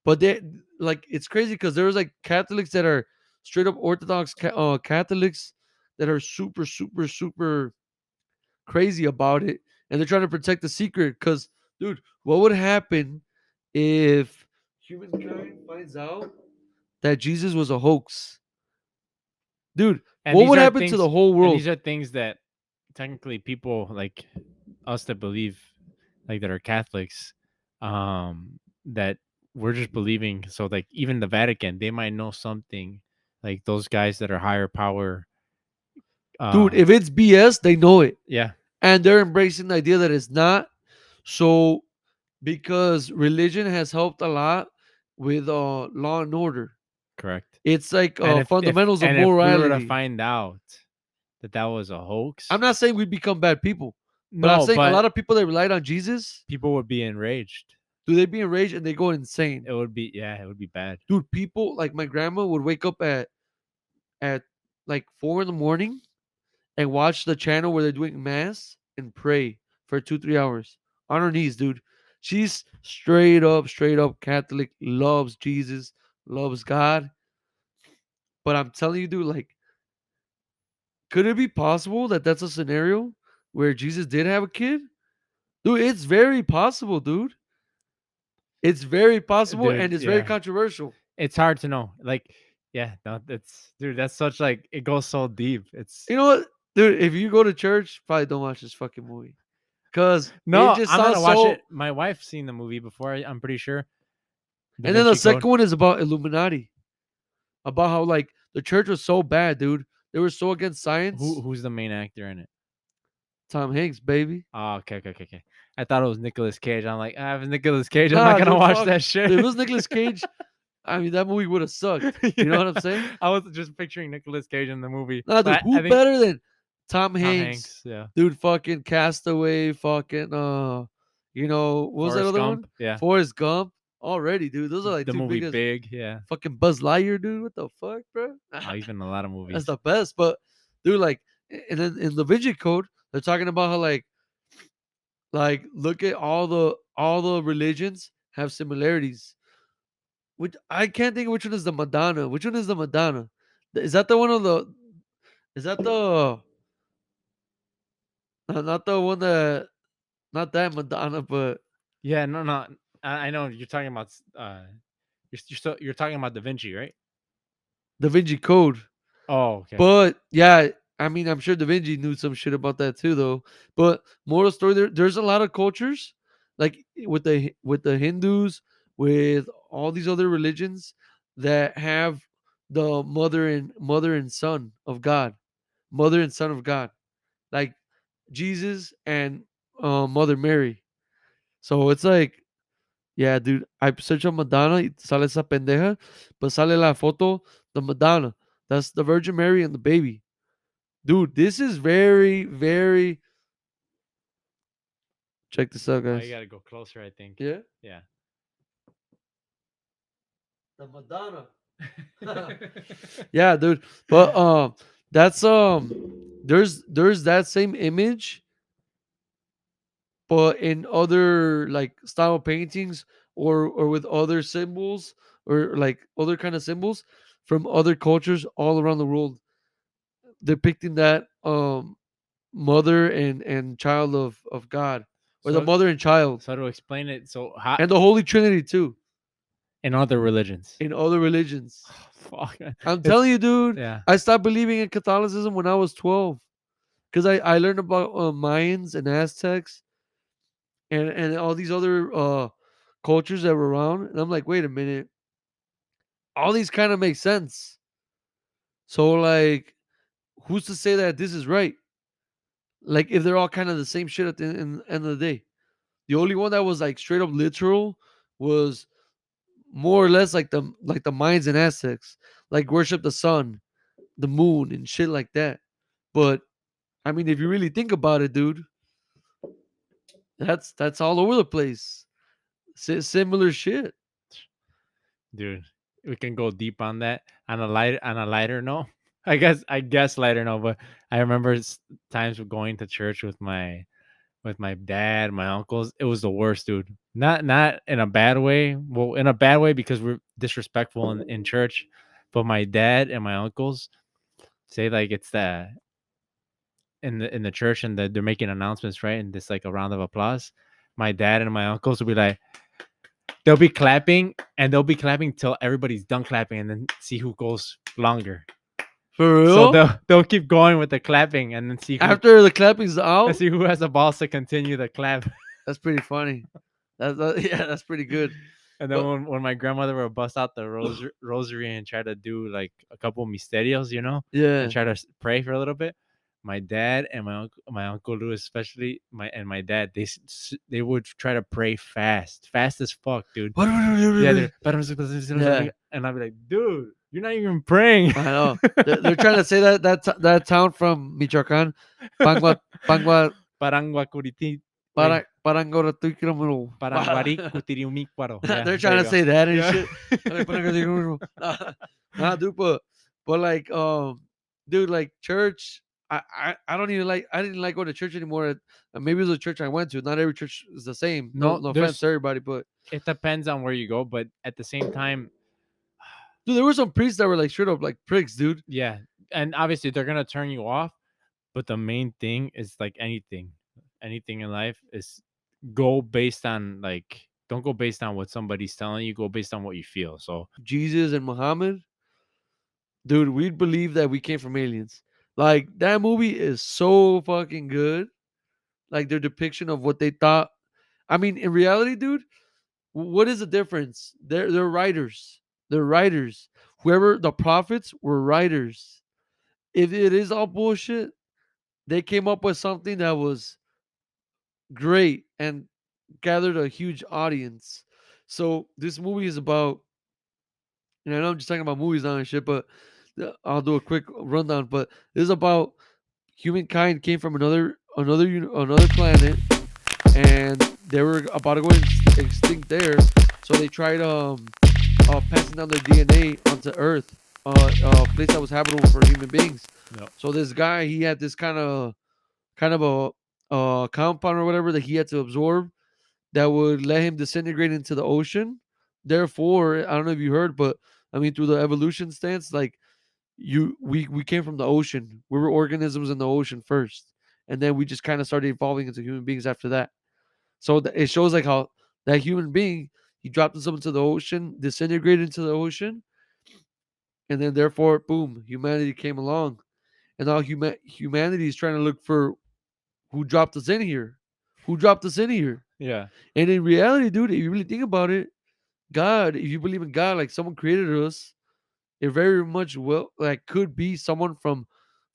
But they like it's crazy because there was like Catholics that are straight up Orthodox Catholics that are super, super, super crazy about it, and they're trying to protect the secret. Because, dude, what would happen if humankind finds out that Jesus was a hoax? Dude, And what these would are happen to the things whole and world? these are things that technically people like us that believe like that are Catholics that we're just believing so like even the Vatican they might know something like those guys that are higher power Dude, uh if it's BS, they know it. yeah, And they're embracing the idea that it's not. So, because religion has helped a lot with law and order, correct. it's like And if fundamentals of and if we were to morality. find out that that was a I'm hoax, not saying we become bad people, but I'm no, saying a but lot of people that relied on Jesus, people would be enraged. Dude, they'd be enraged and they go insane. It would be bad. Dude, people like my grandma would wake up at like 4 in the morning and watch the channel where they're doing mass and pray for 2-3 hours on her knees, dude. She's straight up Catholic, loves Jesus, loves God. But I'm telling you, dude, like, could it be possible that that's a scenario where Jesus did have a kid? Dude, it's very possible, dude. It's very possible Dude, and it's very yeah. controversial. It's hard to know. Like, yeah, no, that's such like it goes so deep. It's You know what? Dude, if you go to church, probably don't watch this fucking movie. Because it no, just I'm gonna sounds watch so. it. My wife's seen the movie before. I'm pretty sure. Da And then the Vinci Code. second one is about Illuminati. About how like the church was so bad, dude. They were so against science. Who's the main actor in it? Tom Hanks, baby. Oh, okay. I thought it was Nicolas Cage. I'm like, if it's Nicolas Cage, I'm Nah, not gonna dude, watch fuck. that shit. Dude, if it was Nicolas Cage, I mean that movie would have sucked. You know what I'm saying? I was just picturing Nicolas Cage in the movie. Nah, dude, But who I think better than Tom Tom Hanks? Yeah. Dude, fucking Castaway, fucking you know, what was that Forrest other Gump, one? yeah. Forrest Gump. Already, dude. Those are like The two movie biggest Big, yeah. fucking Buzz Lightyear, dude. What the fuck, bro? Even a lot of That's movies. the best. But dude, like, and then in the Vinci Code, they're talking about how like look at all the religions have similarities. Which I can't think of which one is the Madonna. Which one is the Madonna? Is that the one of the? Is that the? Not the one that. Not that Madonna, but Yeah, no. I know you're talking about you're talking about Da Vinci, right? Da Vinci Code. Oh, okay. But yeah, I mean, I'm sure Da Vinci knew some shit about that too, though. But moral story, there's a lot of cultures, like with the Hindus, with all these other religions that have the mother and son of God, mother and son of God, like Jesus and Mother Mary. So it's like, yeah, dude, I search on Madonna, y sale esa pendeja, but sale la foto the Madonna. That's the Virgin Mary and the baby. Dude, this is very, very. Check this out, Oh, you guys. gotta go closer, I think. Yeah, Yeah. the Madonna. Yeah, dude. But that's there's that same image, but in other like style paintings or with other symbols or like other kind of symbols from other cultures all around the world, depicting that mother and child of God, or the So mother and child, so to explain it, so how and the Holy Trinity too in other religions. in other religions. Fuck. I'm It's telling you, dude. yeah. I stopped believing in Catholicism when I was 12 because I learned about Mayans and Aztecs and all these other cultures that were around, and I'm like, wait a minute, all these kind of make sense. So like, who's to say that this is right? Like, if they're all kind of the same shit at the end of the day. The only one that was like straight up literal was more or less like the Mayans and Aztecs, like worship the sun, the moon, and shit like that. But I mean, if you really think about it, dude, that's all over the place. Similar shit. Dude, we can go deep on that. On a lighter note, I guess lighter note, but I remember times of going to church with my dad, my uncles. It was the worst, dude. Not in a bad way. Well, in a bad way because we're disrespectful in church. But my dad and my uncles say like it's the in the church and they're making announcements, right? And this like a round of applause. My dad and my uncles will be like, they'll be clapping and they'll be clapping till everybody's done clapping and then see who goes longer. For real? So they'll keep going with the clapping and then see who, After the clapping's out, see who has the balls to continue the clap. that's pretty funny. Yeah, that's pretty good. And then But- when my grandmother would bust out the rosary and try to do like a couple misterios, you know, Yeah. and try to pray for a little bit, my dad and my uncle Louis, especially my dad, they would try to pray fast as fuck, dude. Yeah, Yeah. and I'd be like, dude, you're not even praying. I know. They're trying to say that town from Michoacan, Pangua, Parangua Curiti. Para, Parangoratuikramuro. Paranguari kutiriumikwaro. Yeah, They're there trying you to go. say that and Yeah. shit. Nah, dude, but like, dude, like church. I don't even like. I didn't like going to church anymore. Maybe it was a church I went to. Not every church is the same. No, No, no offense to there's everybody, but it depends on where you go, but at the same time, dude, there were some priests that were like straight up like pricks, dude. yeah. And obviously they're gonna turn you off, but the main thing is like anything in life is go based on like don't go based on what somebody's telling you, go based on what you feel. So Jesus and Muhammad, dude, we'd believe that we came from aliens. Like that movie is so fucking good. Like their depiction of what they thought. I mean, in reality, dude, what is the difference? They're writers. They're writers. Whoever the prophets were writers. If it is all bullshit, they came up with something that was great and gathered a huge audience. So this movie is about, and I know I'm just talking about movies now and shit, but I'll do a quick rundown. But this is about humankind came from another planet, and they were about to go extinct there. So they tried passing down their DNA onto Earth, a place that was habitable for human beings. no. So this guy, he had this kind of a compound or whatever that he had to absorb that would let him disintegrate into the ocean. Therefore, I don't know if you heard, but I mean, through the evolution stance, like we came from the ocean. We were organisms in the ocean first, and then we just kind of started evolving into human beings after that. So it shows like how that human being, he dropped himself into the ocean, disintegrated into the ocean, and then therefore, boom, humanity came along, and now humanity is trying to look for who dropped us in here, who dropped us in here. Yeah. And in reality, dude, if you really think about it, God, if you believe in God, like someone created us, it very much will like could be someone from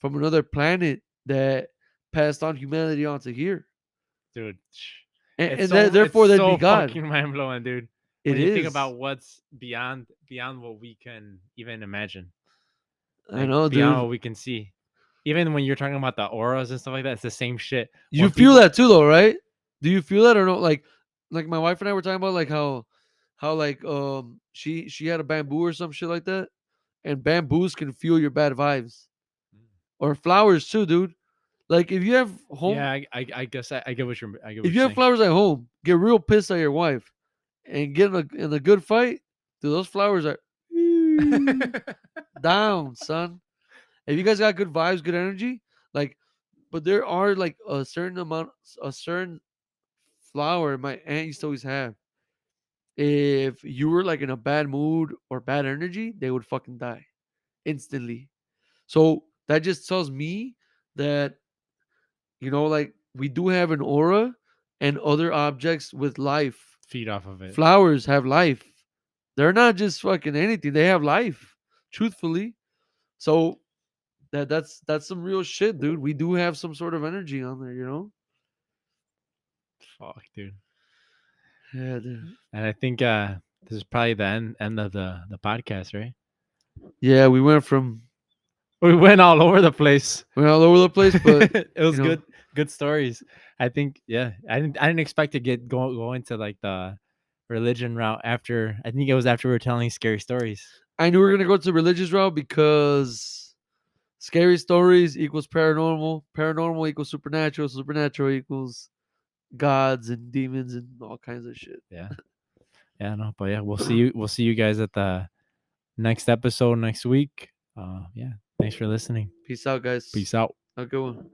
another planet that passed on humanity onto here, Dude. and It's therefore that'd be so God. fucking mind blowing, dude. It When you think is. about what's beyond what we can even imagine. I Like know, beyond dude. what we can see. Even when you're talking about the auras and stuff like that, it's the same shit. You When feel people that too, though, right? Do you feel that or no? Like my wife and I were talking about like how like she had a bamboo or some shit like that, and bamboos can fuel your bad vibes, or flowers too, dude. Like if you have home, yeah, I guess I get what if you're you have saying. flowers at home, get real pissed at your wife, and get in a good fight, dude. Those flowers are down, son. If you guys got good vibes, good energy, like, but there are like a certain flower my aunt used to always have. If you were like in a bad mood or bad energy, they would fucking die instantly. So that just tells me that, like we do have an aura and other objects with life. Feed off of it. Flowers have life. They're not just fucking anything. They have life, truthfully. So that's some real shit, dude. We do have some sort of energy on there. Fuck, dude. Yeah, dude. And I think this is probably the end of the podcast, right? Yeah, we went from We went all over the place. all over the place, but It was you know, good stories. I think yeah. I didn't expect to go into like the religion route after I think it was after we were telling scary stories. I knew we were gonna go to the religious route because scary stories equals paranormal, paranormal equals supernatural, supernatural equals gods and demons and all kinds of shit. Yeah. Yeah, no, but yeah, we'll see you guys at the next episode next week. Yeah. Thanks for listening. Peace out, guys. Peace out. Have a good one.